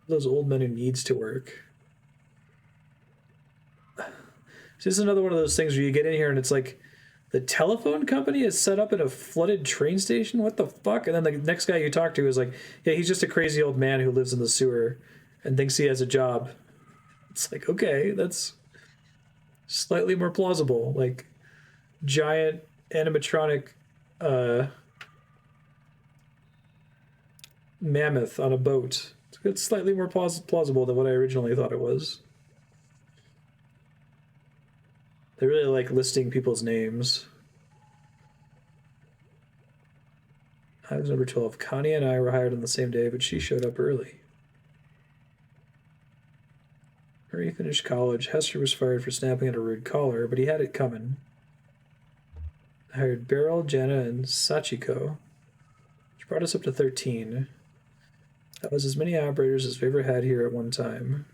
Those old men who needs to work. So this is another one of those things where you get in here and it's like, the telephone company is set up at a flooded train station? What the fuck? And then the next guy you talk to is like, yeah, he's just a crazy old man who lives in the sewer and thinks he has a job. It's like, okay, that's slightly more plausible. Like, giant animatronic mammoth on a boat. It's slightly more plausible than what I originally thought it was. They really like listing people's names. I was number 12. Connie and I were hired on the same day, but she showed up early. Marie finished college. Hester was fired for snapping at a rude caller, but he had it coming. I hired Beryl, Jenna, and Sachiko, which brought us up to 13. That was as many operators as we ever had here at one time.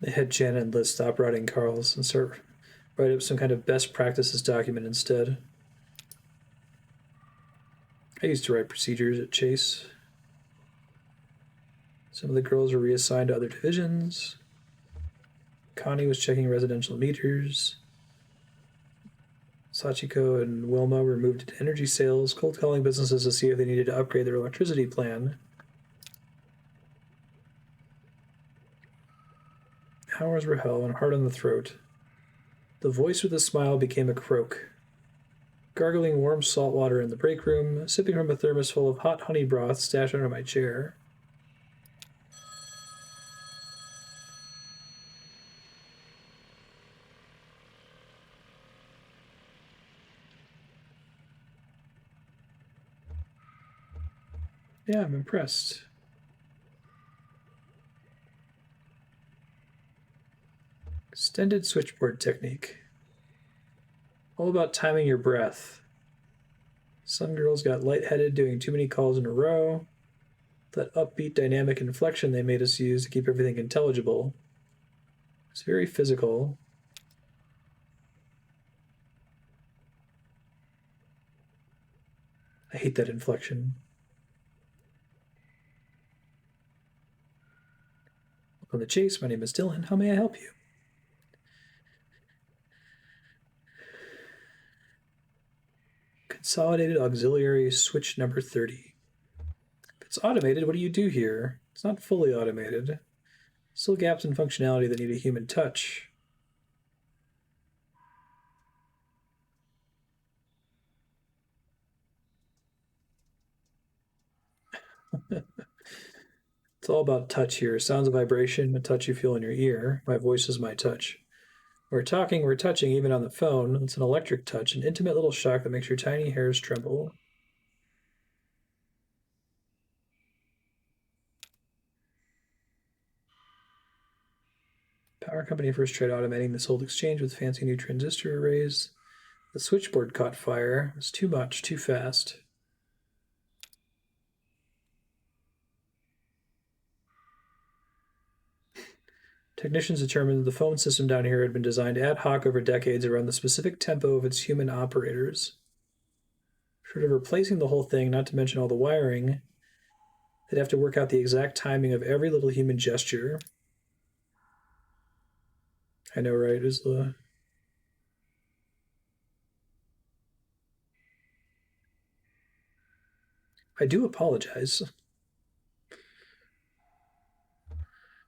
They had Jenna and Liz stop writing Carl's and write up some kind of best practices document instead. I used to write procedures at Chase. Some of the girls were reassigned to other divisions. Connie was checking residential meters. Sachiko and Wilma were moved into energy sales, cold calling businesses to see if they needed to upgrade their electricity plan. Hours were hell and hard on the throat. The voice with a smile became a croak. Gargling warm salt water in the break room, sipping from a thermos full of hot honey broth stashed under my chair. Yeah, I'm impressed. Extended switchboard technique. All about timing your breath. Some girls got lightheaded doing too many calls in a row. That upbeat dynamic inflection they made us use to keep everything intelligible. It's very physical. I hate that inflection. On the chase, my name is Dylan. How may I help you? Consolidated auxiliary switch number 30. If it's automated, what do you do here? It's not fully automated. Still gaps in functionality that need a human touch. It's all about touch here. Sounds of vibration, a touch you feel in your ear. My voice is my touch. We're talking, we're touching, even on the phone. It's an electric touch, an intimate little shock that makes your tiny hairs tremble. Power company first tried automating this old exchange with fancy new transistor arrays. The switchboard caught fire. It was too much, too fast. Technicians determined that the phone system down here had been designed ad hoc over decades around the specific tempo of its human operators. Short of replacing the whole thing, not to mention all the wiring, they'd have to work out the exact timing of every little human gesture. I know, right, Isla? I do apologize.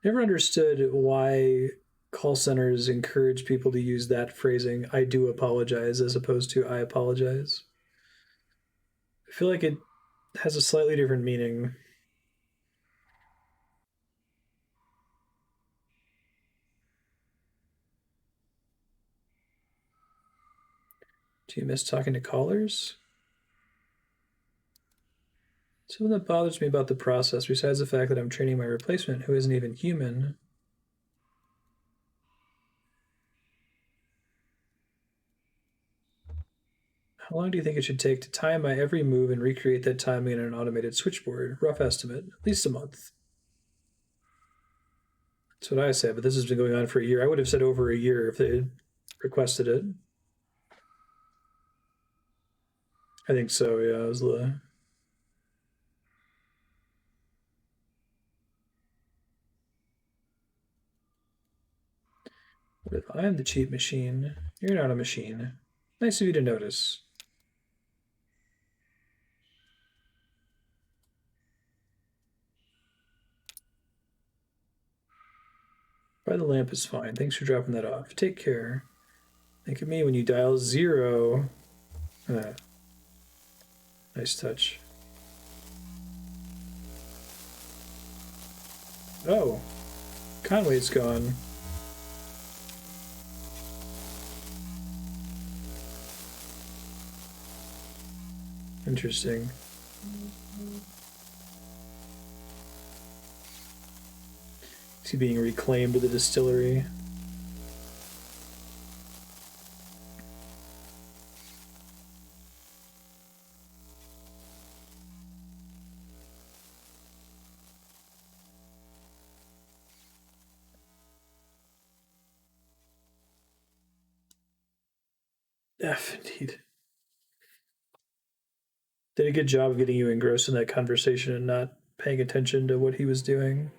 Never understood why call centers encourage people to use that phrasing, I do apologize, as opposed to I apologize. I feel like it has a slightly different meaning. Do you miss talking to callers? Something that bothers me about the process, besides the fact that I'm training my replacement, who isn't even human. How long do you think it should take to time my every move and recreate that timing in an automated switchboard? Rough estimate, at least a month. That's what I said, but this has been going on for a year. I would have said over a year if they had requested it. I think so, yeah. It was the. What if I'm the cheap machine? You're not a machine. Nice of you to notice. By the lamp is fine. Thanks for dropping that off. Take care. Think of me when you dial 0. Nice touch. Oh, Conway's gone. Interesting. Is he being reclaimed to the distillery? F, indeed. Did a good job of getting you engrossed in that conversation and not paying attention to what he was doing.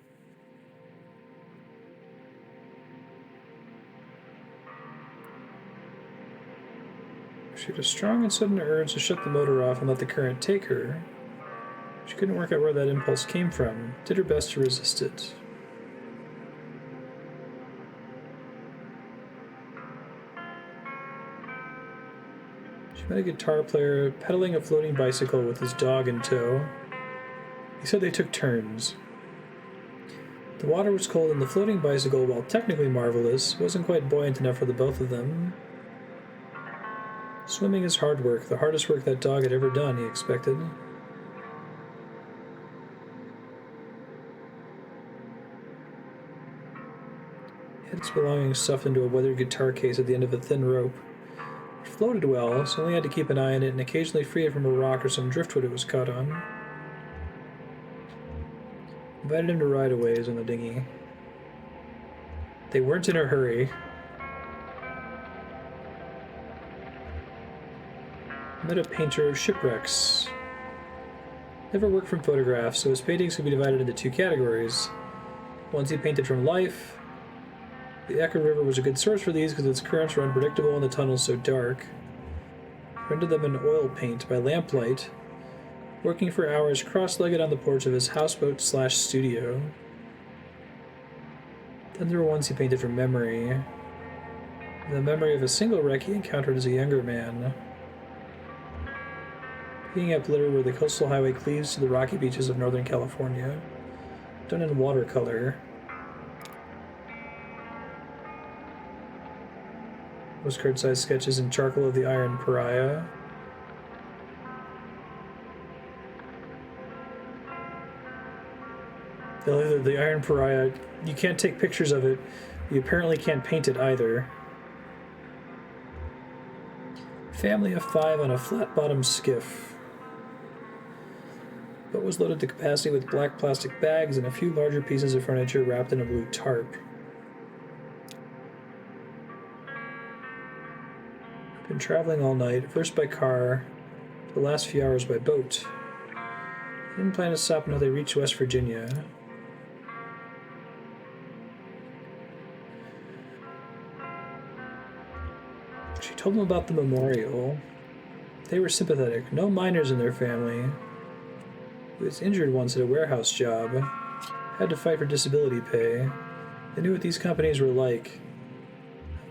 She had a strong and sudden urge to shut the motor off and let the current take her. She couldn't work out where that impulse came from, did her best to resist it. Met a guitar player pedaling a floating bicycle with his dog in tow. He said they took turns. The water was cold and the floating bicycle, while technically marvelous, wasn't quite buoyant enough for the both of them. Swimming is hard work, the hardest work that dog had ever done, he expected. He had his belongings stuffed into a weathered guitar case at the end of a thin rope. It floated well, so only had to keep an eye on it and occasionally free it from a rock or some driftwood it was caught on. Invited him to ride a ways on the dinghy. They weren't in a hurry. Met a painter of shipwrecks. Never worked from photographs, so his paintings could be divided into two categories. Ones he painted from life. The Echo River was a good source for these because its currents were unpredictable and the tunnels so dark. Rendered them in oil paint by lamplight, working for hours cross-legged on the porch of his houseboat/studio. Then there were ones he painted from memory. The memory of a single wreck he encountered as a younger man. Picking up litter where the coastal highway cleaves to the rocky beaches of Northern California. Done in watercolor. Postcard-sized sketches in charcoal of the Iron Pariah. The Iron Pariah, you can't take pictures of it. You apparently can't paint it either. Family of 5 on a flat-bottomed skiff. Boat was loaded to capacity with black plastic bags and a few larger pieces of furniture wrapped in a blue tarp. Been traveling all night, first by car, the last few hours by boat. Didn't plan to stop until they reached West Virginia. She told them about the memorial. They were sympathetic. No minors in their family. He was injured once at a warehouse job. Had to fight for disability pay. They knew what these companies were like.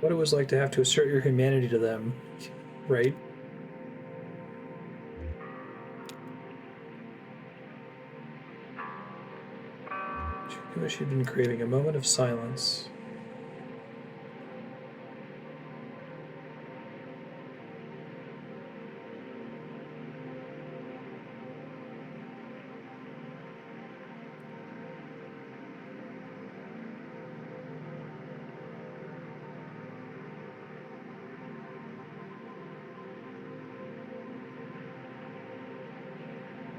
What it was like to have to assert your humanity to them. Right? She knew what she'd been craving. A moment of silence.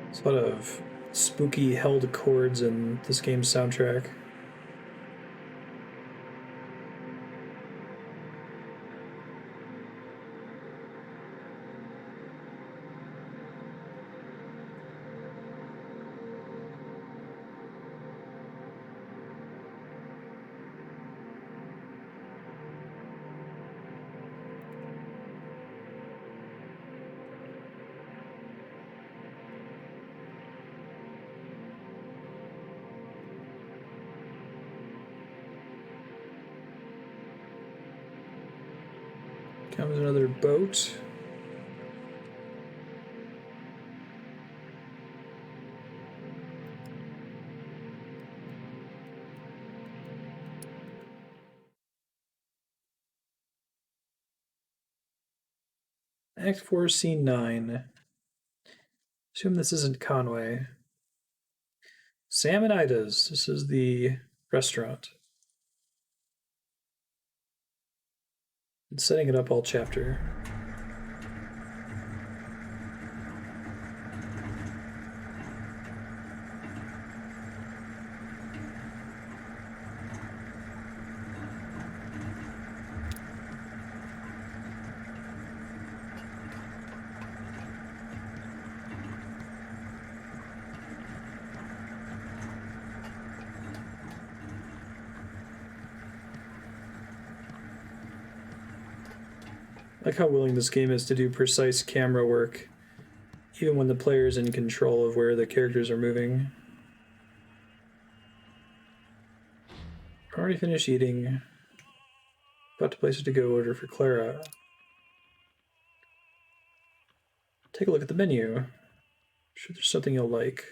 There's a lot of spooky held chords in this game's soundtrack. Comes another boat. Act 4, Scene 9. Assume this isn't Conway. Sam and Ida's. This is the restaurant. Been setting it up all chapter. I like how willing this game is to do precise camera work, even when the player is in control of where the characters are moving. Already finished eating. About to place a to-go order for Clara. Take a look at the menu. I'm sure there's something you'll like.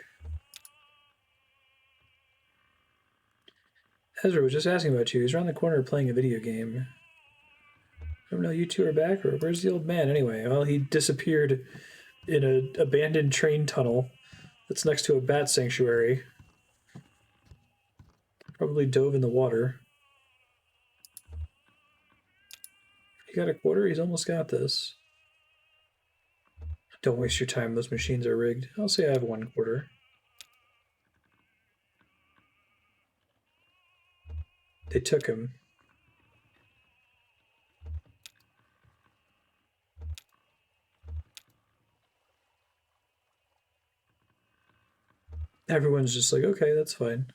Ezra was just asking about you. He's around the corner playing a video game. I don't know, you two are back, or where's the old man anyway? Well, he disappeared in an abandoned train tunnel that's next to a bat sanctuary. Probably dove in the water. You got a quarter? He's almost got this. Don't waste your time. Those machines are rigged. I'll say I have 1/4. They took him. Everyone's just like, okay, that's fine.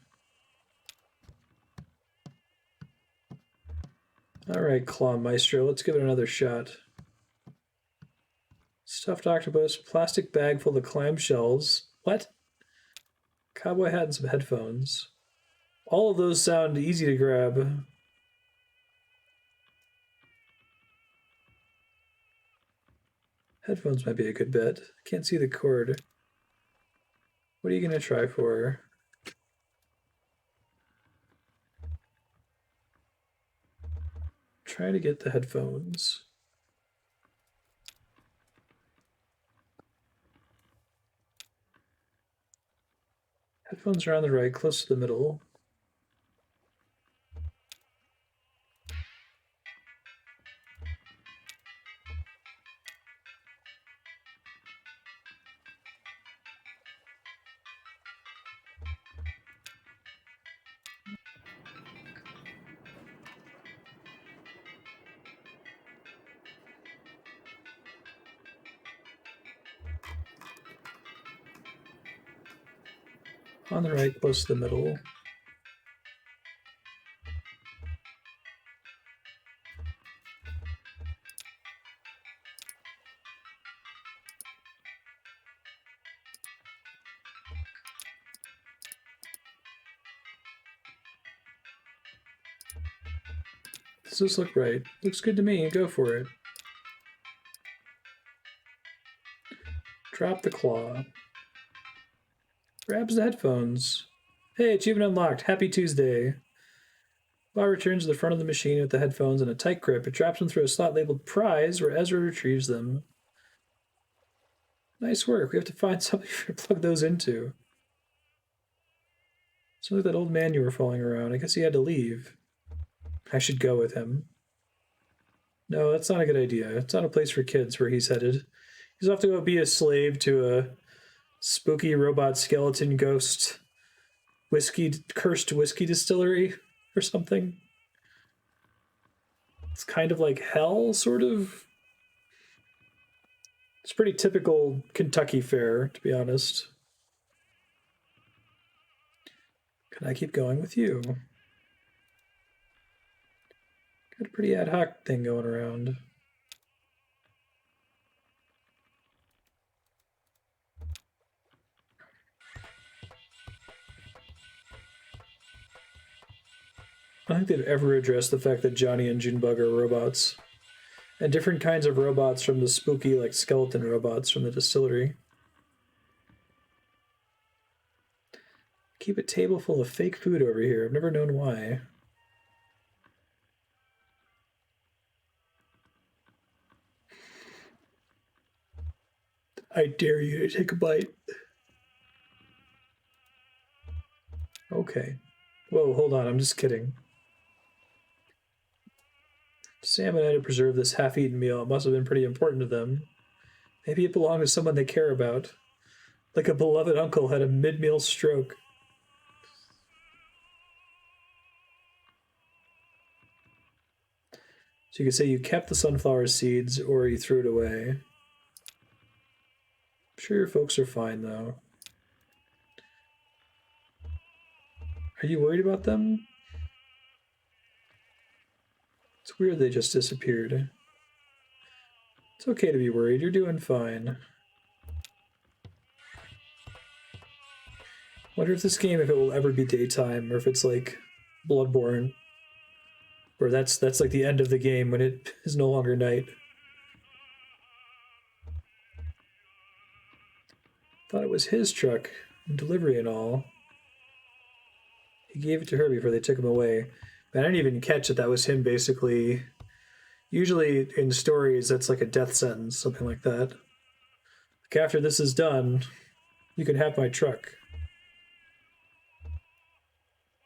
All right, Claw Maestro, let's give it another shot. Stuffed octopus, plastic bag full of clamshells. What? Cowboy hat and some headphones. All of those sound easy to grab. Headphones might be a good bet. I can't see the cord. What are you going to try for? Try to get the headphones. Headphones are on the right, close to the middle. On the right, close to the middle. Does this look right? Looks good to me. Go for it. Drop the claw. Grabs the headphones. Hey, achievement unlocked. Happy Tuesday. Claw returns to the front of the machine with the headphones in a tight grip. It drops them through a slot labeled prize where Ezra retrieves them. Nice work. We have to find something to plug those into. Sounds like that old man you were following around. I guess he had to leave. I should go with him. No, that's not a good idea. It's not a place for kids where he's headed. He's off to go be a slave to a spooky robot skeleton ghost cursed whiskey distillery or something. It's kind of like hell, sort of. It's pretty typical Kentucky fare, to be honest. Can I keep going with you? Got a pretty ad hoc thing going around. I don't think they've ever addressed the fact that Johnny and Junebug are robots. And different kinds of robots from the spooky, like, skeleton robots from the distillery. Keep a table full of fake food over here. I've never known why. I dare you to take a bite. Okay. Whoa, hold on, I'm just kidding. Sam and I had to preserve this half-eaten meal. It must have been pretty important to them. Maybe it belonged to someone they care about. Like a beloved uncle had a mid-meal stroke. So you could say you kept the sunflower seeds or you threw it away. I'm sure your folks are fine, though. Are you worried about them? It's weird they just disappeared. It's okay to be worried. You're doing fine. Wonder if this game, if it will ever be daytime, or if it's like Bloodborne, where that's like the end of the game when it is no longer night. Thought it was his truck, and delivery and all. He gave it to her before they took him away. But I didn't even catch that was him, basically. Usually in stories, that's like a death sentence, something like that. Like, after this is done, you can have my truck.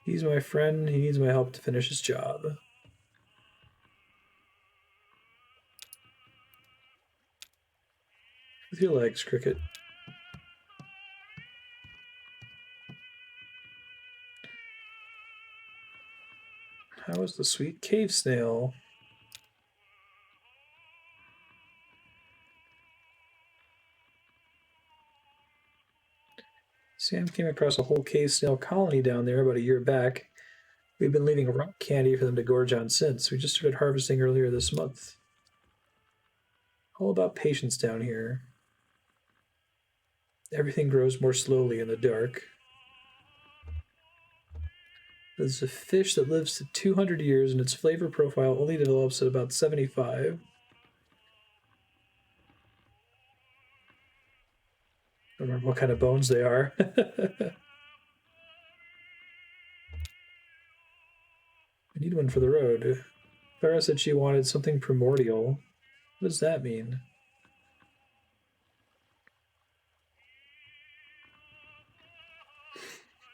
He's my friend. He needs my help to finish his job. With your legs, Cricket. How is the sweet cave snail? Sam came across a whole cave snail colony down there about a year back. We've been leaving rock candy for them to gorge on since. We just started harvesting earlier this month. All about patience down here. Everything grows more slowly in the dark. There's a fish that lives to 200 years and its flavor profile only develops at about 75. I don't remember what kind of bones they are. I need one for the road. Clara said she wanted something primordial. What does that mean?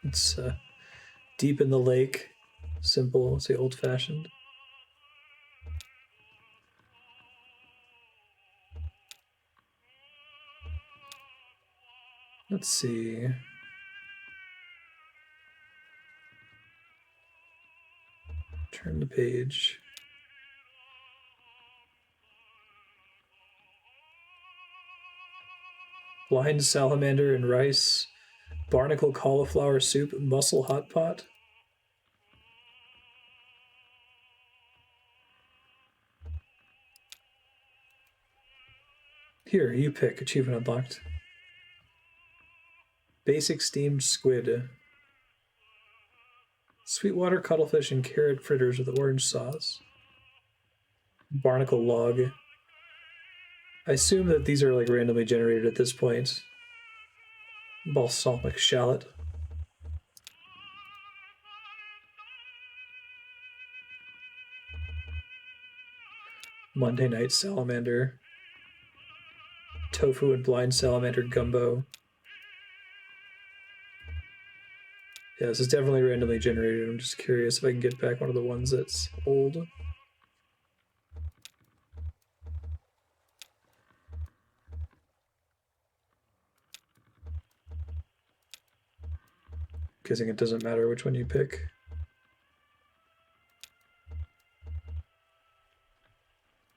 It's deep in the lake. Simple, say old-fashioned. Let's see. Turn the page. Blind salamander and rice. Barnacle cauliflower soup. Mussel hot pot. Here, you pick. Achievement unlocked. Basic steamed squid. Sweetwater cuttlefish and carrot fritters with orange sauce. Barnacle log. I assume that these are like randomly generated at this point. Balsamic shallot. Monday night salamander. Tofu and blind salamander gumbo. Yeah, this is definitely randomly generated. I'm just curious if I can get back one of the ones that's old. Guessing it doesn't matter which one you pick.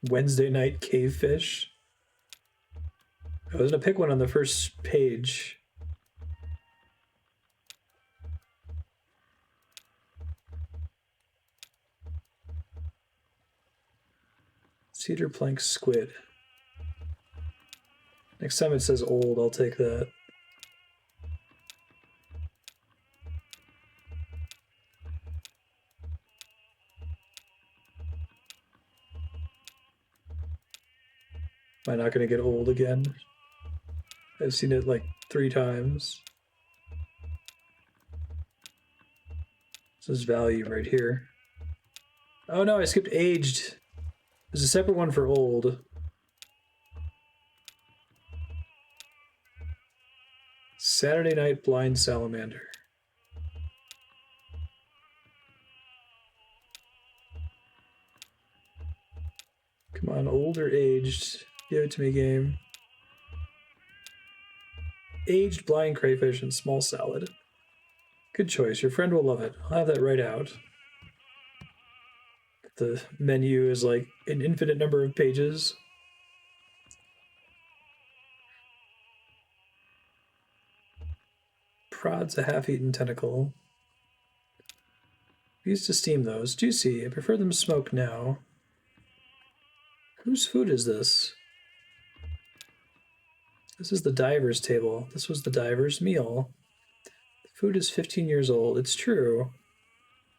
Wednesday night cavefish. I was gonna pick one on the first page. Cedar plank squid. Next time it says old, I'll take that. Am I not gonna get old again? I've seen it like 3 times. This is value right here. Oh no, I skipped aged. There's a separate one for old. Saturday night blind salamander. Come on, old or aged? Give it to me, game. Aged blind crayfish and small salad. Good choice. Your friend will love it. I'll have that right out. The menu is like an infinite number of pages. Prods a half-eaten tentacle. We used to steam those. Juicy. I prefer them smoked now. Whose food is this? This is the diver's table. This was the diver's meal. The food is 15 years old. It's true.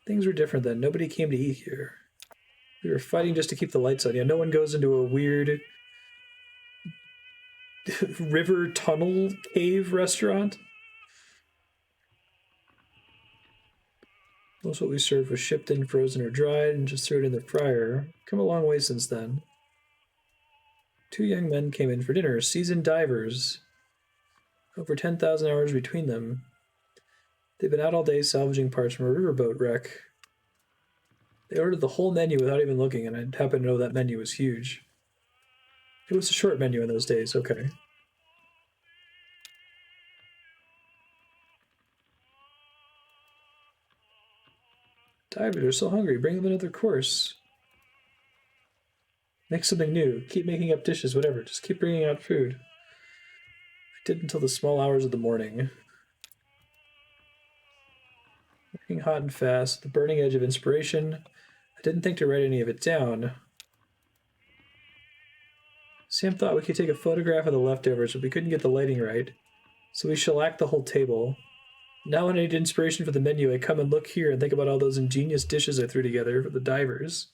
Things were different then. Nobody came to eat here. We were fighting just to keep the lights on. Yeah, no one goes into a weird river tunnel cave restaurant. Most what we served was shipped in, frozen or dried, and just threw it in the fryer. Come a long way since then. 2 young men came in for dinner, seasoned divers. Over 10,000 hours between them. They've been out all day salvaging parts from a riverboat wreck. They ordered the whole menu without even looking, and I happen to know that menu was huge. It was a short menu in those days, okay. Divers are so hungry, bring them another course. Make something new, keep making up dishes, whatever, just keep bringing out food. I did until the small hours of the morning. Working hot and fast, the burning edge of inspiration. I didn't think to write any of it down. Sam thought we could take a photograph of the leftovers, but we couldn't get the lighting right, so we shellacked the whole table. Now when I need inspiration for the menu, I come and look here and think about all those ingenious dishes I threw together for the divers.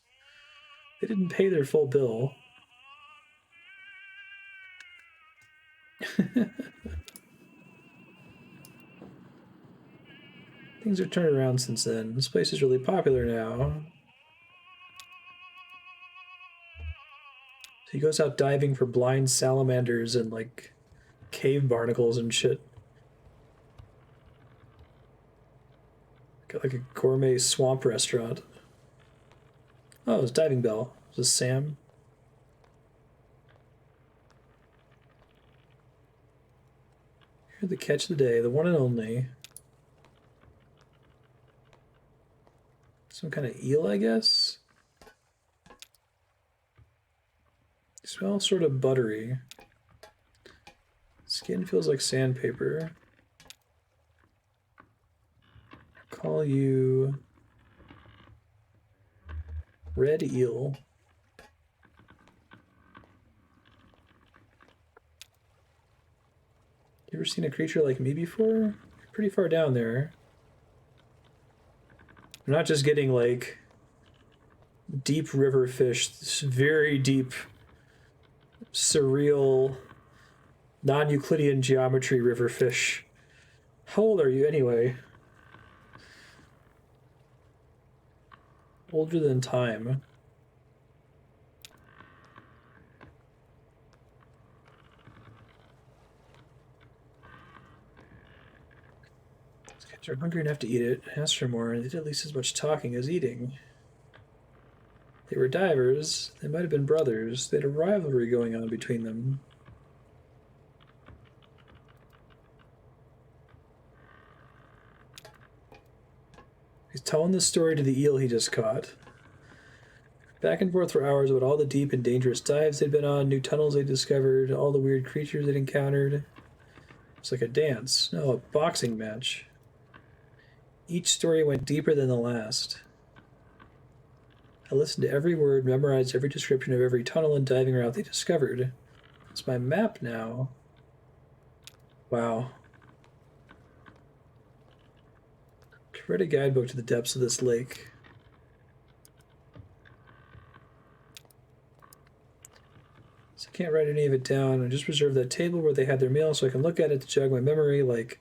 They didn't pay their full bill. Things have turned around since then. This place is really popular now. So he goes out diving for blind salamanders and like cave barnacles and shit. Got like a gourmet swamp restaurant. Oh, it's Diving Bell. Is this Sam? Here's the catch of the day, the one and only. Some kind of eel, I guess? They smell sort of buttery. Skin feels like sandpaper. Call you red eel. You ever seen a creature like me before? You're pretty far down there. I'm not just getting like deep river fish, this very deep, surreal, non-Euclidean geometry river fish. How old are you anyway? Older than time. These guys are hungry enough to eat it. Ask for more. They did at least as much talking as eating. They were divers. They might have been brothers. They had a rivalry going on between them. He's telling the story to the eel he just caught. Back and forth for hours about all the deep and dangerous dives they'd been on, new tunnels they'd discovered, all the weird creatures they'd encountered. It's like a dance. No, a boxing match. Each story went deeper than the last. I listened to every word, memorized every description of every tunnel and diving route they discovered. It's my map now. Wow. Read a guidebook to the depths of this lake. So I can't write any of it down. I just reserved that table where they had their meal so I can look at it to jog my memory, like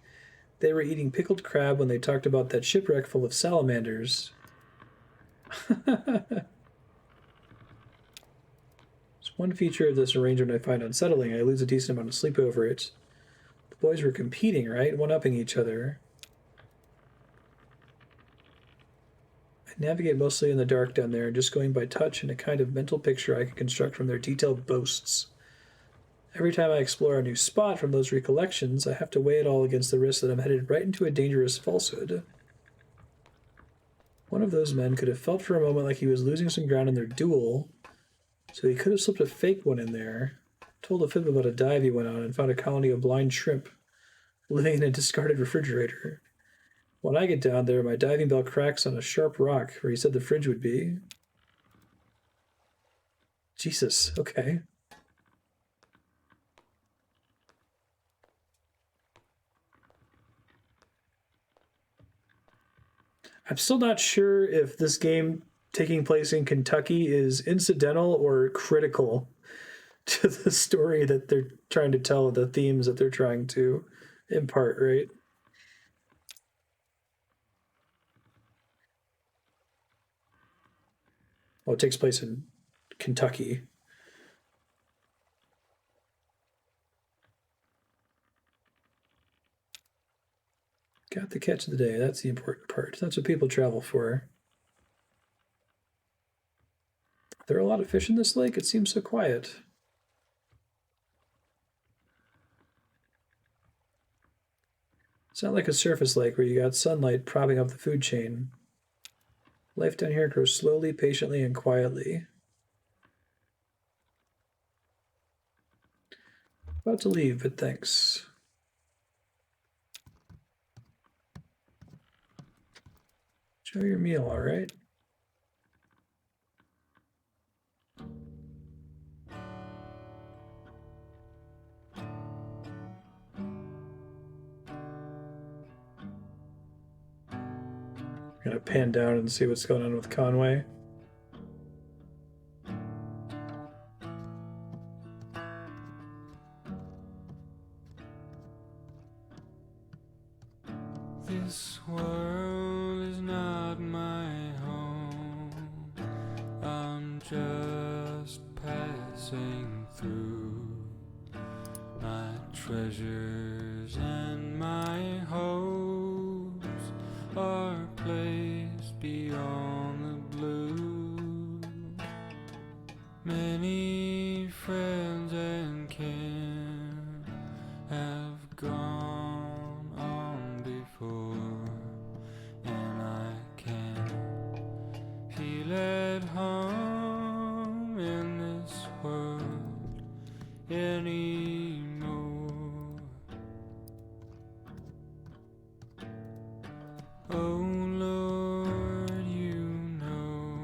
they were eating pickled crab when they talked about that shipwreck full of salamanders. It's one feature of this arrangement I find unsettling. I lose a decent amount of sleep over it. The boys were competing, right? One-upping each other. Navigate mostly in the dark down there, just going by touch and a kind of mental picture I can construct from their detailed boasts. Every time I explore a new spot from those recollections, I have to weigh it all against the risk that I'm headed right into a dangerous falsehood. One of those men could have felt for a moment like he was losing some ground in their duel, so he could have slipped a fake one in there, told a fib about a dive he went on, and found a colony of blind shrimp living in a discarded refrigerator. When I get down there, my diving bell cracks on a sharp rock where he said the fridge would be. Jesus, okay. I'm still not sure if this game taking place in Kentucky is incidental or critical to the story that they're trying to tell, the themes that they're trying to impart, right? Well, it takes place in Kentucky. Got the catch of the day. That's the important part. That's what people travel for. There are a lot of fish in this lake. It seems so quiet. It's not like a surface lake where you got sunlight propping up the food chain. Life down here grows slowly, patiently, and quietly. About to leave, but thanks. Enjoy your meal, all right? I'm gonna pan down and see what's going on with Conway. This world is not my home. I'm just passing through. My treasures and my hopes are placed beyond the blue. Many friends and kin have gone on before, and I can't feel at home in this world anymore. Oh Lord, you know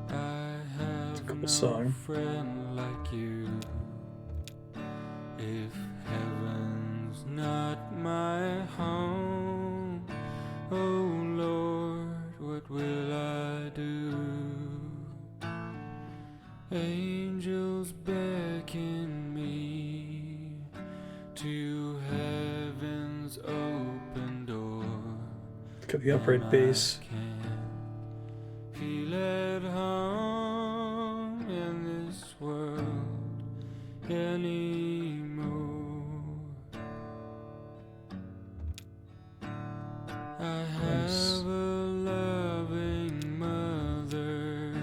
I have no song. friend like you. If heaven's not my home, oh Lord, what will I do? Angels beckon me to heaven's open door. Got the upright bass. Can't feel at home in this world anymore. I have a loving mother.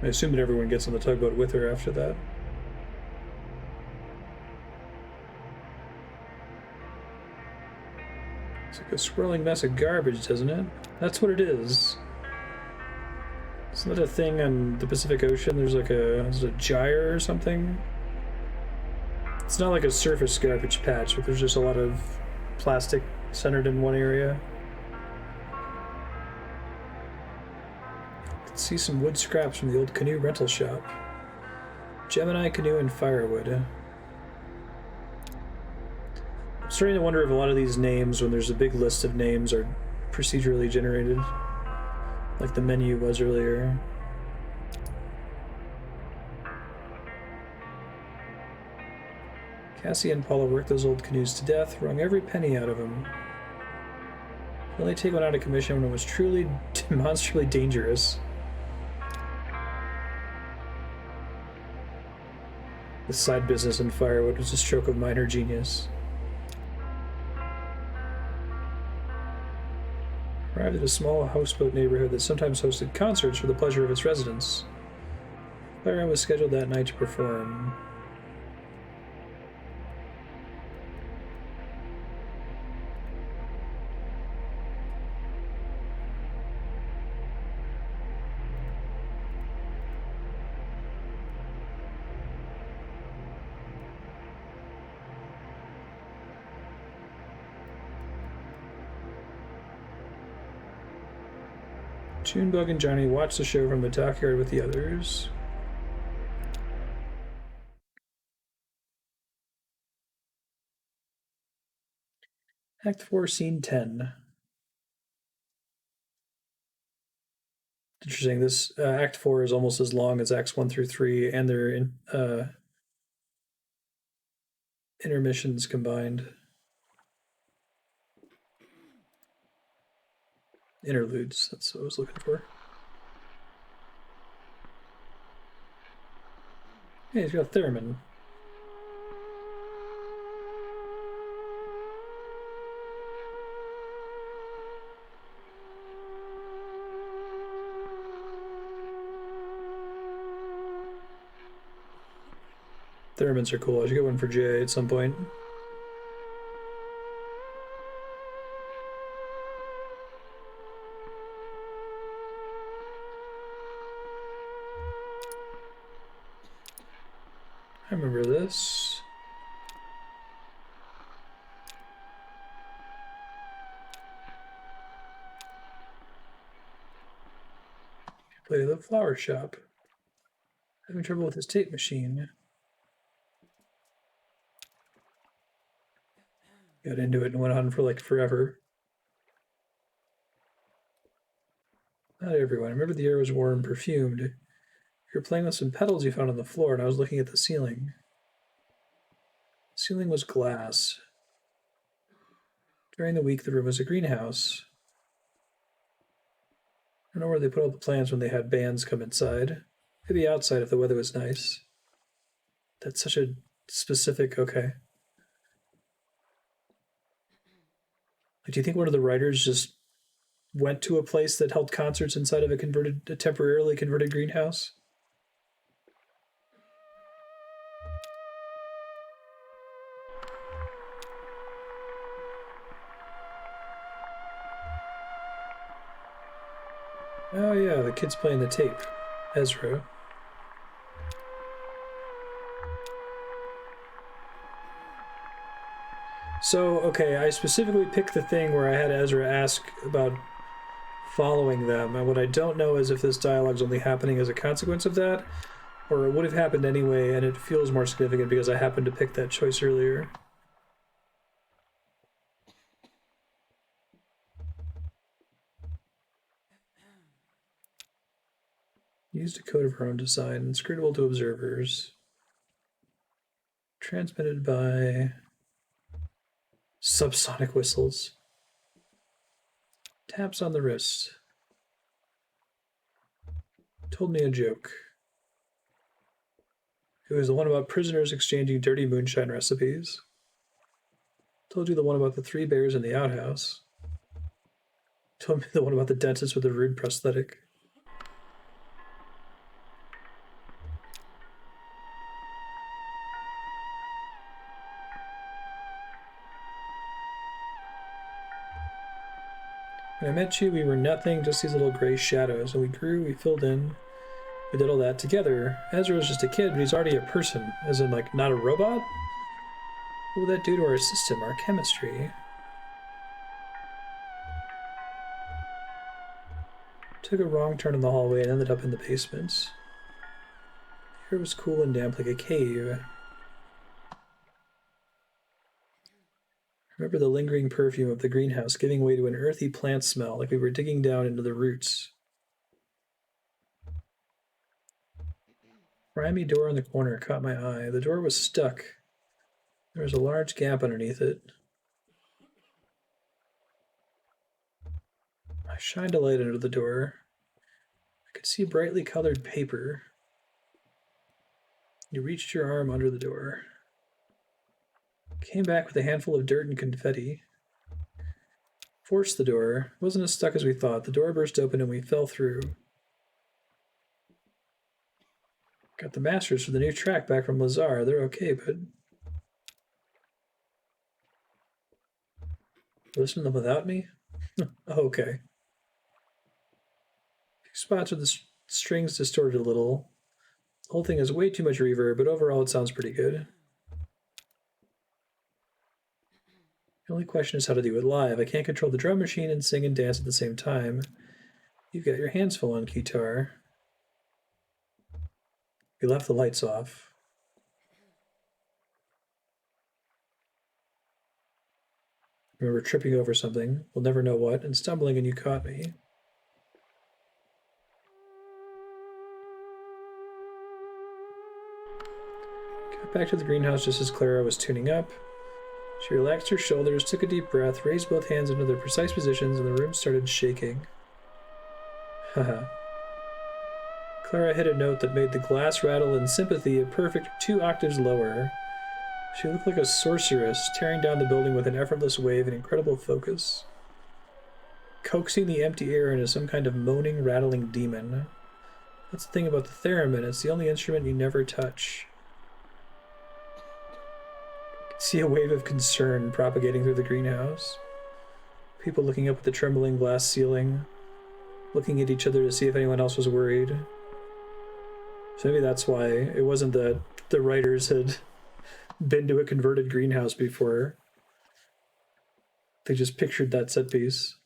I assume that everyone gets on the tugboat with her after that. It's like a swirling mess of garbage, doesn't it? That's what it is. Isn't that a thing on the Pacific Ocean? There's like is it a gyre or something? It's not like a surface garbage patch, but there's just a lot of plastic centered in one area. I can see some wood scraps from the old canoe rental shop. Gemini canoe and firewood. I'm starting to wonder if a lot of these names, when there's a big list of names, are procedurally generated, like the menu was earlier. Cassie and Paula worked those old canoes to death, wrung every penny out of them. They only take one out of commission when it was truly demonstrably dangerous. The side business in firewood was a stroke of minor genius. Arrived at a small houseboat neighborhood that sometimes hosted concerts for the pleasure of its residents. Byron was scheduled that night to perform. Junebug and Johnny watched the show from the dockyard with the others. Act 4, Scene 10. Interesting. This Act 4 is almost as long as Acts 1 through 3 and their intermissions combined. Interludes, that's what I was looking for. Hey, he's got a theremin. Theremins are cool. I should get one for Jay at some point. I remember this. Play the flower shop. Having trouble with his tape machine. Got into it and went on for like forever. Not everyone. I remember the air was warm, perfumed. You were playing with some petals you found on the floor, and I was looking at the ceiling. The ceiling was glass. During the week, the room was a greenhouse. I don't know where they put all the plants when they had bands come inside. Maybe outside if the weather was nice. That's such a specific, okay. Like, do you think one of the writers just went to a place that held concerts inside of a temporarily converted greenhouse? Oh yeah, the kid's playing the tape. Ezra. So, okay, I specifically picked the thing where I had Ezra ask about following them, and what I don't know is if this dialogue's only happening as a consequence of that, or it would have happened anyway, and it feels more significant because I happened to pick that choice earlier. Used a code of her own design, inscrutable to observers. Transmitted by subsonic whistles. Taps on the wrist. Told me a joke. It was the one about prisoners exchanging dirty moonshine recipes. Told you the one about the 3 bears in the outhouse. Told me the one about the dentist with the rude prosthetic. When I met you, we were nothing, just these little gray shadows, and we grew, we filled in, we did all that together. Ezra was just a kid, but he's already a person, as in, like, not a robot? What would that do to our system, our chemistry? Took a wrong turn in the hallway and ended up in the basement. The air was cool and damp like a cave. Remember the lingering perfume of the greenhouse giving way to an earthy plant smell, like we were digging down into the roots. Grimy door in the corner caught my eye. The door was stuck. There was a large gap underneath it. I shined a light under the door. I could see brightly colored paper. You reached your arm under the door. Came back with a handful of dirt and confetti. Forced the door. It wasn't as stuck as we thought. The door burst open and we fell through. Got the masters for the new track back from Lazar. They're okay, but listen to them without me? Oh, okay. A few spots where the strings distorted a little. The whole thing has way too much reverb, but overall it sounds pretty good. The only question is how to do it live. I can't control the drum machine and sing and dance at the same time. You've got your hands full on guitar. We left the lights off. remember tripping over something, we'll never know what, and stumbling and you caught me. Got back to the greenhouse just as Clara was tuning up. She relaxed her shoulders, took a deep breath, raised both hands into their precise positions, and the room started shaking. Haha. Clara hit a note that made the glass rattle in sympathy a perfect 2 octaves lower. She looked like a sorceress, tearing down the building with an effortless wave and incredible focus, coaxing the empty air into some kind of moaning, rattling demon. That's the thing about the theremin, it's the only instrument you never touch. You can see a wave of concern propagating through the greenhouse. People looking up at the trembling glass ceiling, looking at each other to see if anyone else was worried. So maybe that's why it wasn't that the writers had been to a converted greenhouse before. They just pictured that set piece.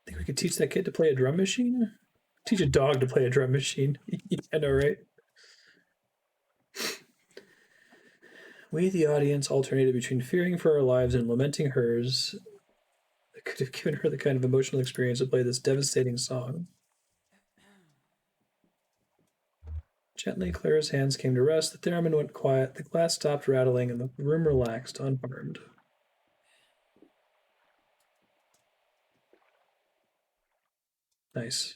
Think we could teach that kid to play a drum machine? Teach a dog to play a drum machine. I know, right? We, the audience, alternated between fearing for our lives and lamenting hers that could have given her the kind of emotional experience to play this devastating song. Gently, Clara's hands came to rest, the theremin went quiet, the glass stopped rattling, and the room relaxed, unharmed. Nice.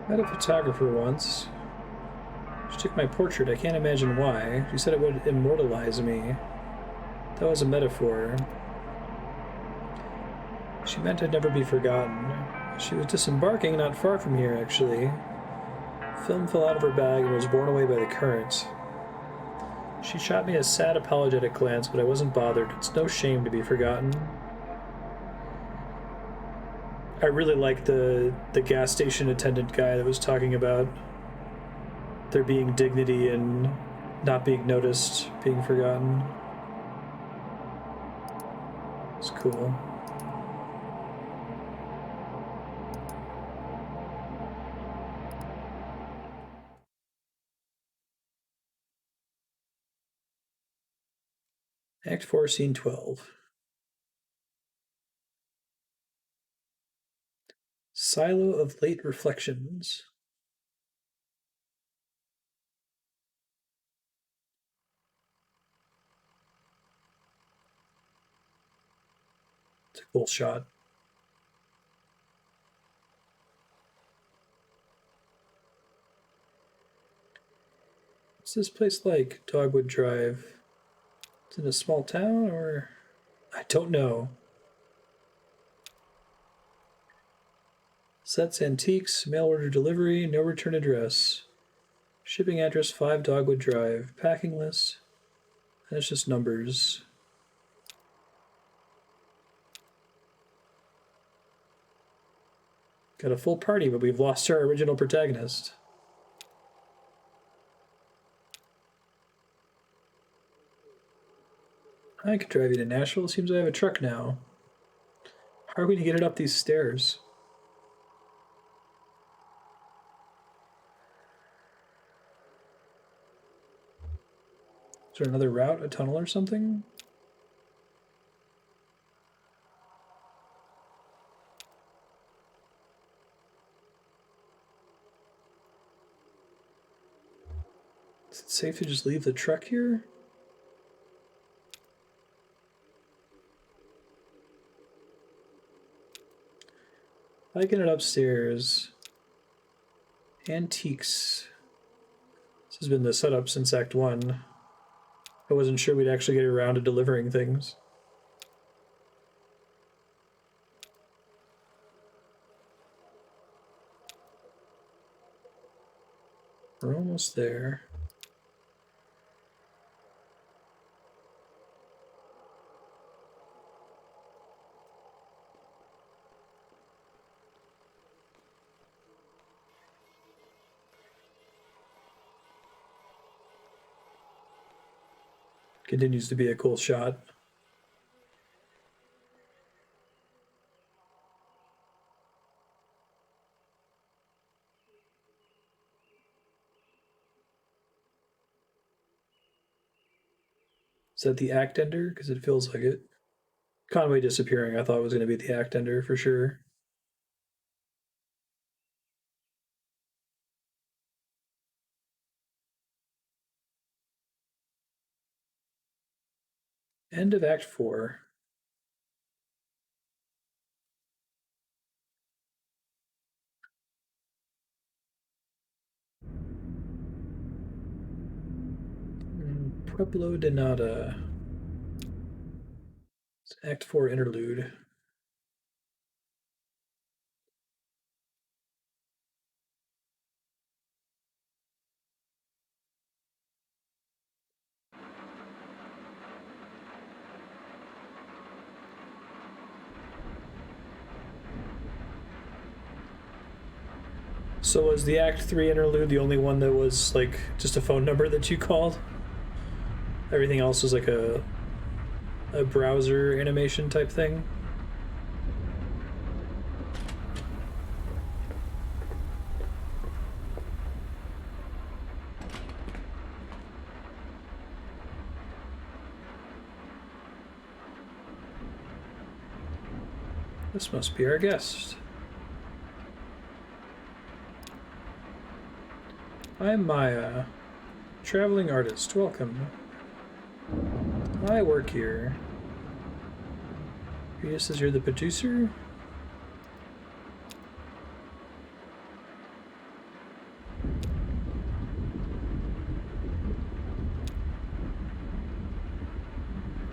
I had a photographer once. She took my portrait. I can't imagine why. She said it would immortalize me. That was a metaphor. She meant I'd never be forgotten. She was disembarking not far from here, actually. Film fell out of her bag and was borne away by the current. She shot me a sad, apologetic glance, but I wasn't bothered. It's no shame to be forgotten. I really like the gas station attendant guy that was talking about there being dignity in not being noticed, being forgotten. It's cool. Act 4, Scene 12. Silo of Late Reflections. It's a cool shot. What's this place like? Dogwood Drive. It's in a small town, or? I don't know. Sets Antiques, mail order delivery, no return address. Shipping address 5 Dogwood Drive. Packing list. And it's just numbers. Got a full party, but we've lost our original protagonist. I could drive you to Nashville. Seems I have a truck now. How are we going to get it up these stairs? Is there another route? A tunnel or something? Is it safe to just leave the truck here? I get it upstairs. Antiques. This has been the setup since Act 1. I wasn't sure we'd actually get around to delivering things. We're almost there. Continues to be a cool shot. Is that the act ender? Because it feels like it. Conway disappearing, I thought was going to be the act ender for sure. End of Act 4. Pueblo de Nada. It's Act 4 interlude. So was the Act 3 interlude the only one that was like just a phone number that you called? Everything else was like a browser animation type thing? This must be our guest. I'm Maya, traveling artist. Welcome. I work here. Rita says you're the producer?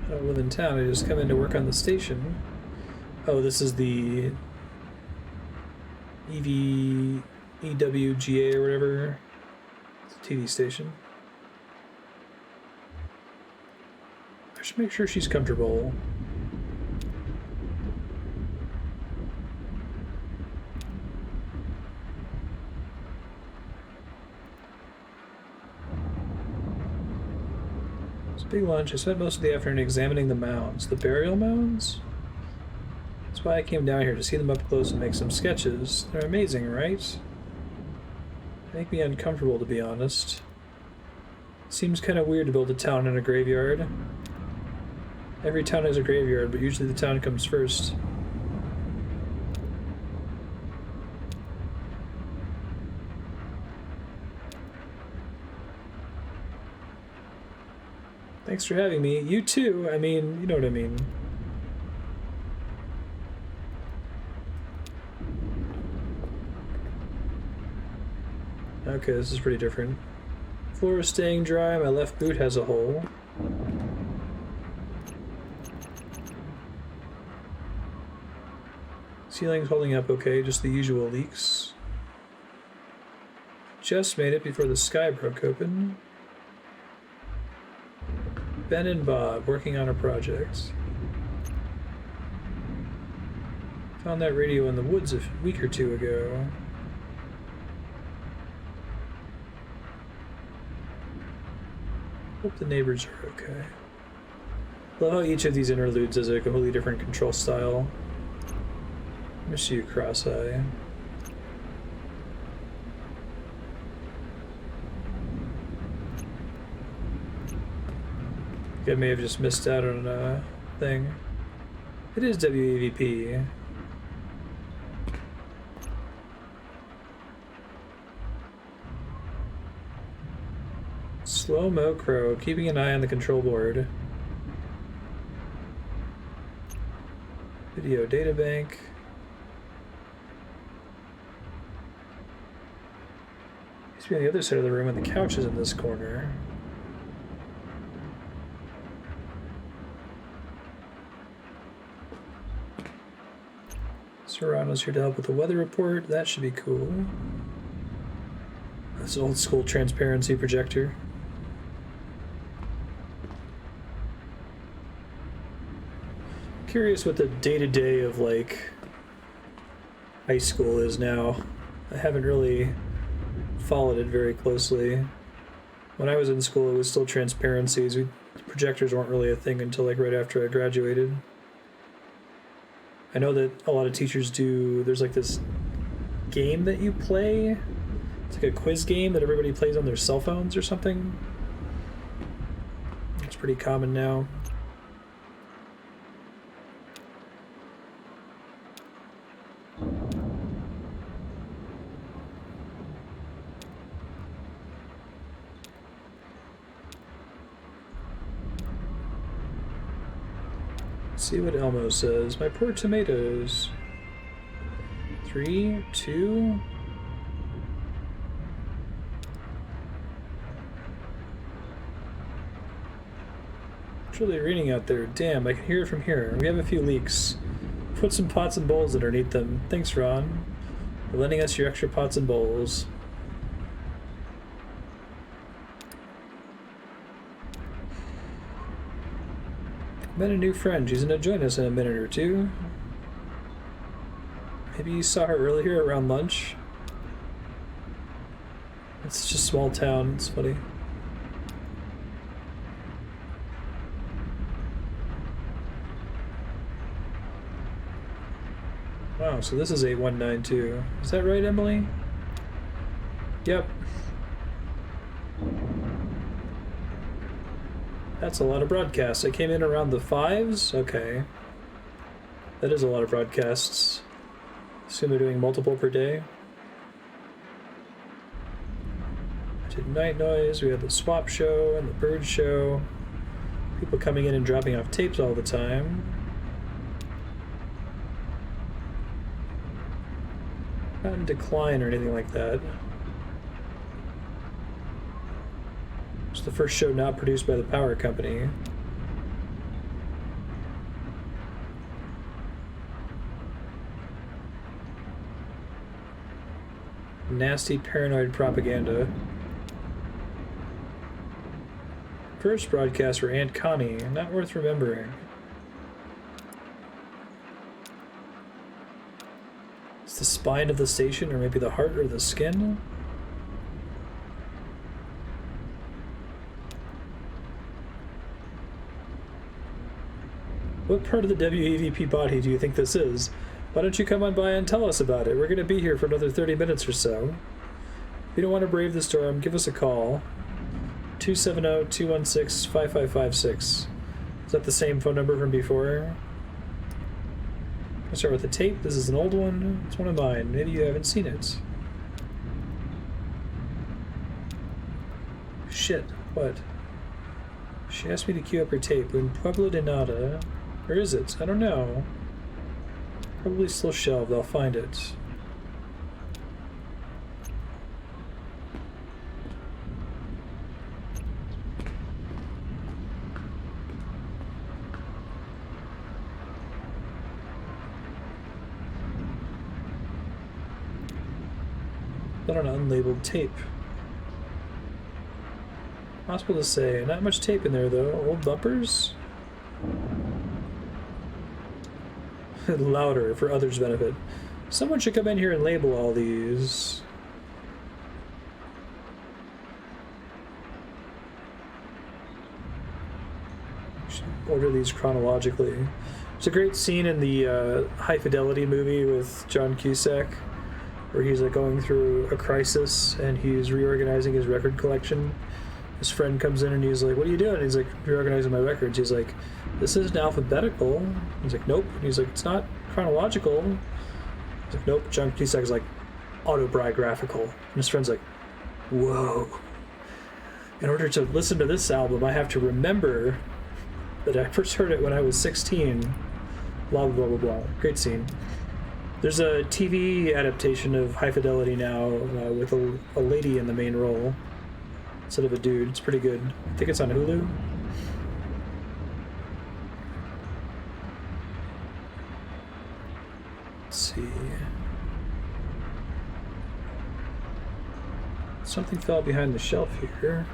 I don't live in town. I just come in to work on the station. Oh, this is the EWGA or whatever. It's a TV station. I should make sure she's comfortable. It's a big lunch. I spent most of the afternoon examining the mounds. The burial mounds? That's why I came down here, to see them up close and make some sketches. They're amazing, right? They make me uncomfortable, to be honest. Seems kind of weird to build a town in a graveyard. Every town has a graveyard, but usually the town comes first. Thanks for having me. You too. I mean, you know what I mean. Okay, this is pretty different. Floor is staying dry. My left boot has a hole. Ceiling's holding up okay, just the usual leaks. Just made it before the sky broke open. Ben and Bob working on a project. Found that radio in the woods a week or two ago. Hope the neighbors are okay. Love how each of these interludes has a completely different control style. Miss you, Cross-Eye. I may have just missed out on a thing. It is WAVP. Slow-mo crow, keeping an eye on the control board. Video databank. Used to be on the other side of the room, and the couch is in this corner. Serrano's here to help with the weather report. That should be cool. That's an old school transparency projector. Curious what the day-to-day of like high school is now. I haven't really followed it very closely. When I was in school, it was still transparencies. Projectors weren't really a thing until like right after I graduated. I know that a lot of teachers do. There's like this game that you play. It's like a quiz game that everybody plays on their cell phones or something. It's pretty common now. Let's see what Elmo says. My poor tomatoes. 3, 2. It's really raining out there. Damn, I can hear it from here. We have a few leaks. Put some pots and bowls underneath them. Thanks, Ron, for lending us your extra pots and bowls. Met a new friend. She's gonna join us in a minute or two. Maybe you saw her earlier around lunch. It's just a small town. It's funny. Wow, so this is 8192. Is that right, Emily? Yep. That's a lot of broadcasts. I came in around the 5s? Okay. That is a lot of broadcasts. Assume they're doing multiple per day. I did night noise, we had the swap show and the bird show. People coming in and dropping off tapes all the time. Not in decline or anything like that. It's the first show not produced by the power company. Nasty paranoid propaganda. First broadcasts were Aunt Connie, not worth remembering. It's the spine of the station, or maybe the heart or the skin? What part of the WEVP body do you think this is? Why don't you come on by and tell us about it? We're going to be here for another 30 minutes or so. If you don't want to brave the storm, give us a call. 270-216-5556. Is that the same phone number from before? I'll start with the tape. This is an old one. It's one of mine. Maybe you haven't seen it. Shit. What? She asked me to queue up her tape. In Pueblo de Nada. Where is it? I don't know. Probably still shelved. I'll find it. Not on unlabeled tape. Possible to say. Not much tape in there though. Old bumpers? Louder for others' benefit. Someone should come in here and label all these. Should order these chronologically. There's a great scene in the High Fidelity movie with John Cusack where he's like going through a crisis and he's reorganizing his record collection. His friend comes in and he's like, "What are you doing?" He's like, "Reorganizing my records." He's like, "This isn't alphabetical." He's like, "Nope." And he's like, "It's not chronological." He's like, "Nope." John Cusack's like, "Autobiographical." And his friend's like, "Whoa. In order to listen to this album, I have to remember that I first heard it when I was 16. Blah, blah, blah, blah. Great scene. There's a TV adaptation of High Fidelity now with a lady in the main role instead of a dude. It's pretty good. I think it's on Hulu. Let's see. Something fell behind the shelf here.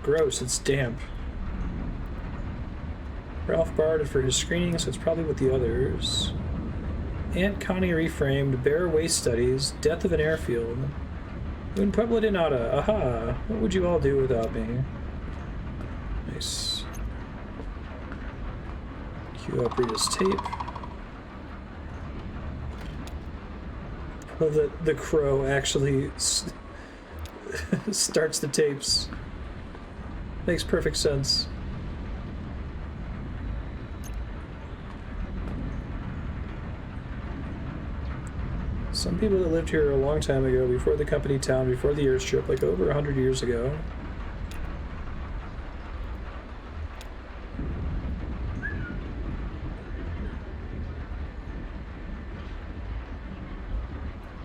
Gross, it's damp. Ralph borrowed it for his screening, so it's probably with the others. Aunt Connie reframed, Bear Waste Studies, Death of an Airfield. Un pueblo de nada. Aha! What would you all do without me? Nice. Cue up Rita's tape. Oh, the crow actually starts the tapes. Makes perfect sense. Some people that lived here a long time ago, before the company town, before the airstrip, like over 100 years ago.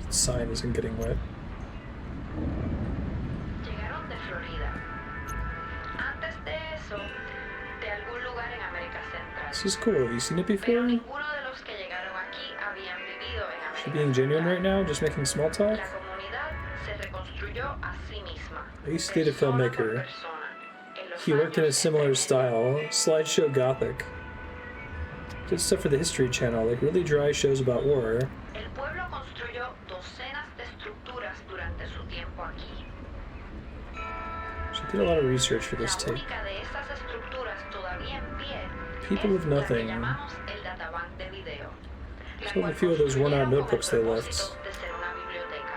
The sign isn't getting wet. Llegaron de Florida. Antes de eso, de algún lugar en América Central. This is cool. Have you seen it Pero before? ninguno de los que llegaron aquí habían vivido en Is she América being genuine Central. right now? Just making small talk? La comunidad se reconstruyó a sí misma. I used to date a persona por filmmaker. persona, en los He worked in a años similar 70. style, slideshow gothic. Did stuff for the History Channel, like really dry shows about war. El pueblo construyó docenas de estructuras durante su tiempo aquí. She did a lot of research for La this tape. única de esas estructuras todavía en pie People es of la que nothing. llamamos el databank de video. La Still have a cual few of those worn-out construyeron con el notebooks they left. propósito de ser una biblioteca.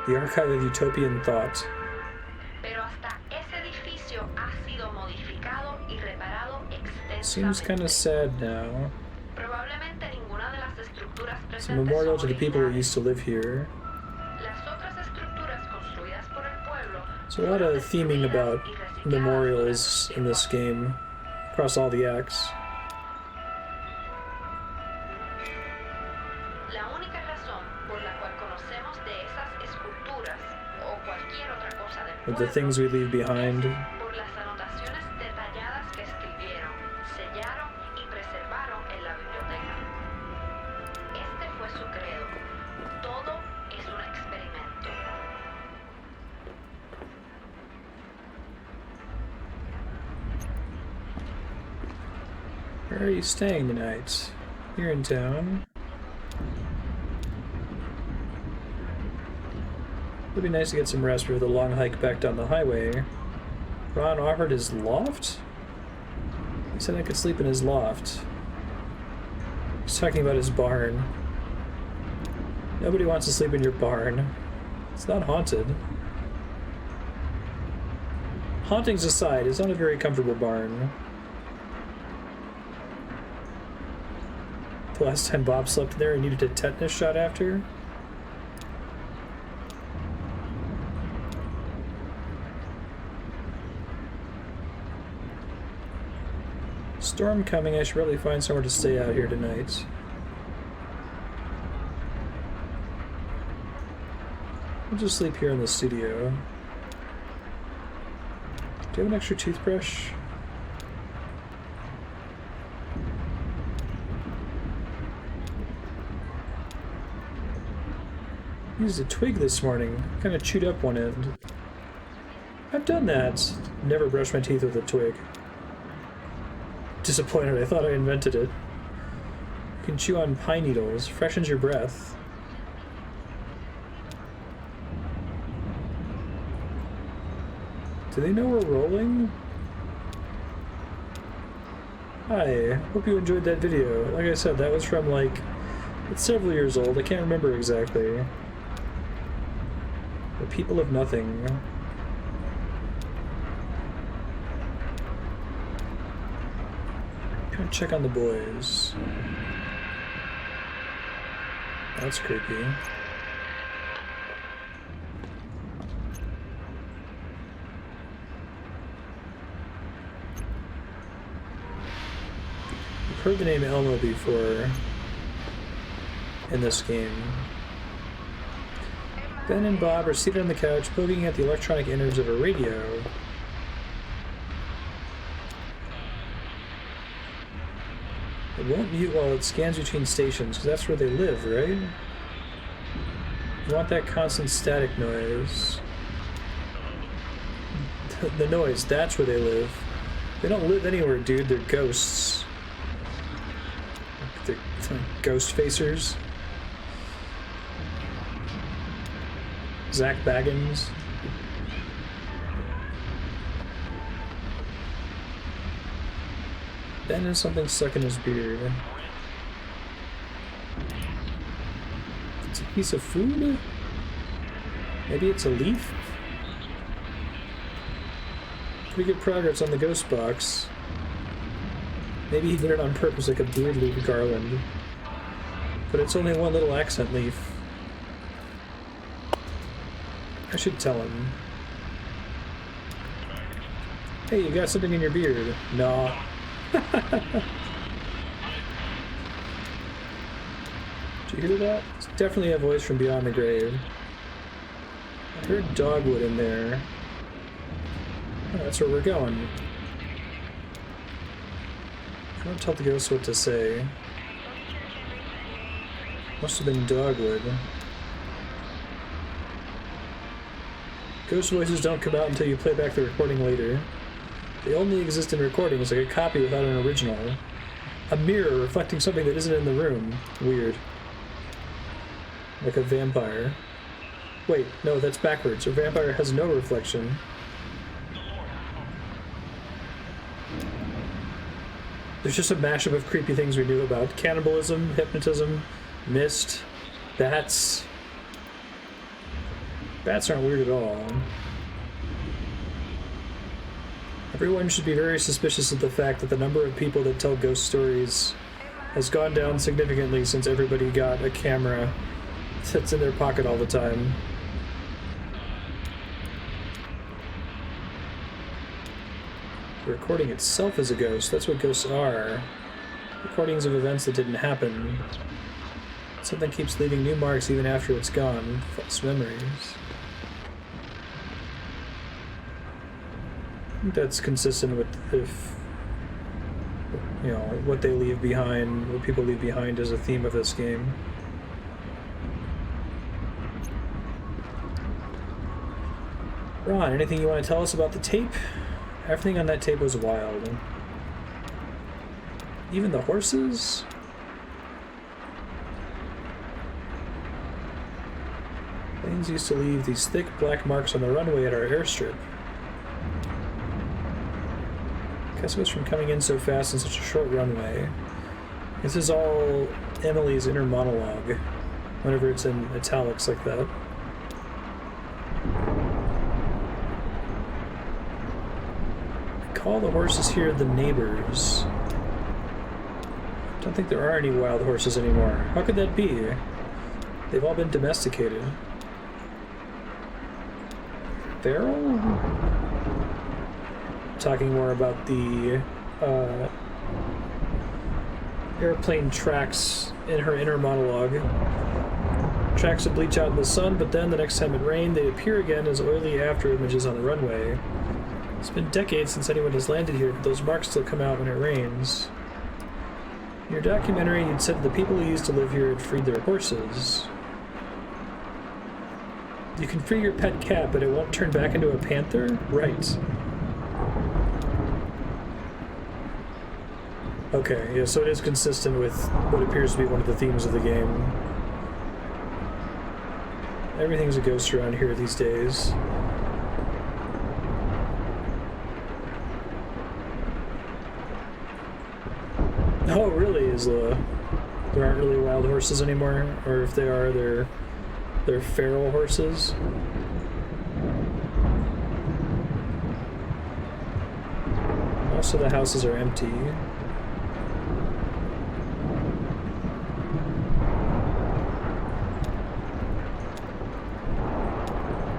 The archive of utopian thought. Pero hasta ese edificio ha sido modificado y reparado Seems kind extensamente. of sad now. Probablemente ninguna de las estructuras It's a presentes memorial son to the people who originales. used to live here. Las otras estructuras construidas por el pueblo So a lot fueron of theming destruidas about y recicladas memorials durante su in this tiempo. game, across all the acts. La única razón por la cual conocemos de esas esculturas o cualquier otra cosa del With the pueblo things we leave behind. es por las anotaciones detalladas que escribieron, sellaron y preservaron en la biblioteca. Este fue su credo. Todo es un experimento. Where are you staying tonight? You're in town. It'd be nice to get some rest before the long hike back down the highway. Ron offered his loft? He said I could sleep in his loft. He's talking about his barn. Nobody wants to sleep in your barn. It's not haunted. Hauntings aside, it's not a very comfortable barn. The last time Bob slept there, he needed a tetanus shot after. Storm coming, I should really find somewhere to stay out here tonight. I'll just sleep here in the studio. Do you have an extra toothbrush? I used a twig this morning. Kind of chewed up one end. I've done that. Never brushed my teeth with a twig. Disappointed, I thought I invented it. You can chew on pine needles, freshens your breath. Do they know we're rolling? Hi, hope you enjoyed that video. Like I said, that was from like, it's several years old, I can't remember exactly. The people of nothing. Go check on the boys. That's creepy. I've heard the name Elmo before in this game. Ben and Bob are seated on the couch, poking at the electronic innards of a radio. It won't mute while it scans between stations, because that's where they live, right? You want that constant static noise. The noise, that's where they live. They don't live anywhere, dude. They're ghosts. They're ghost facers. Zach Baggins. Ben has something stuck in his beard. It's a piece of food? Maybe it's a leaf? Pretty good progress on the ghost box. Maybe he did it on purpose like a beard leaf garland. But it's only one little accent leaf. I should tell him. Hey, you got something in your beard. Nah. Did you hear that? It's definitely a voice from beyond the grave. I heard dogwood in there. Oh, that's where we're going. I don't tell the ghost what to say. Must have been dogwood. Ghost voices don't come out until you play back the recording later. They only exist in recordings, like a copy without an original. A mirror reflecting something that isn't in the room. Weird. Like a vampire. Wait, no, that's backwards. A vampire has no reflection. There's just a mashup of creepy things we knew about. Cannibalism, hypnotism, mist, bats. Bats aren't weird at all. Everyone should be very suspicious of the fact that the number of people that tell ghost stories has gone down significantly since everybody got a camera that's in their pocket all the time. The recording itself is a ghost. That's what ghosts are. Recordings of events that didn't happen. Something keeps leaving new marks even after it's gone. False memories. I think that's consistent with if, you know, what they leave behind, what people leave behind is a theme of this game. Ron, anything you want to tell us about the tape? Everything on that tape was wild. Even the horses? Planes used to leave these thick black marks on the runway at our airstrip. Guess it was from coming in so fast in such a short runway. This is all Emily's inner monologue, whenever it's in italics like that. I call the horses here the neighbors. Don't think there are any wild horses anymore. How could that be? They've all been domesticated. Feral? Talking more about the airplane tracks in her inner monologue. Tracks would bleach out in the sun, but then the next time it rained, they appear again as oily after images on the runway. It's been decades since anyone has landed here, but those marks still come out when it rains. In your documentary, you'd said the people who used to live here had freed their horses. You can free your pet cat, but it won't turn back into a panther? Right. Okay, yeah, so it is consistent with what appears to be one of the themes of the game. Everything's a ghost around here these days. Oh, really, Isla? There aren't really wild horses anymore? Or if they are, they're feral horses? Most of the houses are empty.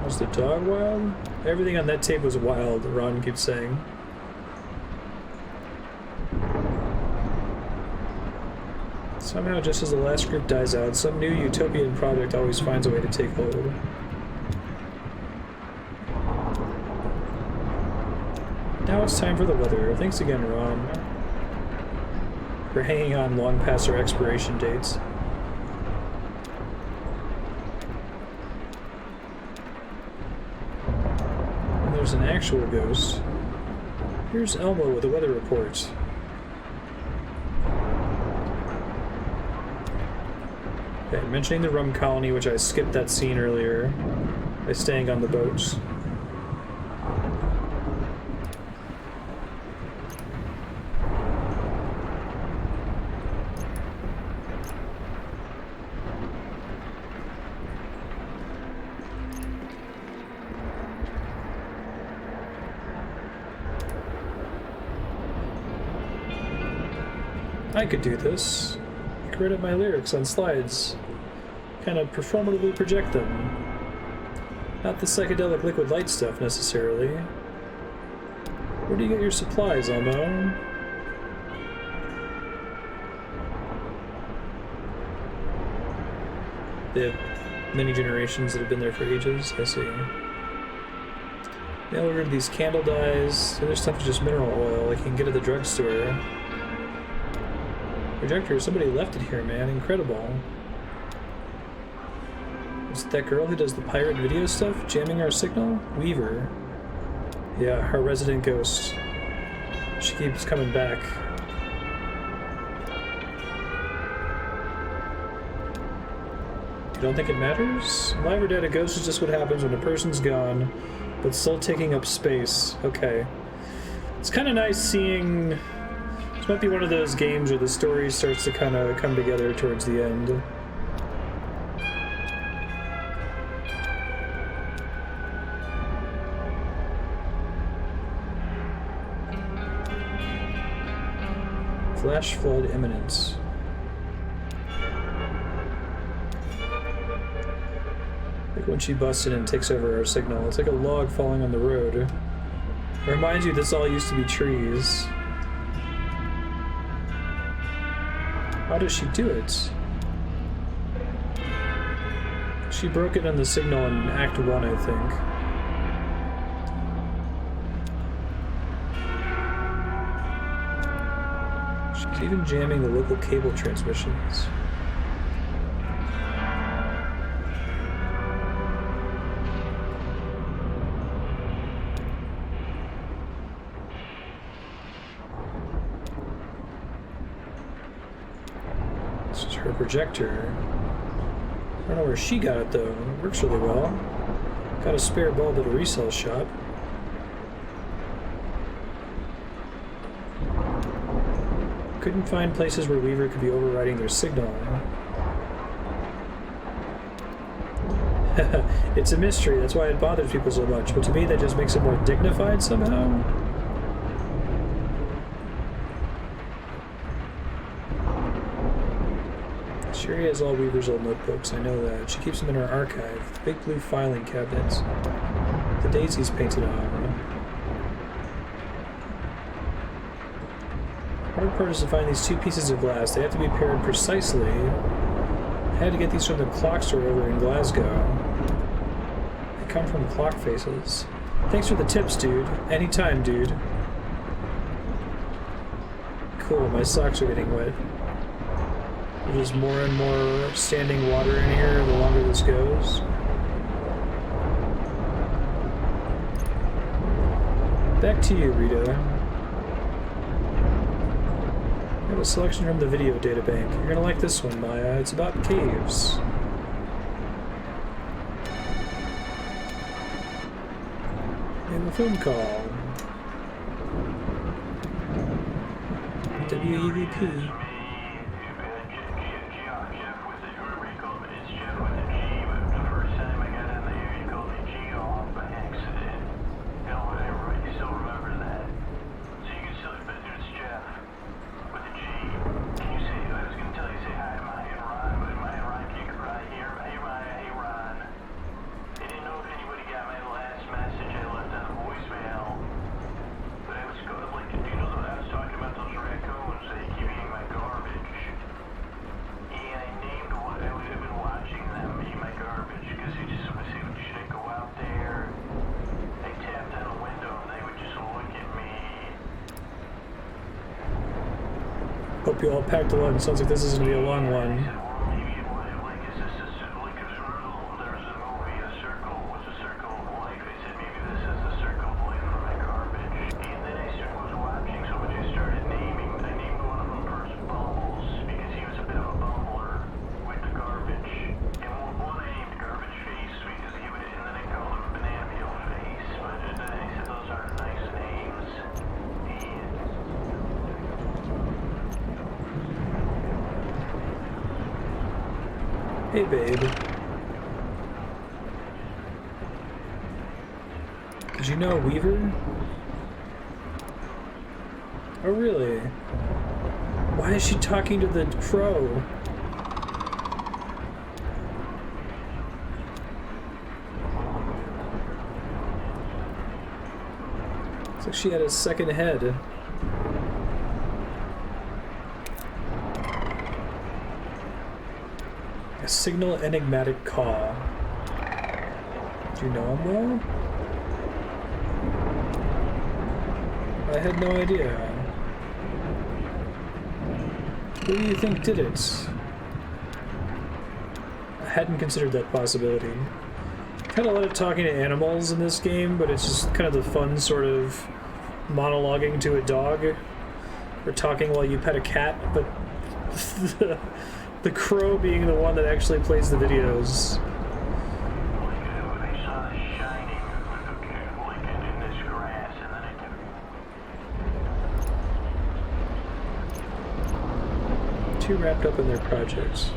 Was the dog wild? Everything on that tape was wild, Ron keeps saying. Somehow, just as the last group dies out, some new utopian project always finds a way to take hold. Now it's time for the weather. Thanks again, Ron. We're hanging on long past our expiration dates. And there's an actual ghost. Here's Elmo with a weather report. Okay, mentioning the rum colony, which I skipped that scene earlier. by staying on the boats. I could do this. I could write up my lyrics on slides. Kind of performatively project them. Not the psychedelic liquid light stuff, necessarily. Where do you get your supplies, Elmo? They have many generations that have been there for ages. I see. Mail ordered these candle dyes. The other stuff is just mineral oil, like you can get at the drugstore. Projector, somebody left it here, man. Incredible. Is it that girl who does the pirate video stuff? Jamming our signal? Weaver. Yeah, our resident ghost. She keeps coming back. You don't think it matters? Alive or dead, a ghost is just what happens when a person's gone, but still taking up space. Okay. It's kind of nice seeing... This might be one of those games where the story starts to kind of come together towards the end. Flash flood imminent. Like when she busts in and takes over our signal. It's like a log falling on the road. It reminds you this all used to be trees. How does she do it? She broke it on the signal in Act 1, I think. She's even jamming the local cable transmissions. This is her projector. I don't know where she got it though. It works really well. Got a spare bulb at a resale shop. Couldn't find places where Weaver could be overriding their signal. It's a mystery, that's why it bothers people so much, but to me that just makes it more dignified somehow. Sherry has all Weaver's old notebooks, I know that. She keeps them in her archive, the big blue filing cabinets. The daisies painted on. The hard part is to find these two pieces of glass. They have to be paired precisely. I had to get these from the clock store over in Glasgow. They come from clock faces. Thanks for the tips, dude. Anytime, dude. Cool, my socks are getting wet. There's more and more standing water in here the longer this goes. Back to you, Rita. I have a selection from the video databank. You're gonna like this one, Maya. It's about caves. We have a phone call. WEVP. Hope you all packed a lunch. Sounds like this is going to be a long one. Hey, babe. Did you know Weaver? Oh, really? Why is she talking to the crow? It's like she had a second head. A signal enigmatic call. Do you know him though? I had no idea. Who do you think did it? I hadn't considered that possibility. I've had a lot of talking to animals in this game, but it's just kind of the fun sort of monologuing to a dog, or talking while you pet a cat, but the crow being the one that actually plays the videos. Too wrapped up in their projects.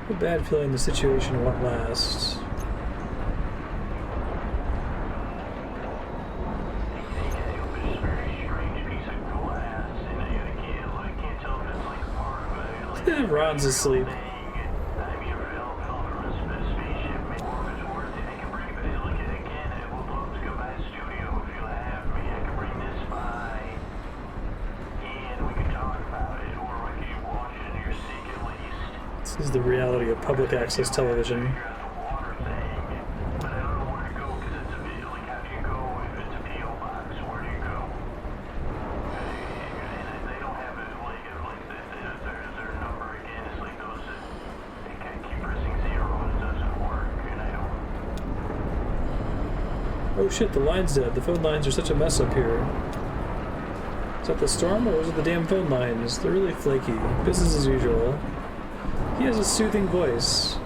A bad feeling the situation won't last. Ron's asleep. This is the reality of public access television. Oh shit, the line's dead. The phone lines are such a mess up here. Is that the storm, or was it the damn phone lines? They're really flaky. Business as usual. He has a soothing voice.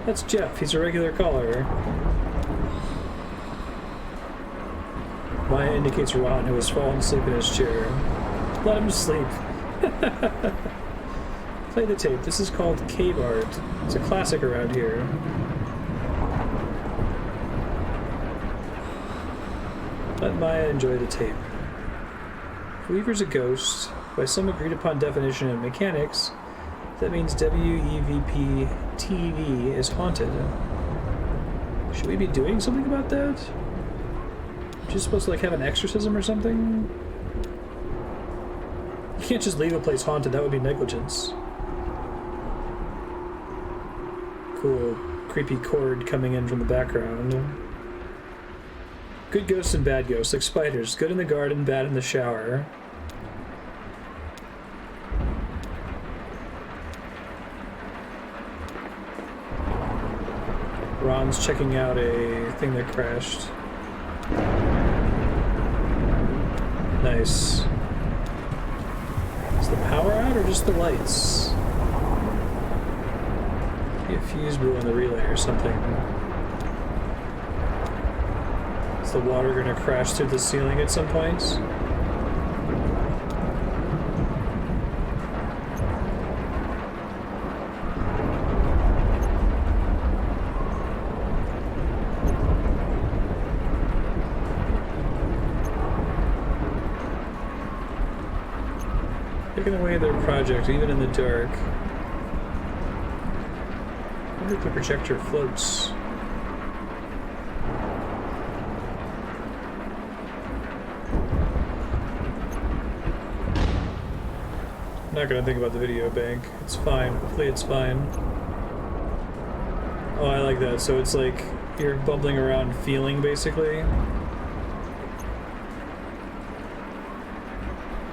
That's Jeff. He's a regular caller. Maya indicates Ron, who has fallen asleep in his chair. Let him sleep. Play the tape. This is called cave art. It's a classic around here. Let Maya enjoy the tape. If Weaver's a ghost, by some agreed upon definition and mechanics, that means WEVP-TV is haunted. Should we be doing something about that? She's supposed to like have an exorcism or something? You can't just leave a place haunted, that would be negligence. Cool, creepy chord coming in from the background. Good ghosts and bad ghosts, like spiders. Good in the garden, bad in the shower. Ron's checking out a thing that crashed. Nice. Is the power out or just the lights? Maybe a fuse blew on the relay or something. Is the water gonna crash through the ceiling at some point? Taking away their project, even in the dark. I wonder if the projector floats. I'm not gonna think about the video bank. It's fine. Hopefully it's fine. Oh, I like that. So it's like you're bubbling around feeling, basically.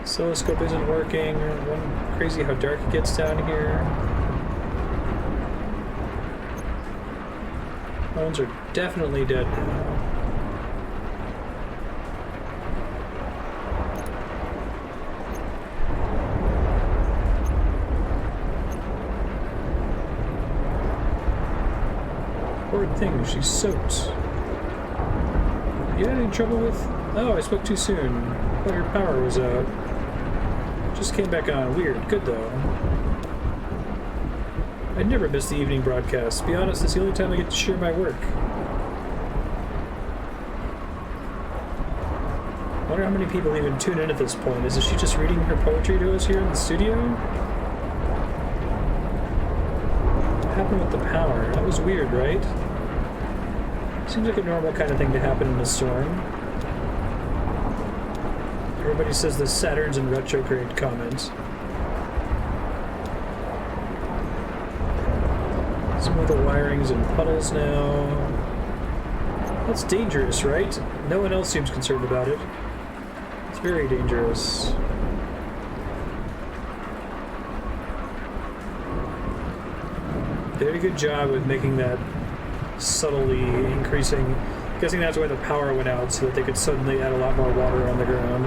Oscilloscope isn't working. One crazy how dark it gets down here. Phones are definitely dead now. Poor thing, she's soaked. You had any trouble with... Oh, I spoke too soon. Oh, your power was out. Just came back on. Weird. Good, though. I'd never miss the evening broadcast. To be honest, it's the only time I get to share my work. I wonder how many people even tune in at this point. Is she just reading her poetry to us here in the studio? What happened with the power? That was weird, right? Seems like a normal kind of thing to happen in a storm. Everybody says the Saturn's in retrograde comment. Some of the wiring's in puddles now. That's dangerous, right? No one else seems concerned about it. It's very dangerous. They did a good job with making that subtly increasing. I'm guessing that's why the power went out, so that they could suddenly add a lot more water on the ground.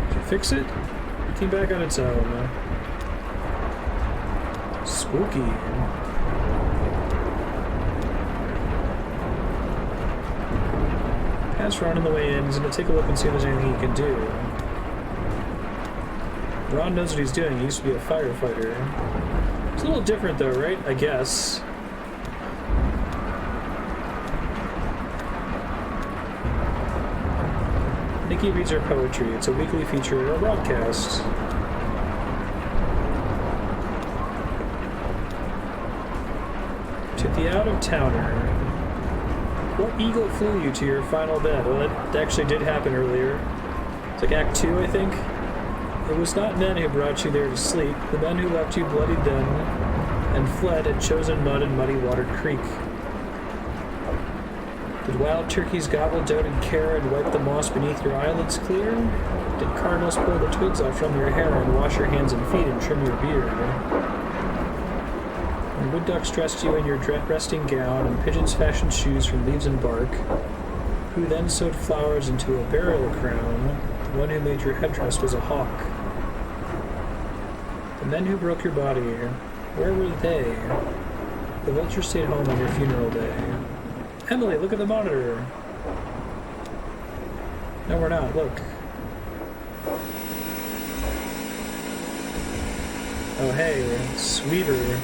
Did you fix it? It came back on its own. Spooky. Pass Ron on the way in. He's going to take a look and see if there's anything he can do. Ron knows what he's doing. He used to be a firefighter. It's a little different though, right? I guess. Nikki reads her poetry. It's a weekly feature in our broadcast. To the out-of-towner. What eagle flew you to your final bed? Well, that actually did happen earlier. It's like Act 2, I think. It was not men who brought you there to sleep. The men who left you bloodied then and fled had chosen mud and muddy-watered creek. Did wild turkeys gobble doted care and wipe the moss beneath your eyelids clear? Did cardinals pull the twigs off from your hair and wash your hands and feet and trim your beard? And wood ducks dressed you in your resting gown and pigeons fashioned shoes from leaves and bark, who then sewed flowers into a burial crown. The one who made your headdress was a hawk. The men who broke your body, where were they? The vultures stayed home on your funeral day. Emily, look at the monitor. No, we're not. Look. Oh, hey, Sweeter.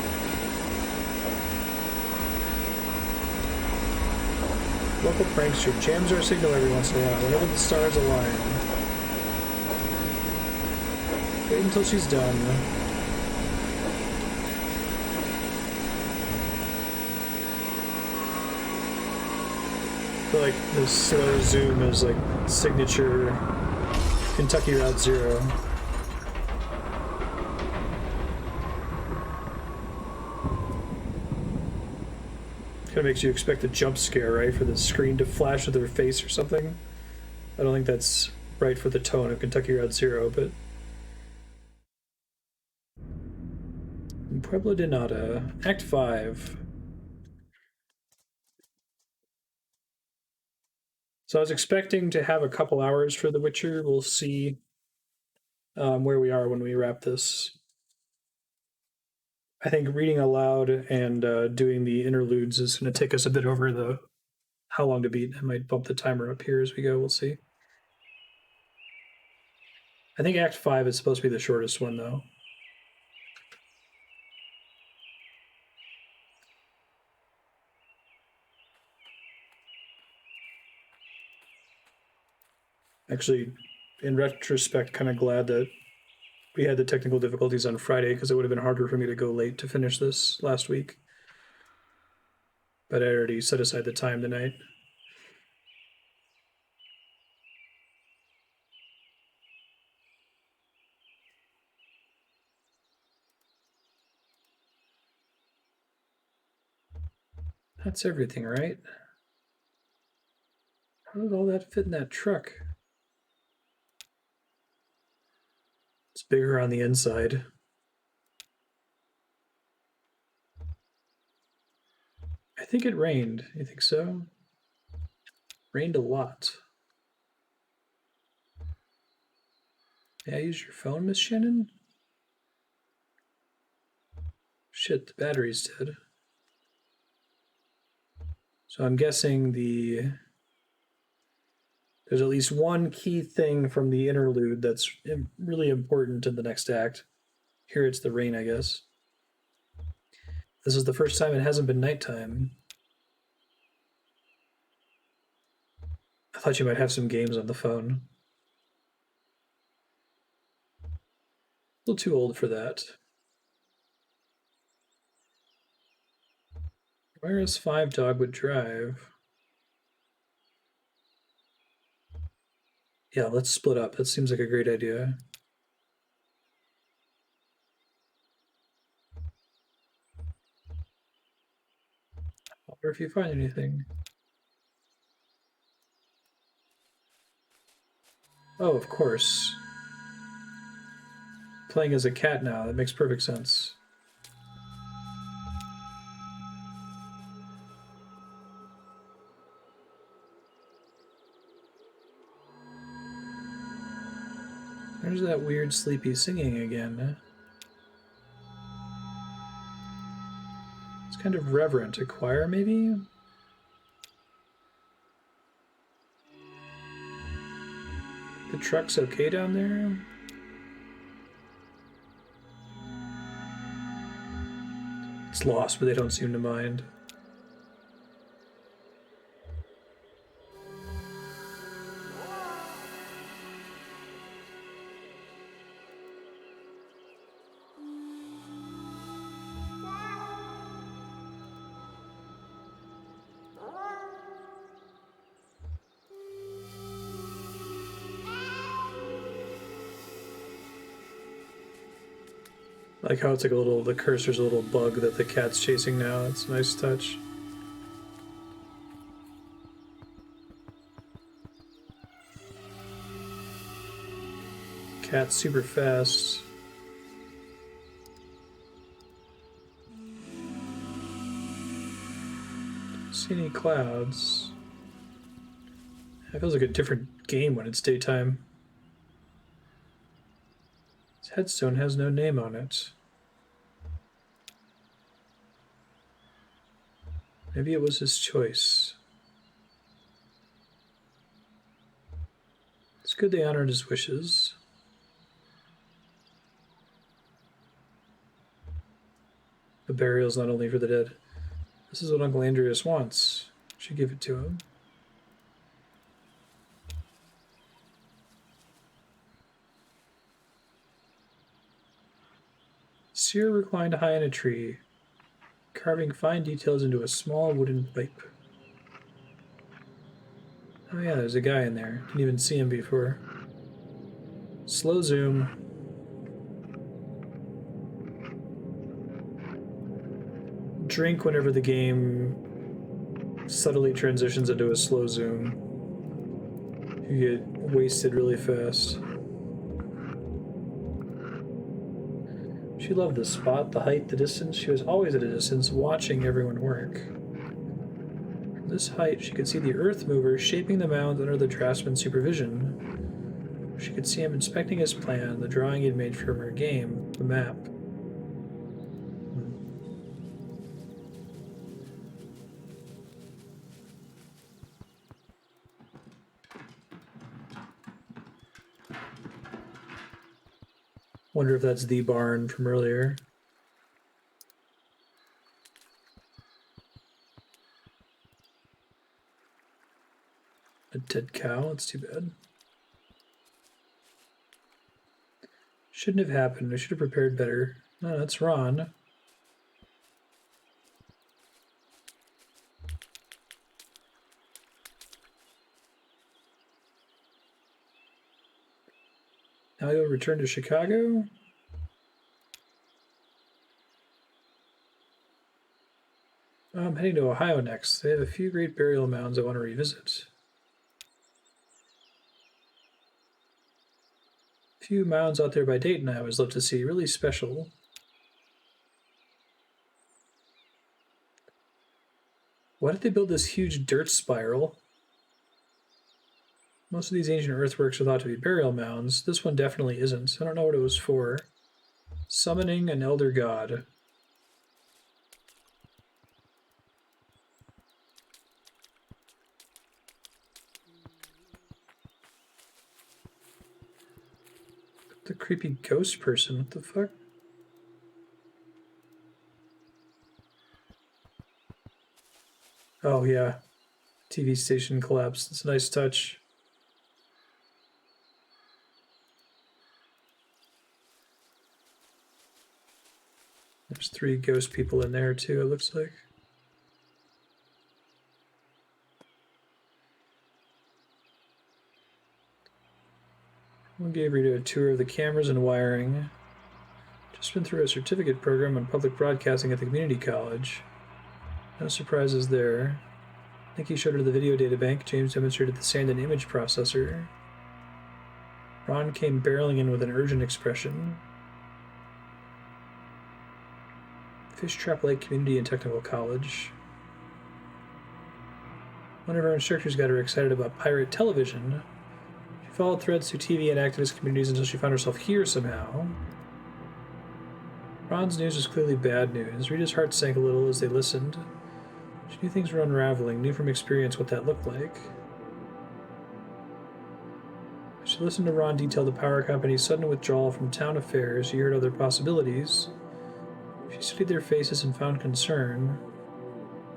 Local prankster jams our signal every once in a while, whenever the stars align. Wait until she's done. I feel like the slow zoom is like signature Kentucky Route Zero. Kind of makes you expect a jump scare, right? For the screen to flash with their face or something. I don't think that's right for the tone of Kentucky Route Zero, but... Pueblo de Nada, Act 5. So I was expecting to have a couple hours for The Witcher. We'll see where we are when we wrap this. I think reading aloud and doing the interludes is going to take us a bit over the how long to beat. I might bump the timer up here as we go. We'll see. I think Act 5 is supposed to be the shortest one, though. Actually, in retrospect, kind of glad that we had the technical difficulties on Friday, because it would have been harder for me to go late to finish this last week. But I already set aside the time tonight. That's everything, right? How did all that fit in that truck? It's bigger on the inside. I think it rained. You think so? Rained a lot. Yeah, use your phone, Miss Shannon? Shit, the battery's dead. So I'm guessing there's at least one key thing from the interlude that's really important in the next act. Here it's the rain, I guess. This is the first time it hasn't been nighttime. I thought you might have some games on the phone. A little too old for that. Where is 5 Dogwood Drive? Yeah, let's split up. That seems like a great idea. I wonder if you find anything. Oh, of course. Playing as a cat now. That makes perfect sense. There's that weird sleepy singing again. It's kind of reverent. A choir, maybe? The truck's okay down there? It's lost, but they don't seem to mind. I like how it's like the cursor's a little bug that the cat's chasing now. It's a nice touch. Cat's super fast. See any clouds? It feels like a different game when it's daytime. His headstone has no name on it. Maybe it was his choice. It's good they honored his wishes. A burial's not only for the dead. This is what Uncle Andreas wants. Should give it to him. Seer reclined high in a tree, carving fine details into a small wooden pipe. Oh yeah, there's a guy in there. Didn't even see him before. Slow zoom. Drink whenever the game subtly transitions into a slow zoom. You get wasted really fast. She loved this spot, the height, the distance. She was always at a distance, watching everyone work. From this height, she could see the earth mover shaping the mounds under the draftsman's supervision. She could see him inspecting his plan, the drawing he'd made from her game, the map. Wonder if that's the barn from earlier. A dead cow, that's too bad. Shouldn't have happened. I should have prepared better. No, that's Ron. Now you'll return to Chicago? I'm heading to Ohio next. They have a few great burial mounds I want to revisit. A few mounds out there by Dayton I always love to see. Really special. Why did they build this huge dirt spiral? Most of these ancient earthworks are thought to be burial mounds. This one definitely isn't. I don't know what it was for. Summoning an elder god. The creepy ghost person. What the fuck? Oh, yeah. TV station collapsed. It's a nice touch. There's 3 ghost people in there, too, it looks like. We gave Rita a tour of the cameras and wiring. Just been through a certificate program on public broadcasting at the community college. No surprises there. Nikki showed her the video databank. James demonstrated the sand and image processor. Ron came barreling in with an urgent expression. Fish Trap Lake Community and Technical College. One of our instructors got her excited about pirate television. She followed threads through TV and activist communities until she found herself here somehow. Ron's news was clearly bad news. Rita's heart sank a little as they listened. She knew things were unraveling, knew from experience what that looked like. As she listened to Ron detail the power company's sudden withdrawal from town affairs, she heard other possibilities. She studied their faces and found concern,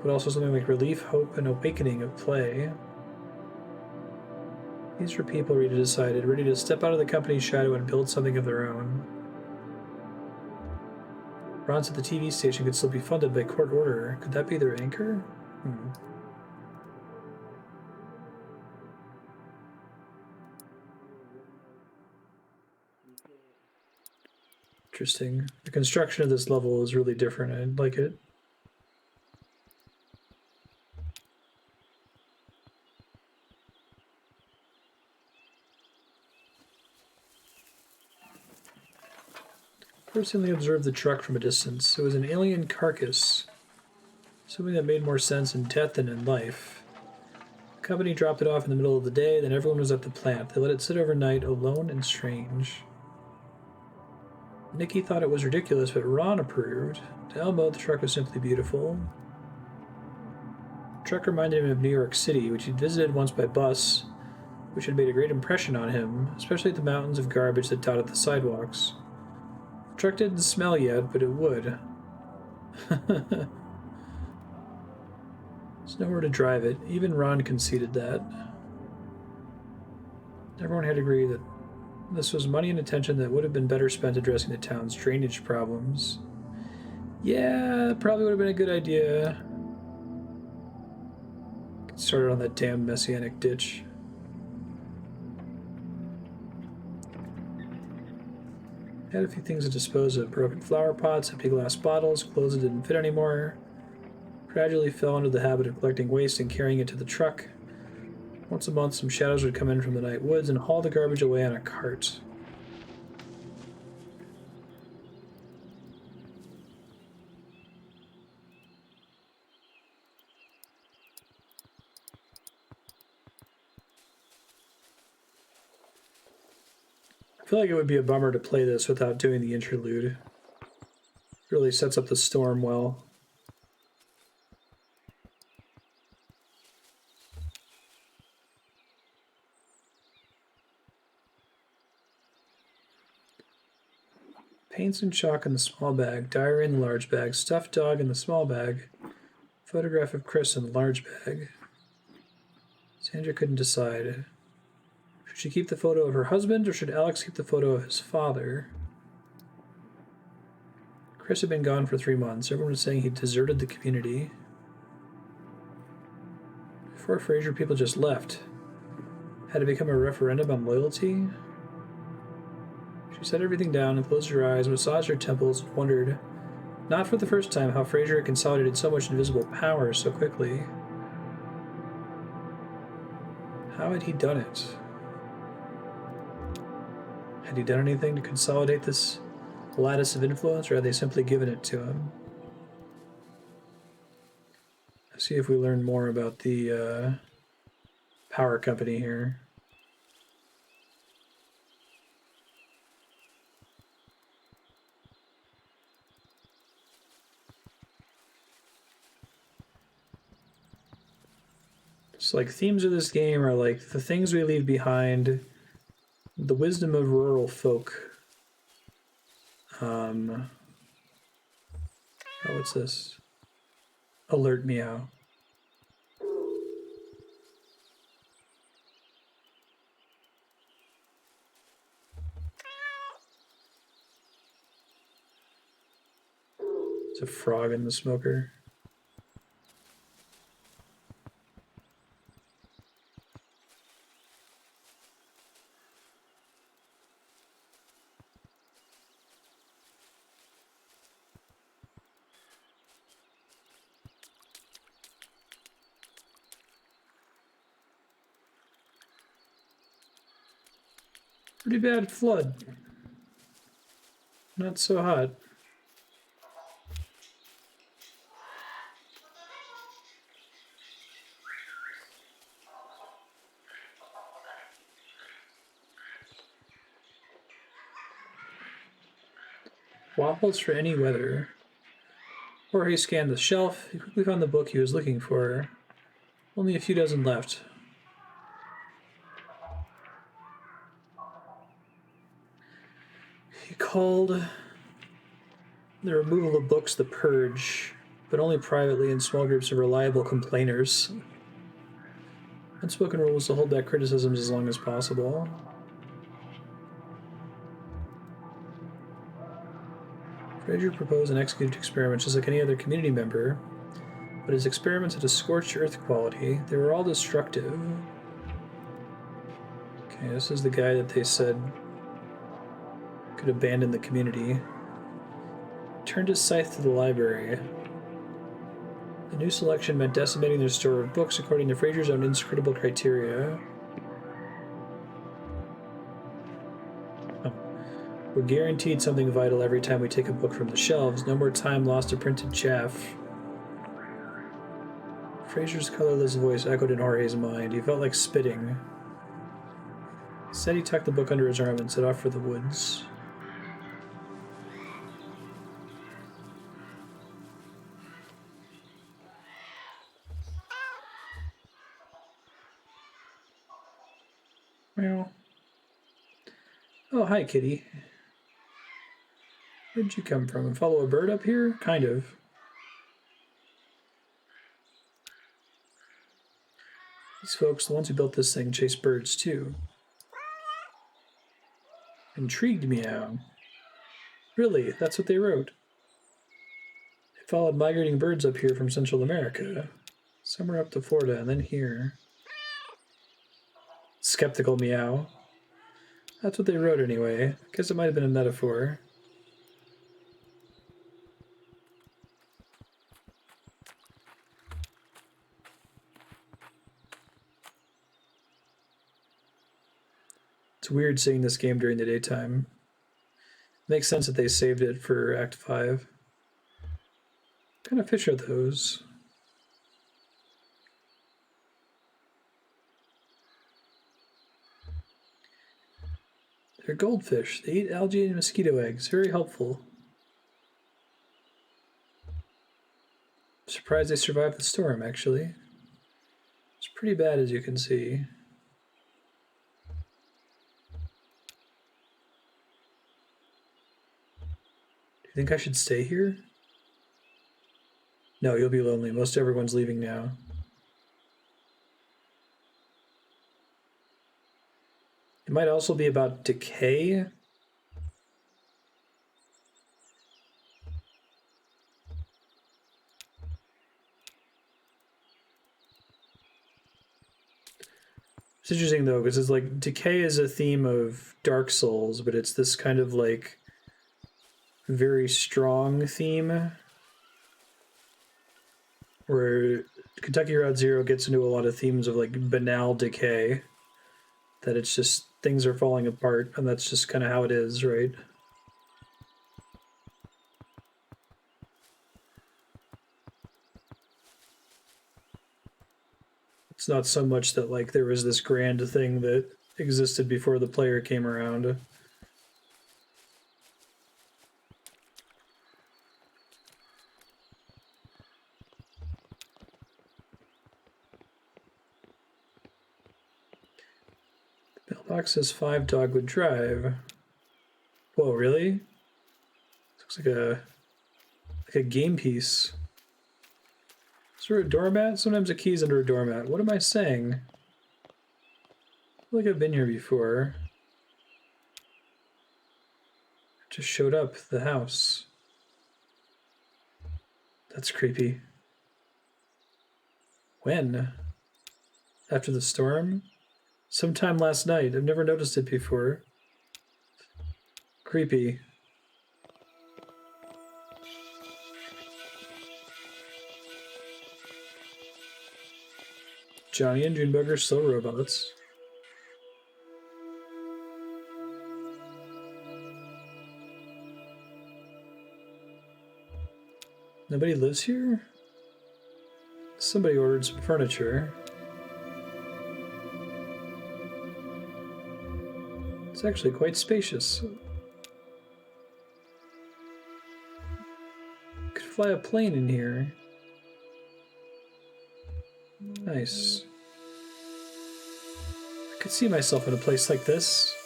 but also something like relief, hope, and awakening at play. These were people, Rita decided, ready to step out of the company's shadow and build something of their own. Ron said the TV station could still be funded by court order. Could that be their anchor? Interesting. The construction of this level is really different. I like it. Personally observed the truck from a distance. It was an alien carcass. Something that made more sense in death than in life. The company dropped it off in the middle of the day, then everyone was at the plant. They let it sit overnight, alone and strange. Nikki thought it was ridiculous, but Ron approved. To Elmo, the truck was simply beautiful. The truck reminded him of New York City, which he'd visited once by bus, which had made a great impression on him, especially the mountains of garbage that dotted the sidewalks. The truck didn't smell yet, but it would. There's nowhere to drive it. Even Ron conceded that. Everyone had agreed that this was money and attention that would have been better spent addressing the town's drainage problems. Yeah, probably would have been a good idea. Get started on that damn messianic ditch. Had a few things to dispose of. Broken flower pots, empty glass bottles, clothes that didn't fit anymore. Gradually fell into the habit of collecting waste and carrying it to the truck. Once a month, some shadows would come in from the night woods and haul the garbage away on a cart. I feel like it would be a bummer to play this without doing the interlude. It really sets up the storm well. Paints and chalk in the small bag, diary in the large bag, stuffed dog in the small bag, photograph of Chris in the large bag. Sandra couldn't decide. Should she keep the photo of her husband, or should Alex keep the photo of his father? Chris had been gone for 3 months. Everyone was saying he deserted the community. Before Fraser, people just left. Had it become a referendum on loyalty? She set everything down and closed her eyes, massaged her temples, and wondered, not for the first time, how Fraser had consolidated so much invisible power so quickly. How had he done it? Had he done anything to consolidate this lattice of influence, or had they simply given it to him? Let's see if we learn more about the power company here. It's like themes of this game are like the things we leave behind, the wisdom of rural folk, Oh, what's this? Alert meow. There's a frog in the smoker. Pretty bad flood. Not so hot. Waffles for any weather. Jorge scanned the shelf. He quickly found the book he was looking for. Only a few dozen left. He called the removal of books the purge, but only privately in small groups of reliable complainers. Unspoken rules to hold back criticisms as long as possible. Fraser proposed and executed experiments just like any other community member, but his experiments had a scorched earth quality. They were all destructive. Okay, this is the guy that they said could abandon the community. Turned his scythe to the library. The new selection meant decimating their store of books according to Fraser's own inscrutable criteria. Oh. We're guaranteed something vital every time we take a book from the shelves. No more time lost to printed chaff. Fraser's colorless voice echoed in Jorge's mind. He felt like spitting. Said he tucked the book under his arm and set off for the woods. Meow. Oh, hi, kitty. Where'd you come from? Follow a bird up here? Kind of. These folks, the ones who built this thing, chase birds too. Intrigued meow. Really, that's what they wrote. They followed migrating birds up here from Central America. Somewhere up to Florida, and then here. Skeptical meow. That's what they wrote anyway. Guess it might have been a metaphor. It's weird seeing this game during the daytime. Makes sense that they saved it for Act 5. What kind of fish are those? They're goldfish. They eat algae and mosquito eggs. Very helpful. I'm surprised they survived the storm, actually. It's pretty bad, as you can see. Do you think I should stay here? No, you'll be lonely. Most everyone's leaving now. It might also be about decay. It's interesting though, because it's like decay is a theme of Dark Souls, but it's this kind of like very strong theme where Kentucky Route Zero gets into a lot of themes of like banal decay, that it's just things are falling apart and that's just kind of how it is, right? It's not so much that like there was this grand thing that existed before the player came around. The mailbox says 5 Dogwood Drive. Whoa, really? Looks like a game piece. Is there a doormat? Sometimes a key's under a doormat. What am I saying? I feel like I've been here before. Just showed up the house. That's creepy. When? After the storm? Sometime last night. I've never noticed it before. Creepy. Johnny and Junebug are still robots. Nobody lives here? Somebody ordered some furniture. It's actually quite spacious. Could fly a plane in here. Nice. I could see myself in a place like this.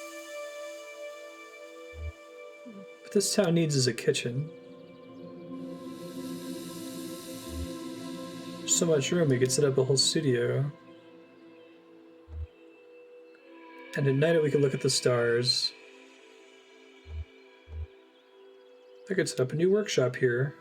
What this town needs is a kitchen. There's so much room, we could set up a whole studio. And at night we could look at the stars. I could set up a new workshop here.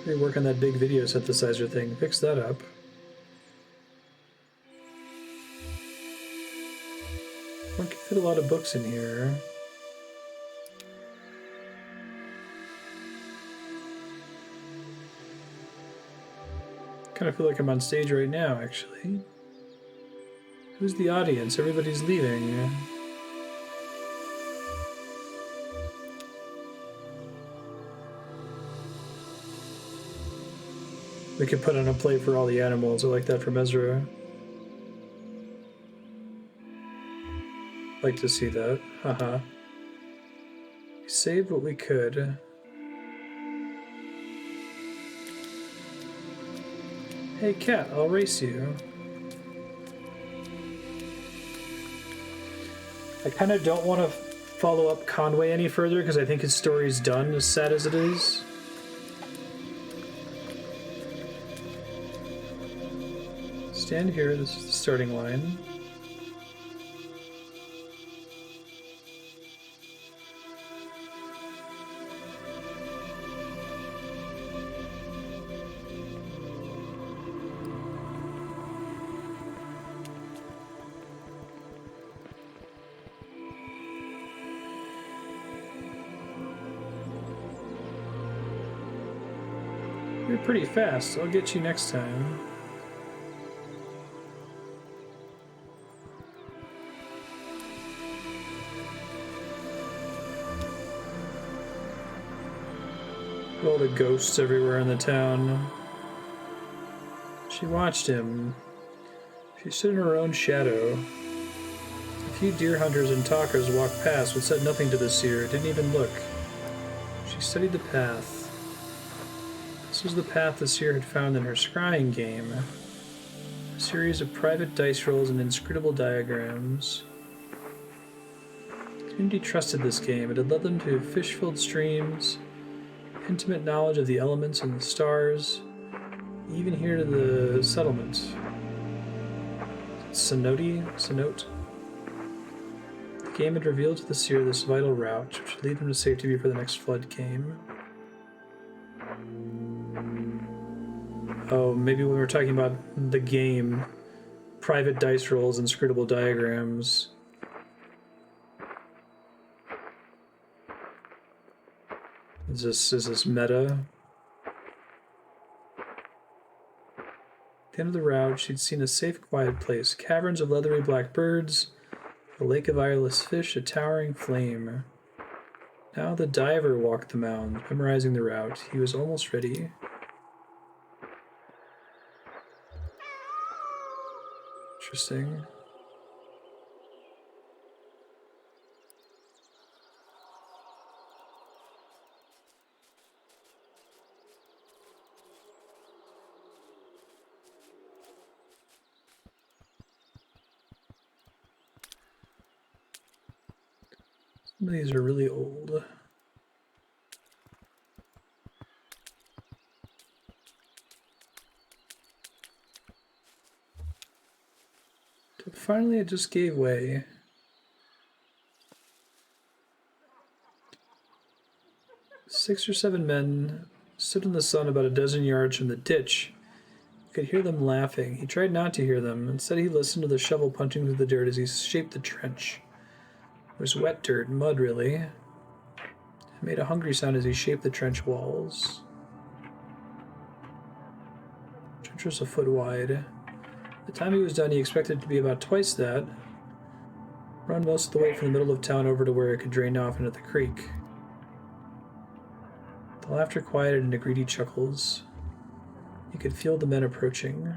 Rework on that big video synthesizer thing. Fix that up. One can fit a lot of books in here. Kind of feel like I'm on stage right now, actually. Who's the audience? Everybody's leaving. We could put on a play for all the animals. I like that from Ezra. Like to see that. Haha. We saved what we could. Hey cat, I'll race you. I kind of don't want to follow up Conway any further because I think his story's done, as sad as it is. Stand here, this is the starting line. You're pretty fast, I'll get you next time. All the ghosts everywhere in the town. She watched him. She stood in her own shadow. A few deer hunters and talkers walked past, but said nothing to the seer, didn't even look. She studied the path. This was the path the seer had found in her scrying game. A series of private dice rolls and inscrutable diagrams. The community trusted this game. It had led them to fish-filled streams, intimate knowledge of the elements and the stars, even here to the settlement. Cenote? The game had revealed to the seer this vital route, which would lead them to safety before the next flood came. Oh, maybe when we're talking about the game, private dice rolls, inscrutable diagrams. Is this meta? At the end of the route, she'd seen a safe, quiet place. Caverns of leathery black birds, a lake of eyeless fish, a towering flame. Now the diver walked the mound, memorizing the route. He was almost ready. Interesting. Some of these are really old. Finally, it just gave way. Six or seven men stood in the sun about a dozen yards from the ditch. He could hear them laughing. He tried not to hear them. Instead, he listened to the shovel punching through the dirt as he shaped the trench. It was wet dirt, mud really. It made a hungry sound as he shaped the trench walls. The trench was a foot wide. The time he was done, he expected it to be about twice that. Run most of the way from the middle of town over to where it could drain off into the creek. The laughter quieted into greedy chuckles. He could feel the men approaching.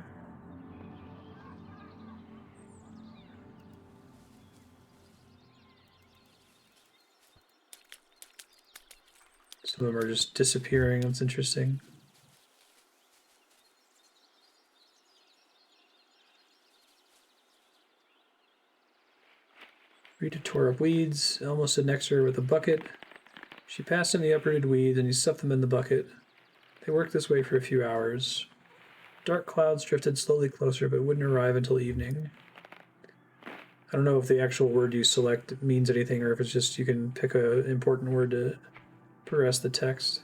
Some of them are just disappearing. That's interesting. Rita tore up weeds. Elmo stood next to her with a bucket. She passed him the uprooted weeds and he stuffed them in the bucket. They worked this way for a few hours. Dark clouds drifted slowly closer but wouldn't arrive until evening. I don't know if the actual word you select means anything or if it's just you can pick an important word to progress the text.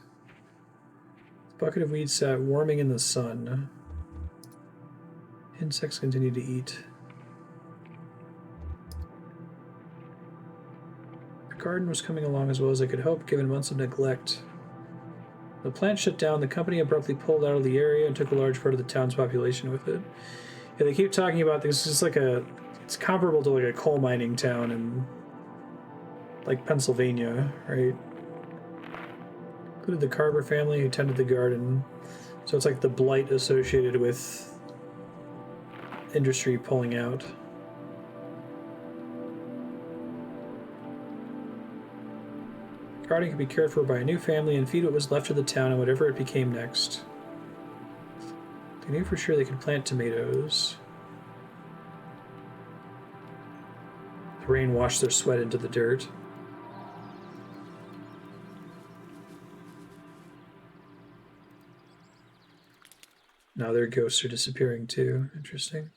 The bucket of weeds sat warming in the sun. Insects continued to eat. The garden was coming along as well as I could hope, given months of neglect. The plant shut down, the company abruptly pulled out of the area and took a large part of the town's population with it. Yeah, they keep talking about this. It's like it's comparable to like a coal mining town in like Pennsylvania, right? Included the Carver family who tended the garden. So it's like the blight associated with industry pulling out. The garden could be cared for by a new family and feed what was left of the town and whatever it became next. They knew for sure they could plant tomatoes. The rain washed their sweat into the dirt. Now their ghosts are disappearing too. Interesting.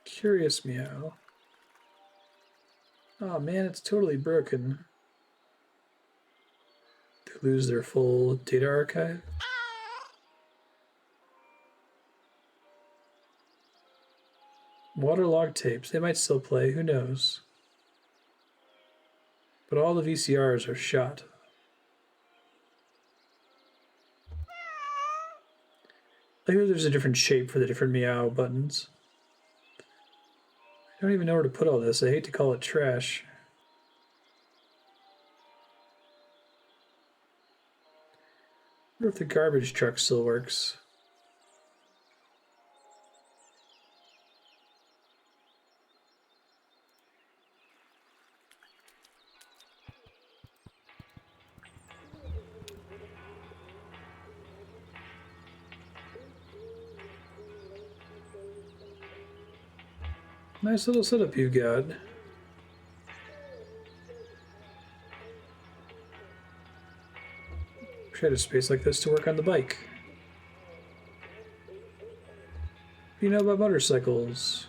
Curious meow. Oh man, it's totally broken. They lose their full data archive. Waterlogged tapes. They might still play, who knows? But all the VCRs are shot. I hear there's a different shape for the different meow buttons. I don't even know where to put all this. I hate to call it trash. I wonder if the garbage truck still works. Nice little setup you got. Wish I had a space like this to work on the bike. What do you know about motorcycles?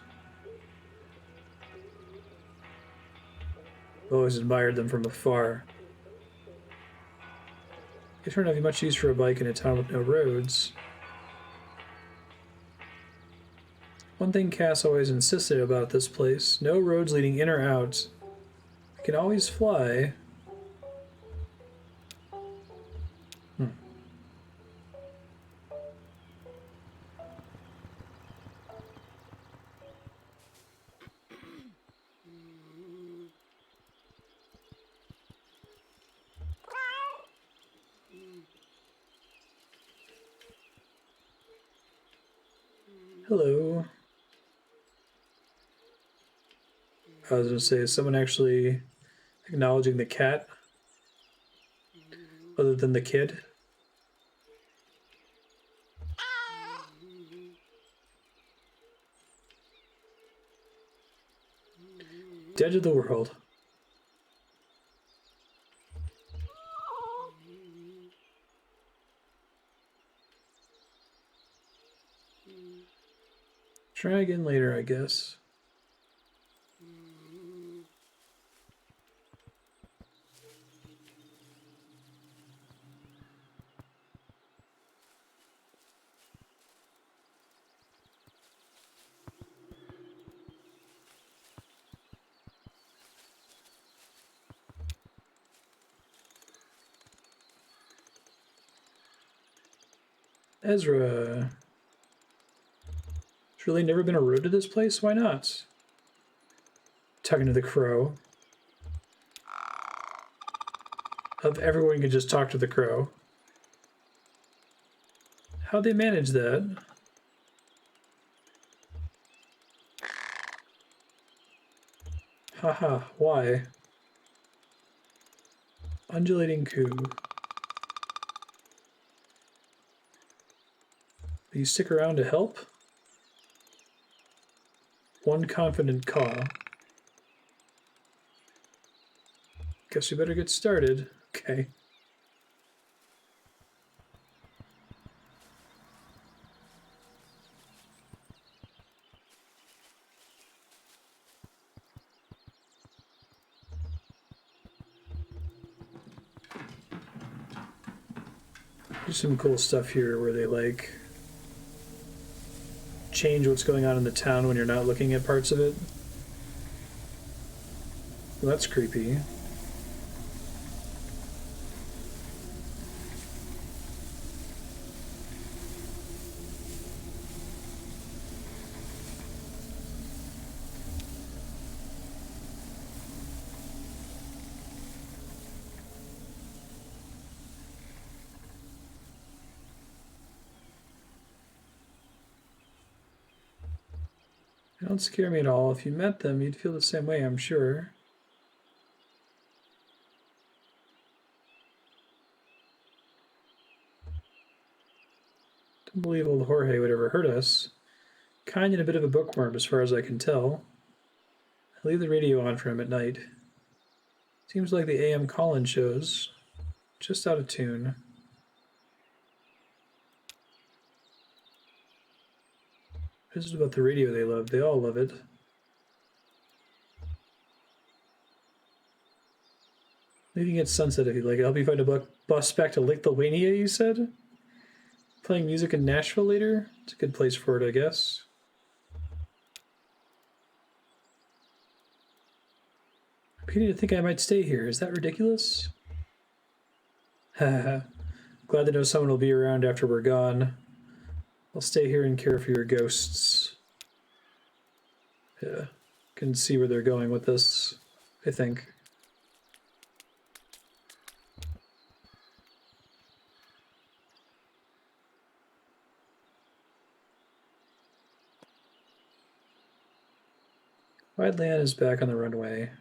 I've always admired them from afar. They don't have much use for a bike in a town with no roads. One thing Cass always insisted about this place, no roads leading in or out. I can always fly. Hello. I was going to say, is someone actually acknowledging the cat? Other than the kid? Dead to the world. Try again later, I guess. Ezra. There's really never been a road to this place? Why not? Talking to the crow. Of everyone could just talk to the crow. How'd they manage that? Haha, why? Undulating coo. Do you stick around to help? One confident caw. Guess we better get started. Okay. There's some cool stuff here where they like change what's going on in the town when you're not looking at parts of it. Well, that's creepy. They don't scare me at all. If you met them, you'd feel the same way, I'm sure. Don't believe old Jorge would ever hurt us. Kind and a bit of a bookworm, as far as I can tell. I leave the radio on for him at night. Seems like the AM call-in shows. Just out of tune. This is about the radio they love. They all love it. Leaving at sunset if you'd like. I'll be fine to bus back to Lithuania, you said? Playing music in Nashville later? It's a good place for it, I guess. I'm beginning to think I might stay here. Is that ridiculous? Haha. Glad to know someone will be around after we're gone. I'll stay here and care for your ghosts. Yeah. Can see where they're going with this, I think. Wildland is back on the runway.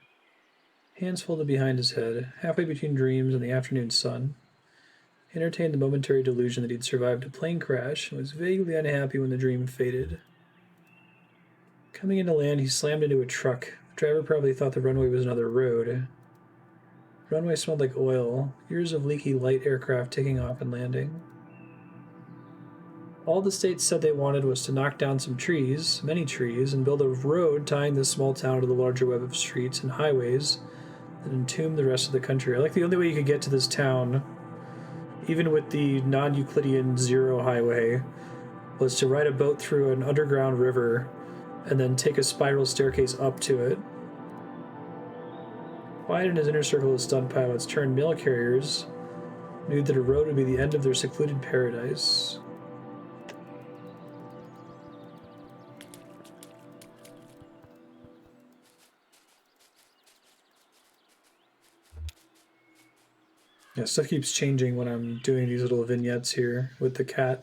Hands folded behind his head, halfway between dreams and the afternoon sun. He entertained the momentary delusion that he'd survived a plane crash and was vaguely unhappy when the dream faded. Coming into land, he slammed into a truck. The driver probably thought the runway was another road. The runway smelled like oil, years of leaky light aircraft taking off and landing. All the state said they wanted was to knock down some trees, many trees, and build a road tying this small town to the larger web of streets and highways that entomb the rest of the country. I like the only way you could get to this town, even with the non-Euclidean zero highway, was to ride a boat through an underground river and then take a spiral staircase up to it. Wyatt and his inner circle of stunt pilots turned mail carriers knew that a road would be the end of their secluded paradise. Yeah, stuff keeps changing when I'm doing these little vignettes here with the cat.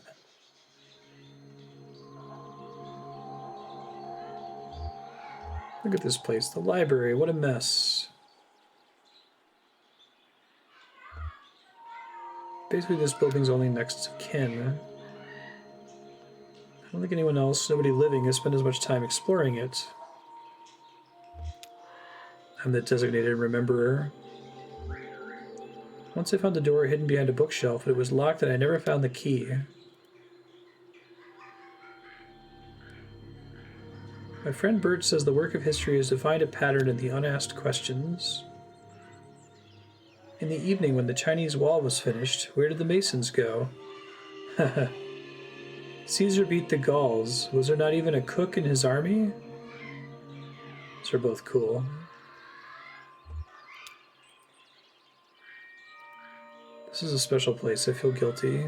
Look at this place, the library, what a mess. Basically this building's only next to kin. I don't think anyone else, nobody living, has spent as much time exploring it. I'm the designated rememberer. Once I found the door hidden behind a bookshelf, but it was locked and I never found the key. My friend Bert says the work of history is to find a pattern in the unasked questions. In the evening, when the Chinese wall was finished, where did the masons go? Caesar beat the Gauls. Was there not even a cook in his army? These are both cool. This is a special place. I feel guilty.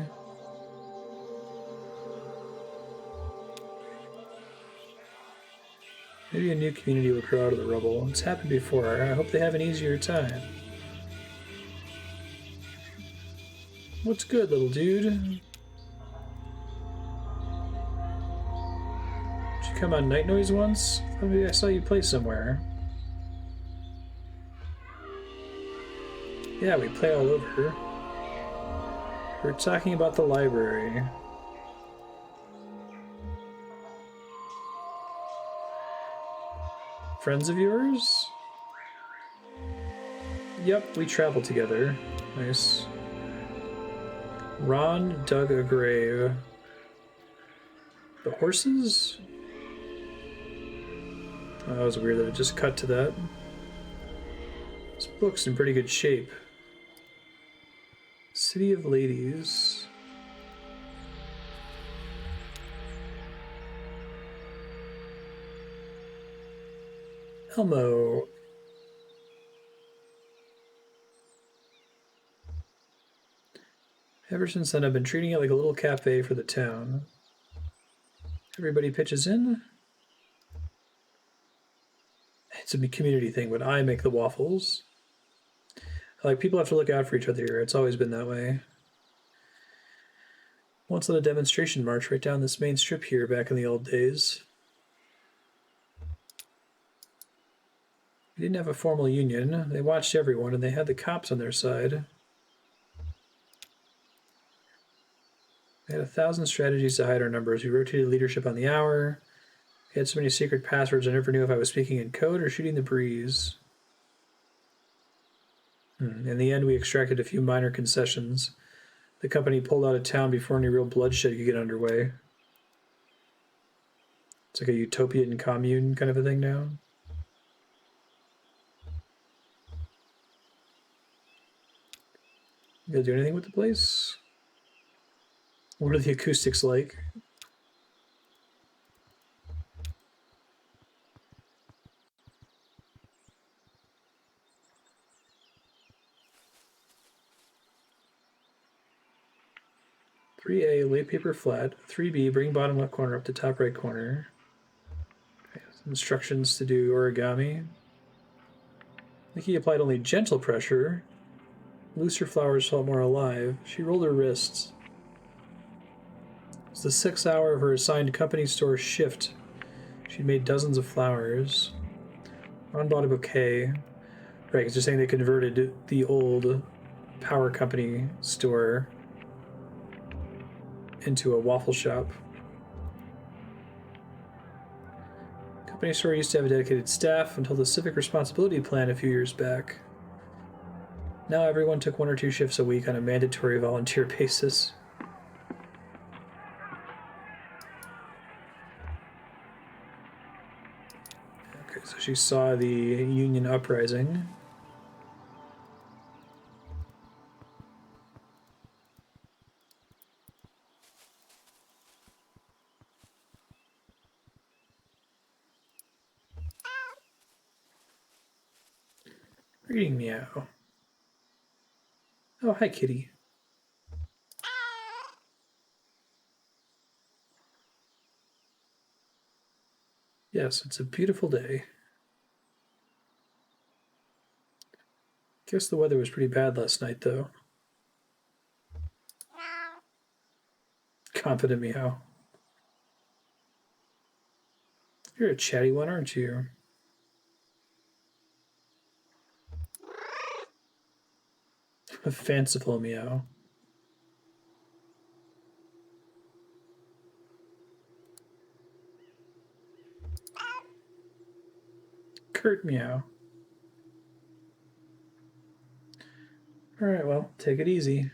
Maybe a new community will grow out of the rubble. It's happened before. I hope they have an easier time. What's good, little dude? Did you come on Night Noise once? Maybe I saw you play somewhere. Yeah, we play all over. We're talking about the library. Friends of yours? Yep, we travel together. Nice. Ron dug a grave. The horses? Oh, that was weird that it just cut to that. This book's in pretty good shape. City of Ladies. Elmo. Ever since then, I've been treating it like a little cafe for the town. Everybody pitches in. It's a community thing, but I make the waffles. Like, people have to look out for each other here. It's always been that way. Once led a demonstration march right down this main strip here back in the old days. We didn't have a formal union. They watched everyone, and they had the cops on their side. We had 1,000 strategies to hide our numbers. We rotated leadership on the hour. We had so many secret passwords I never knew if I was speaking in code or shooting the breeze. In the end, we extracted a few minor concessions. The company pulled out of town before any real bloodshed could get underway. It's like a utopian commune kind of a thing now. You gonna do anything with the place? What are the acoustics like? "3A, lay paper flat. 3B, bring bottom left corner up to top right corner." Okay, instructions to do origami. I think he applied only gentle pressure. Looser flowers felt more alive. She rolled her wrists. It was the 6th hour of her assigned company store shift. She'd made dozens of flowers. Ron bought a bouquet. Right, because they're saying they converted the old power company store into a waffle shop. Company store used to have a dedicated staff until the civic responsibility plan a few years back. Now everyone took 1 or 2 shifts a week on a mandatory volunteer basis. Okay, so she saw the union uprising. Reading meow. Oh, hi, kitty. Yes, it's a beautiful day. Guess the weather was pretty bad last night, though. Confident meow. You're a chatty one, aren't you? A fanciful meow. Curt meow. Alright, well, take it easy.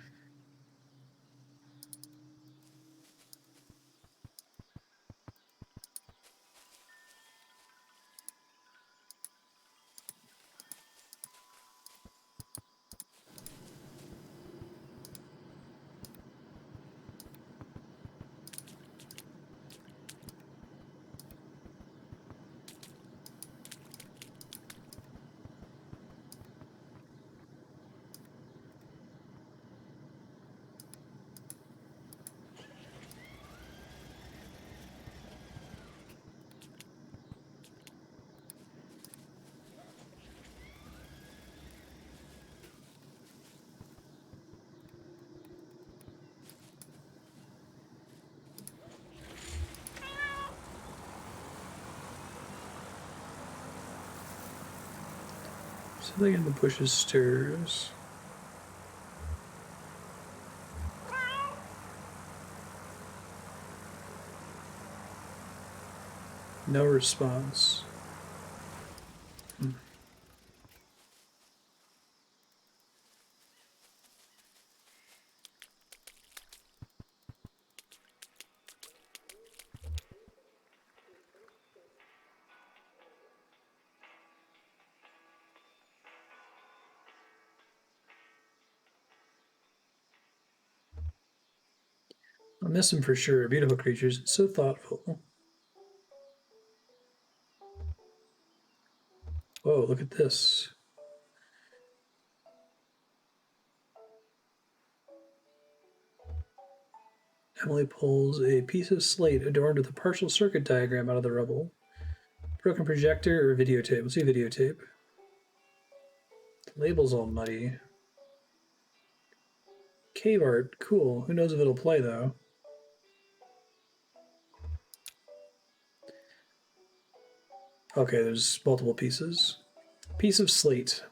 Something in the bushes stirs. No response. I'll miss him for sure. Beautiful creatures, so thoughtful. Whoa, look at this. Emily pulls a piece of slate adorned with a partial circuit diagram out of the rubble. Broken projector or videotape? Let's see videotape. The label's all muddy. Cave art, cool. Who knows if it'll play though? Okay, there's multiple pieces. Piece of slate.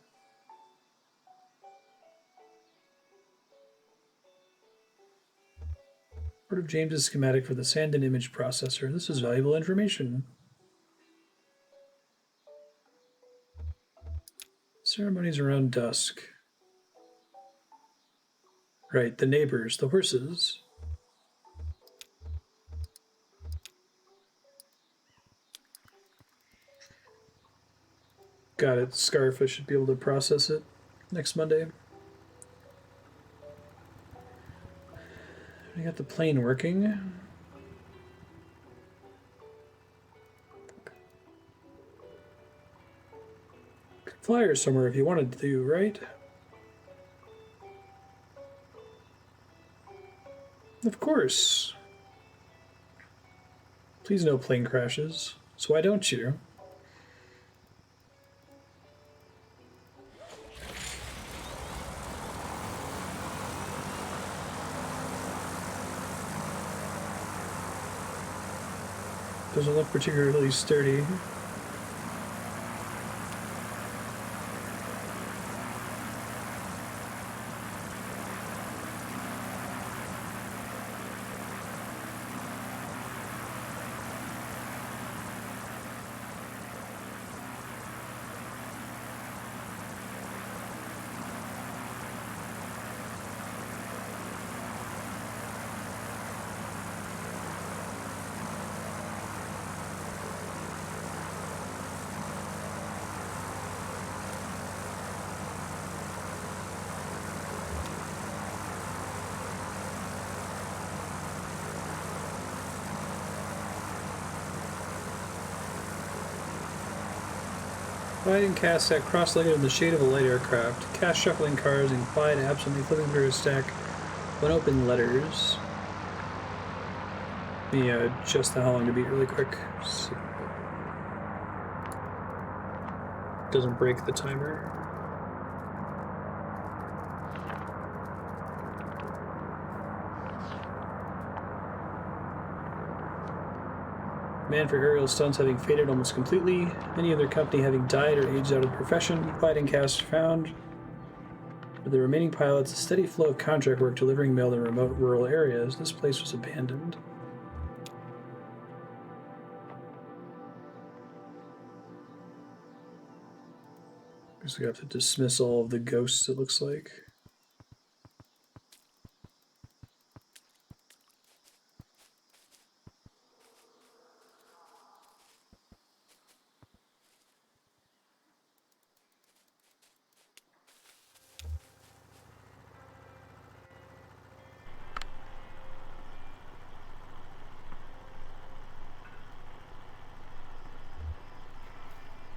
Part of James's schematic for the sand and image processor. This is valuable information. Ceremonies around dusk. Right, the neighbors, the horses. Got it. Scarf, I should be able to process it next Monday. I got the plane working. Could fly her somewhere if you wanted to, right? Of course. Please no plane crashes. So why don't you? Doesn't look particularly sturdy. Gliding Cass sat cross-legged in the shade of a light aircraft. Cass shuffling cars and Clyde absently flipping through a stack of unopened letters. Let me adjust the how long to beat really quick. So doesn't break the timer. Demand for aerial stunts having faded almost completely, many of their company having died or aged out of the profession. Clyde and Cass found for the remaining pilots a steady flow of contract work delivering mail to remote rural areas. This place was abandoned. Guess we have to dismiss all of the ghosts, it looks like.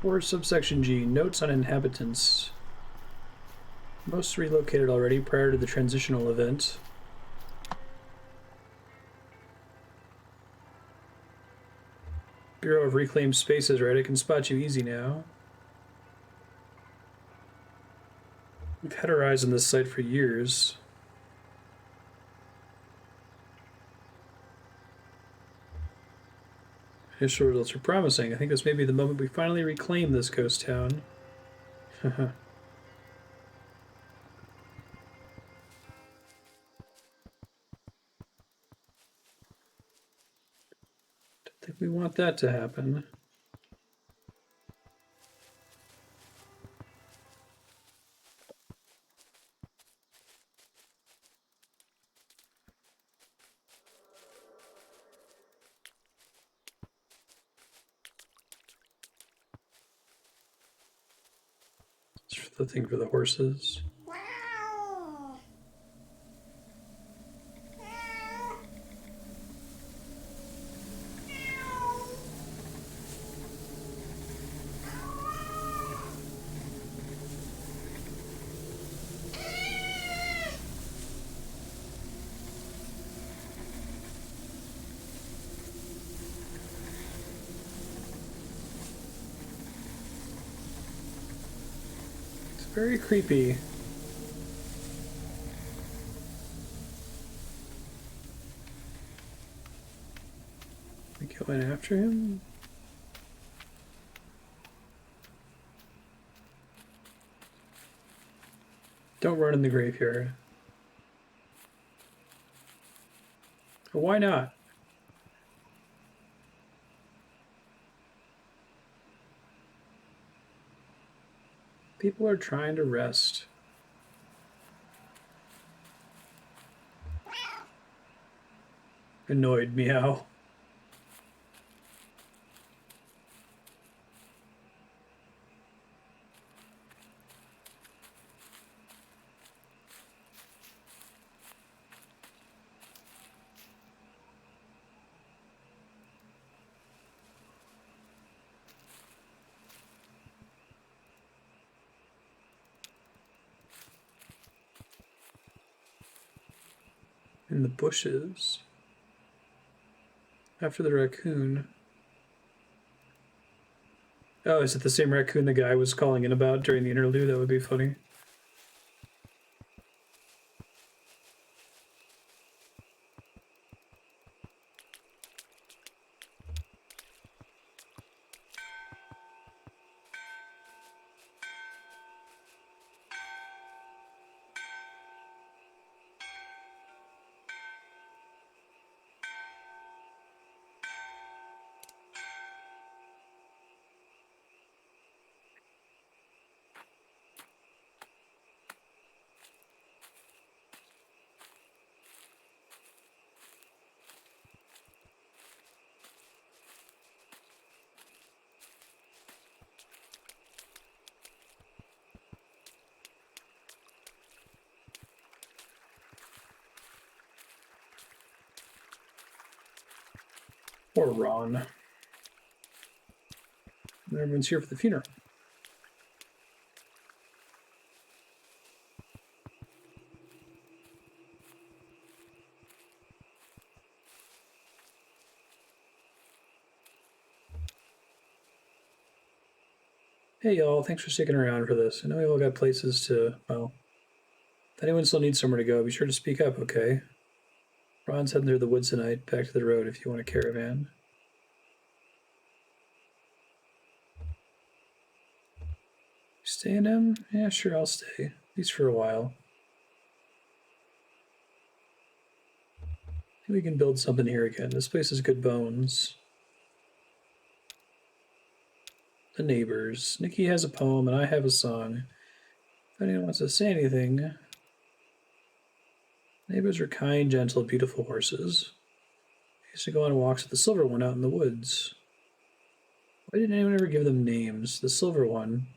Or subsection G, notes on inhabitants. Most relocated already prior to the transitional event. Bureau of Reclaimed Spaces, right? I can spot you easy now. We've had our eyes on this site for years. Initial results are promising. I think this may be the moment we finally reclaim this ghost town. Don't think we want that to happen. It's the thing for the horses. It's very creepy. We go in after him? Don't run in the graveyard. Why not? People are trying to rest. Annoyed meow. In the bushes. After the raccoon. Oh, is it the same raccoon the guy was calling in about during the interlude? That would be funny. Or Ron. Everyone's here for the funeral. Hey y'all, thanks for sticking around for this. I know we all got places to, well, if anyone still needs somewhere to go, be sure to speak up, okay? Ron's heading through the woods tonight, back to the road if you want a caravan. Staying in? Yeah, sure, I'll stay. At least for a while. Maybe we can build something here again. This place has good bones. The neighbors. Nikki has a poem and I have a song. If anyone wants to say anything. Neighbors are kind, gentle, beautiful horses. I used to go on walks with the silver one out in the woods. Why didn't anyone ever give them names? The silver one.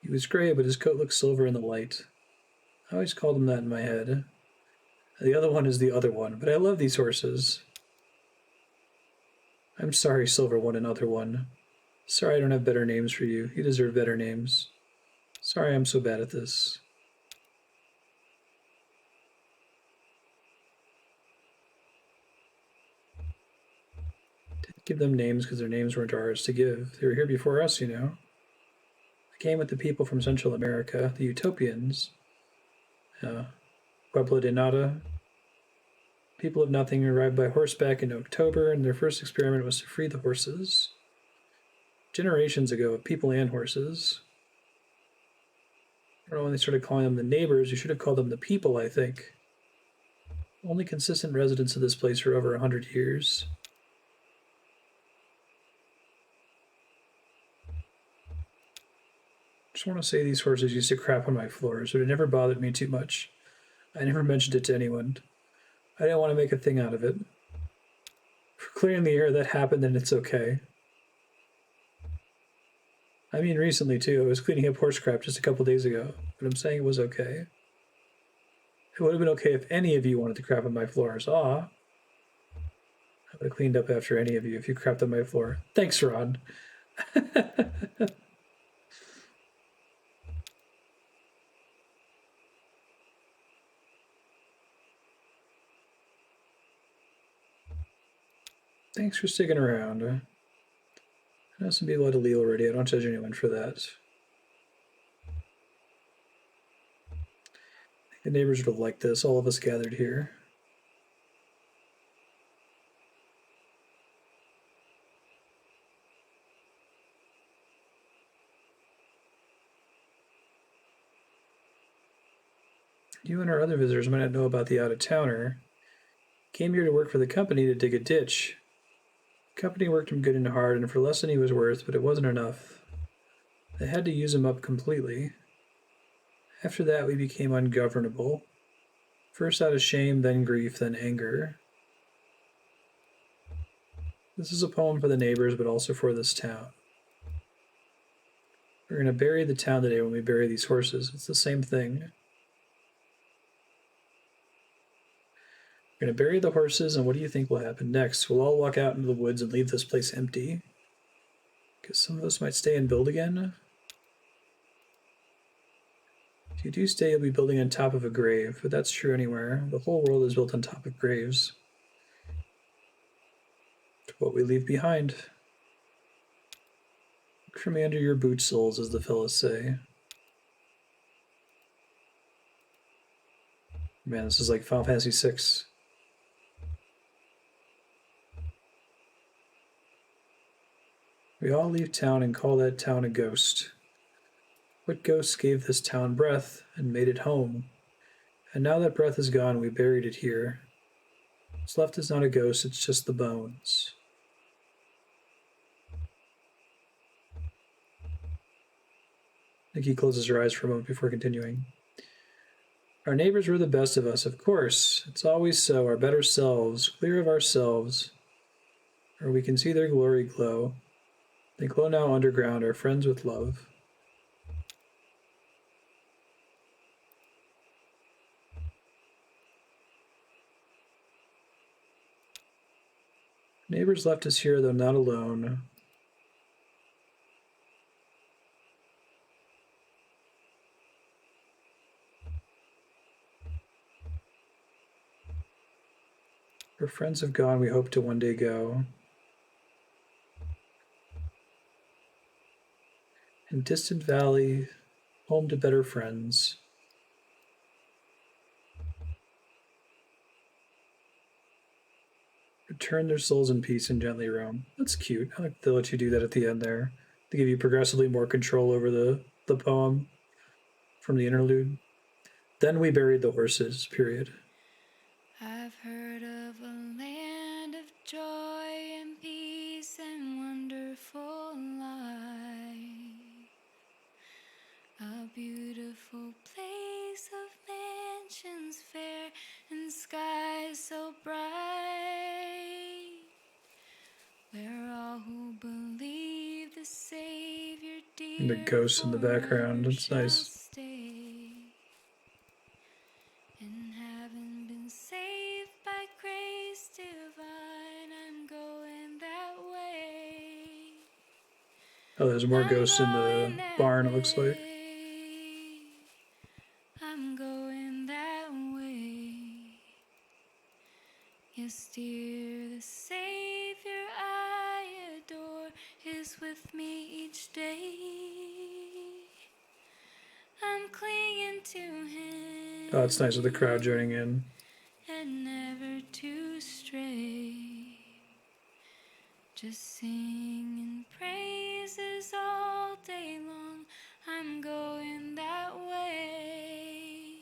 He was gray, but his coat looked silver in the light. I always called him that in my head. The other one is the other one, but I love these horses. I'm sorry, silver one and other one. Sorry I don't have better names for you. You deserve better names. Sorry I'm so bad at this. Didn't give them names because their names weren't ours to give. They were here before us, you know. I came with the people from Central America, the Utopians. Pueblo de Nada. People of nothing arrived by horseback in October, and their first experiment was to free the horses. Generations ago, people and horses. I don't know when they started calling them the neighbors. You should have called them the people, I think. Only consistent residents of this place for over 100 years. Just want to say these horses used to crap on my floors, but it never bothered me too much. I never mentioned it to anyone. I didn't want to make a thing out of it. For clearing the air, that happened and it's okay. I mean, recently too. I was cleaning up horse crap just a couple days ago, but I'm saying it was okay. It would have been okay if any of you wanted to crap on my floors. I would have cleaned up after any of you if you crapped on my floor. Thanks, Ron. Thanks for sticking around. I know some people had to leave already. I don't judge anyone for that. The neighbors would have liked this, all of us gathered here. You and our other visitors might not know about the out-of-towner. Came here to work for the company to dig a ditch. The company worked him good and hard, and for less than he was worth, but it wasn't enough. They had to use him up completely. After that, we became ungovernable. First out of shame, then grief, then anger. This is a poem for the neighbors, but also for this town. We're going to bury the town today when we bury these horses. It's the same thing. We're going to bury the horses, and what do you think will happen next? We'll all walk out into the woods and leave this place empty. Because some of us might stay and build again. If you do stay, you'll be building on top of a grave, but that's true anywhere. The whole world is built on top of graves. It's what we leave behind. Look for me under your boot soles, as the fellas say. Man, this is like Final Fantasy VI. We all leave town and call that town a ghost. What ghost gave this town breath and made it home? And now that breath is gone, we buried it here. What's left is not a ghost, it's just the bones. Nikki closes her eyes for a moment before continuing. Our neighbors were the best of us, of course. It's always so, our better selves, clear of ourselves, or we can see their glory glow. They glow now underground, our friends with love. Neighbors left us here, though not alone. Where friends have gone, we hope to one day go. In distant valley, home to better friends. Return their souls in peace and gently roam. That's cute. I like they let you do that at the end there. They give you progressively more control over the poem from the interlude. Then we buried the horses, period. I've heard of a land of joy and peace and wonderful life. A beautiful place of mansions fair and skies so bright, where all who believe the Savior dear And the ghosts in the background. That's shall nice. stay. And having been saved by grace divine, I'm going that way. Oh, there's more I'm ghosts in the going that barn, it looks like. way. I'm going that way. Yes, dear, the Savior I adore is with me each day. I'm clinging to him. Oh, it's nice with the crowd joining in. And never to stray. Just singing praises all day long. I'm going that way.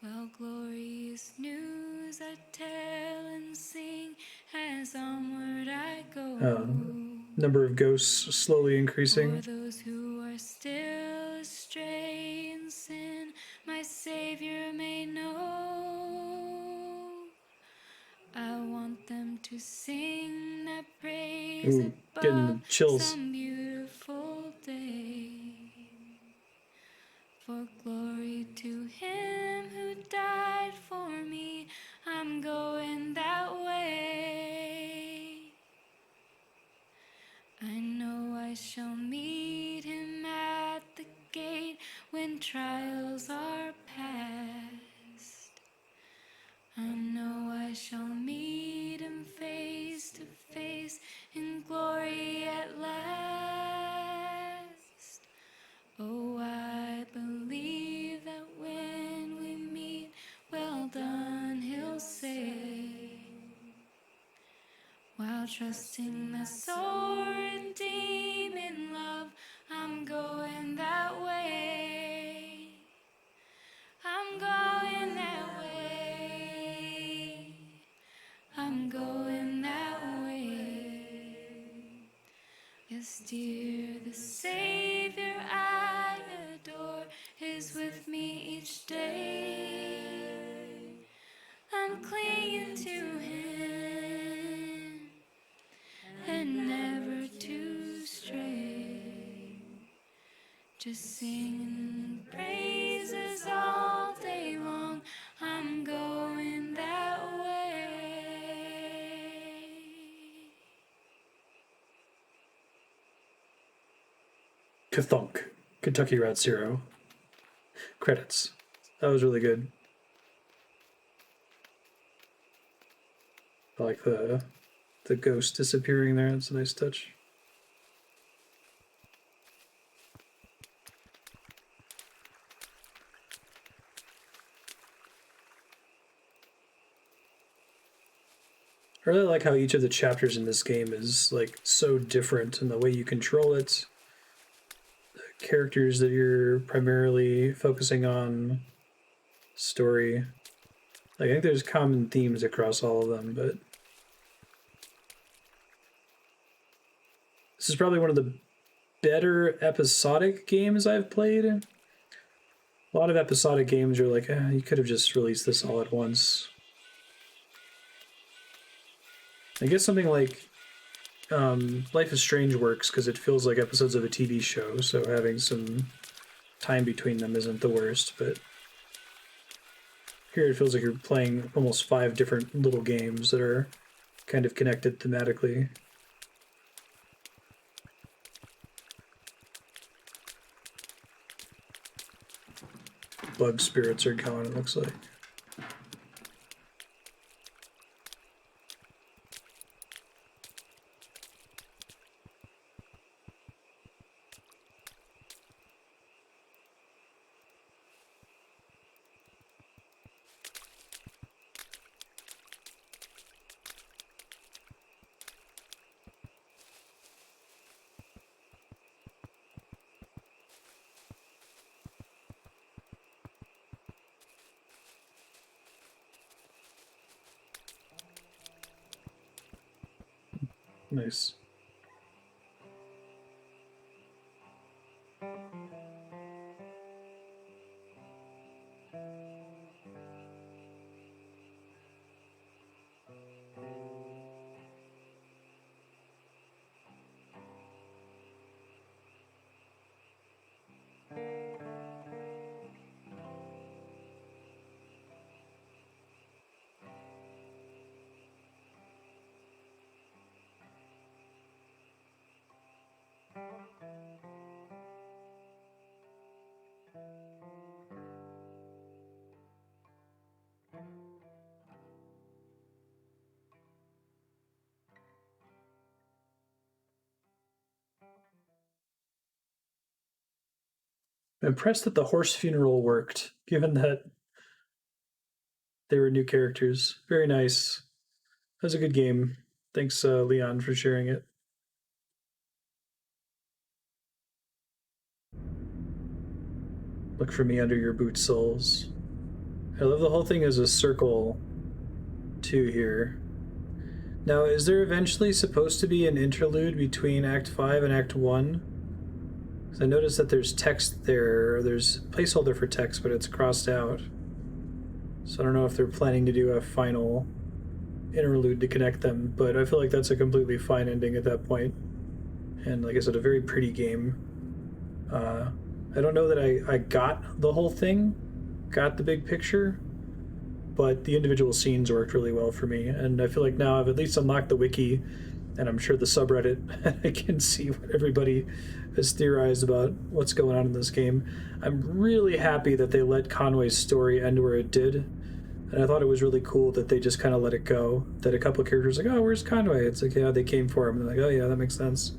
Well, glorious news I tell and sing as onward I go. Number of ghosts slowly For increasing. those who are still astray in sin, my Savior may know. I want them to sing that praise Ooh, getting the above chills. some beautiful day. For glory to him who died for me, I'm going that way. I know I shall meet him at the gate when trials are past. I know I shall meet him face to face in glory at last. Oh, I believe that when we meet, well done, he'll say, while trusting that soul redeeming love, I'm going that way. I'm going that way. I'm going that way. Yes, dear, the Savior I adore is with me each day. I'm clinging to him and never to stray. Just singing praises all day long. I'm going that way. Kathunk. Kentucky Route Zero. Credits. That was really good. I like the ghost disappearing there. It's a nice touch. I really like how each of the chapters in this game is like so different in the way you control it. The characters that you're primarily focusing on, story. Like, I think there's common themes across all of them, but this is probably one of the better episodic games I've played. A lot of episodic games are like, you could have just released this all at once. I guess something like Life is Strange works because it feels like episodes of a TV show, so having some time between them isn't the worst, but here it feels like you're playing almost 5 different little games that are kind of connected thematically. Bug spirits are going, it looks like. Nice. I'm impressed that the horse funeral worked, given that they were new characters. Very nice. That was a good game. Thanks, Leon, for sharing it. Look for me under your boot soles. I love the whole thing as a circle, too, here. Now, is there eventually supposed to be an interlude between Act 5 and Act 1? Because I noticed that there's text there, or there's a placeholder for text, but it's crossed out. So I don't know if they're planning to do a final interlude to connect them, but I feel like that's a completely fine ending at that point. And like I said, a very pretty game. I don't know that I got the whole thing, got the big picture, but the individual scenes worked really well for me. And I feel like now I've at least unlocked the wiki, and I'm sure the subreddit, I can see what everybody has theorized about what's going on in this game. I'm really happy that they let Conway's story end where it did. And I thought it was really cool that they just kind of let it go. That a couple of characters like, oh, where's Conway? It's like, yeah, they came for him. And they're like, oh yeah, that makes sense.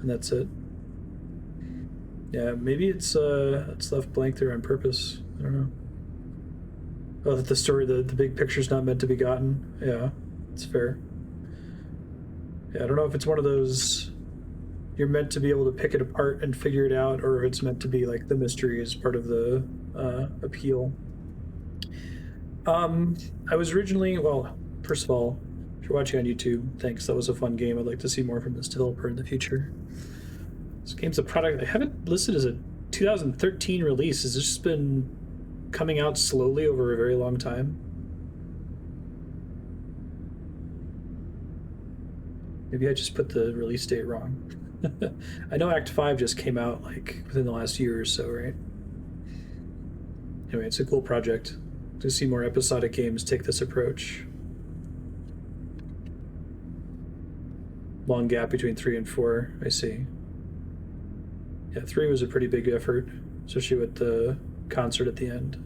And that's it. Yeah, maybe it's left blank there on purpose. I don't know. Oh, that the story, the big picture's not meant to be gotten. Yeah, it's fair. Yeah, I don't know if it's one of those you're meant to be able to pick it apart and figure it out, or if it's meant to be like the mystery is part of the appeal. I was originally, well, first of all, if you're watching on YouTube, thanks. That was a fun game. I'd like to see more from this developer in the future. This game's a product. I have it listed as a 2013 release. Has this just been coming out slowly over a very long time? Maybe I just put the release date wrong. I know Act 5 just came out like within the last year or so, right? Anyway, it's a cool project to see more episodic games take this approach. Long gap between 3 and 4, I see. Yeah, 3 was a pretty big effort, especially with the concert at the end.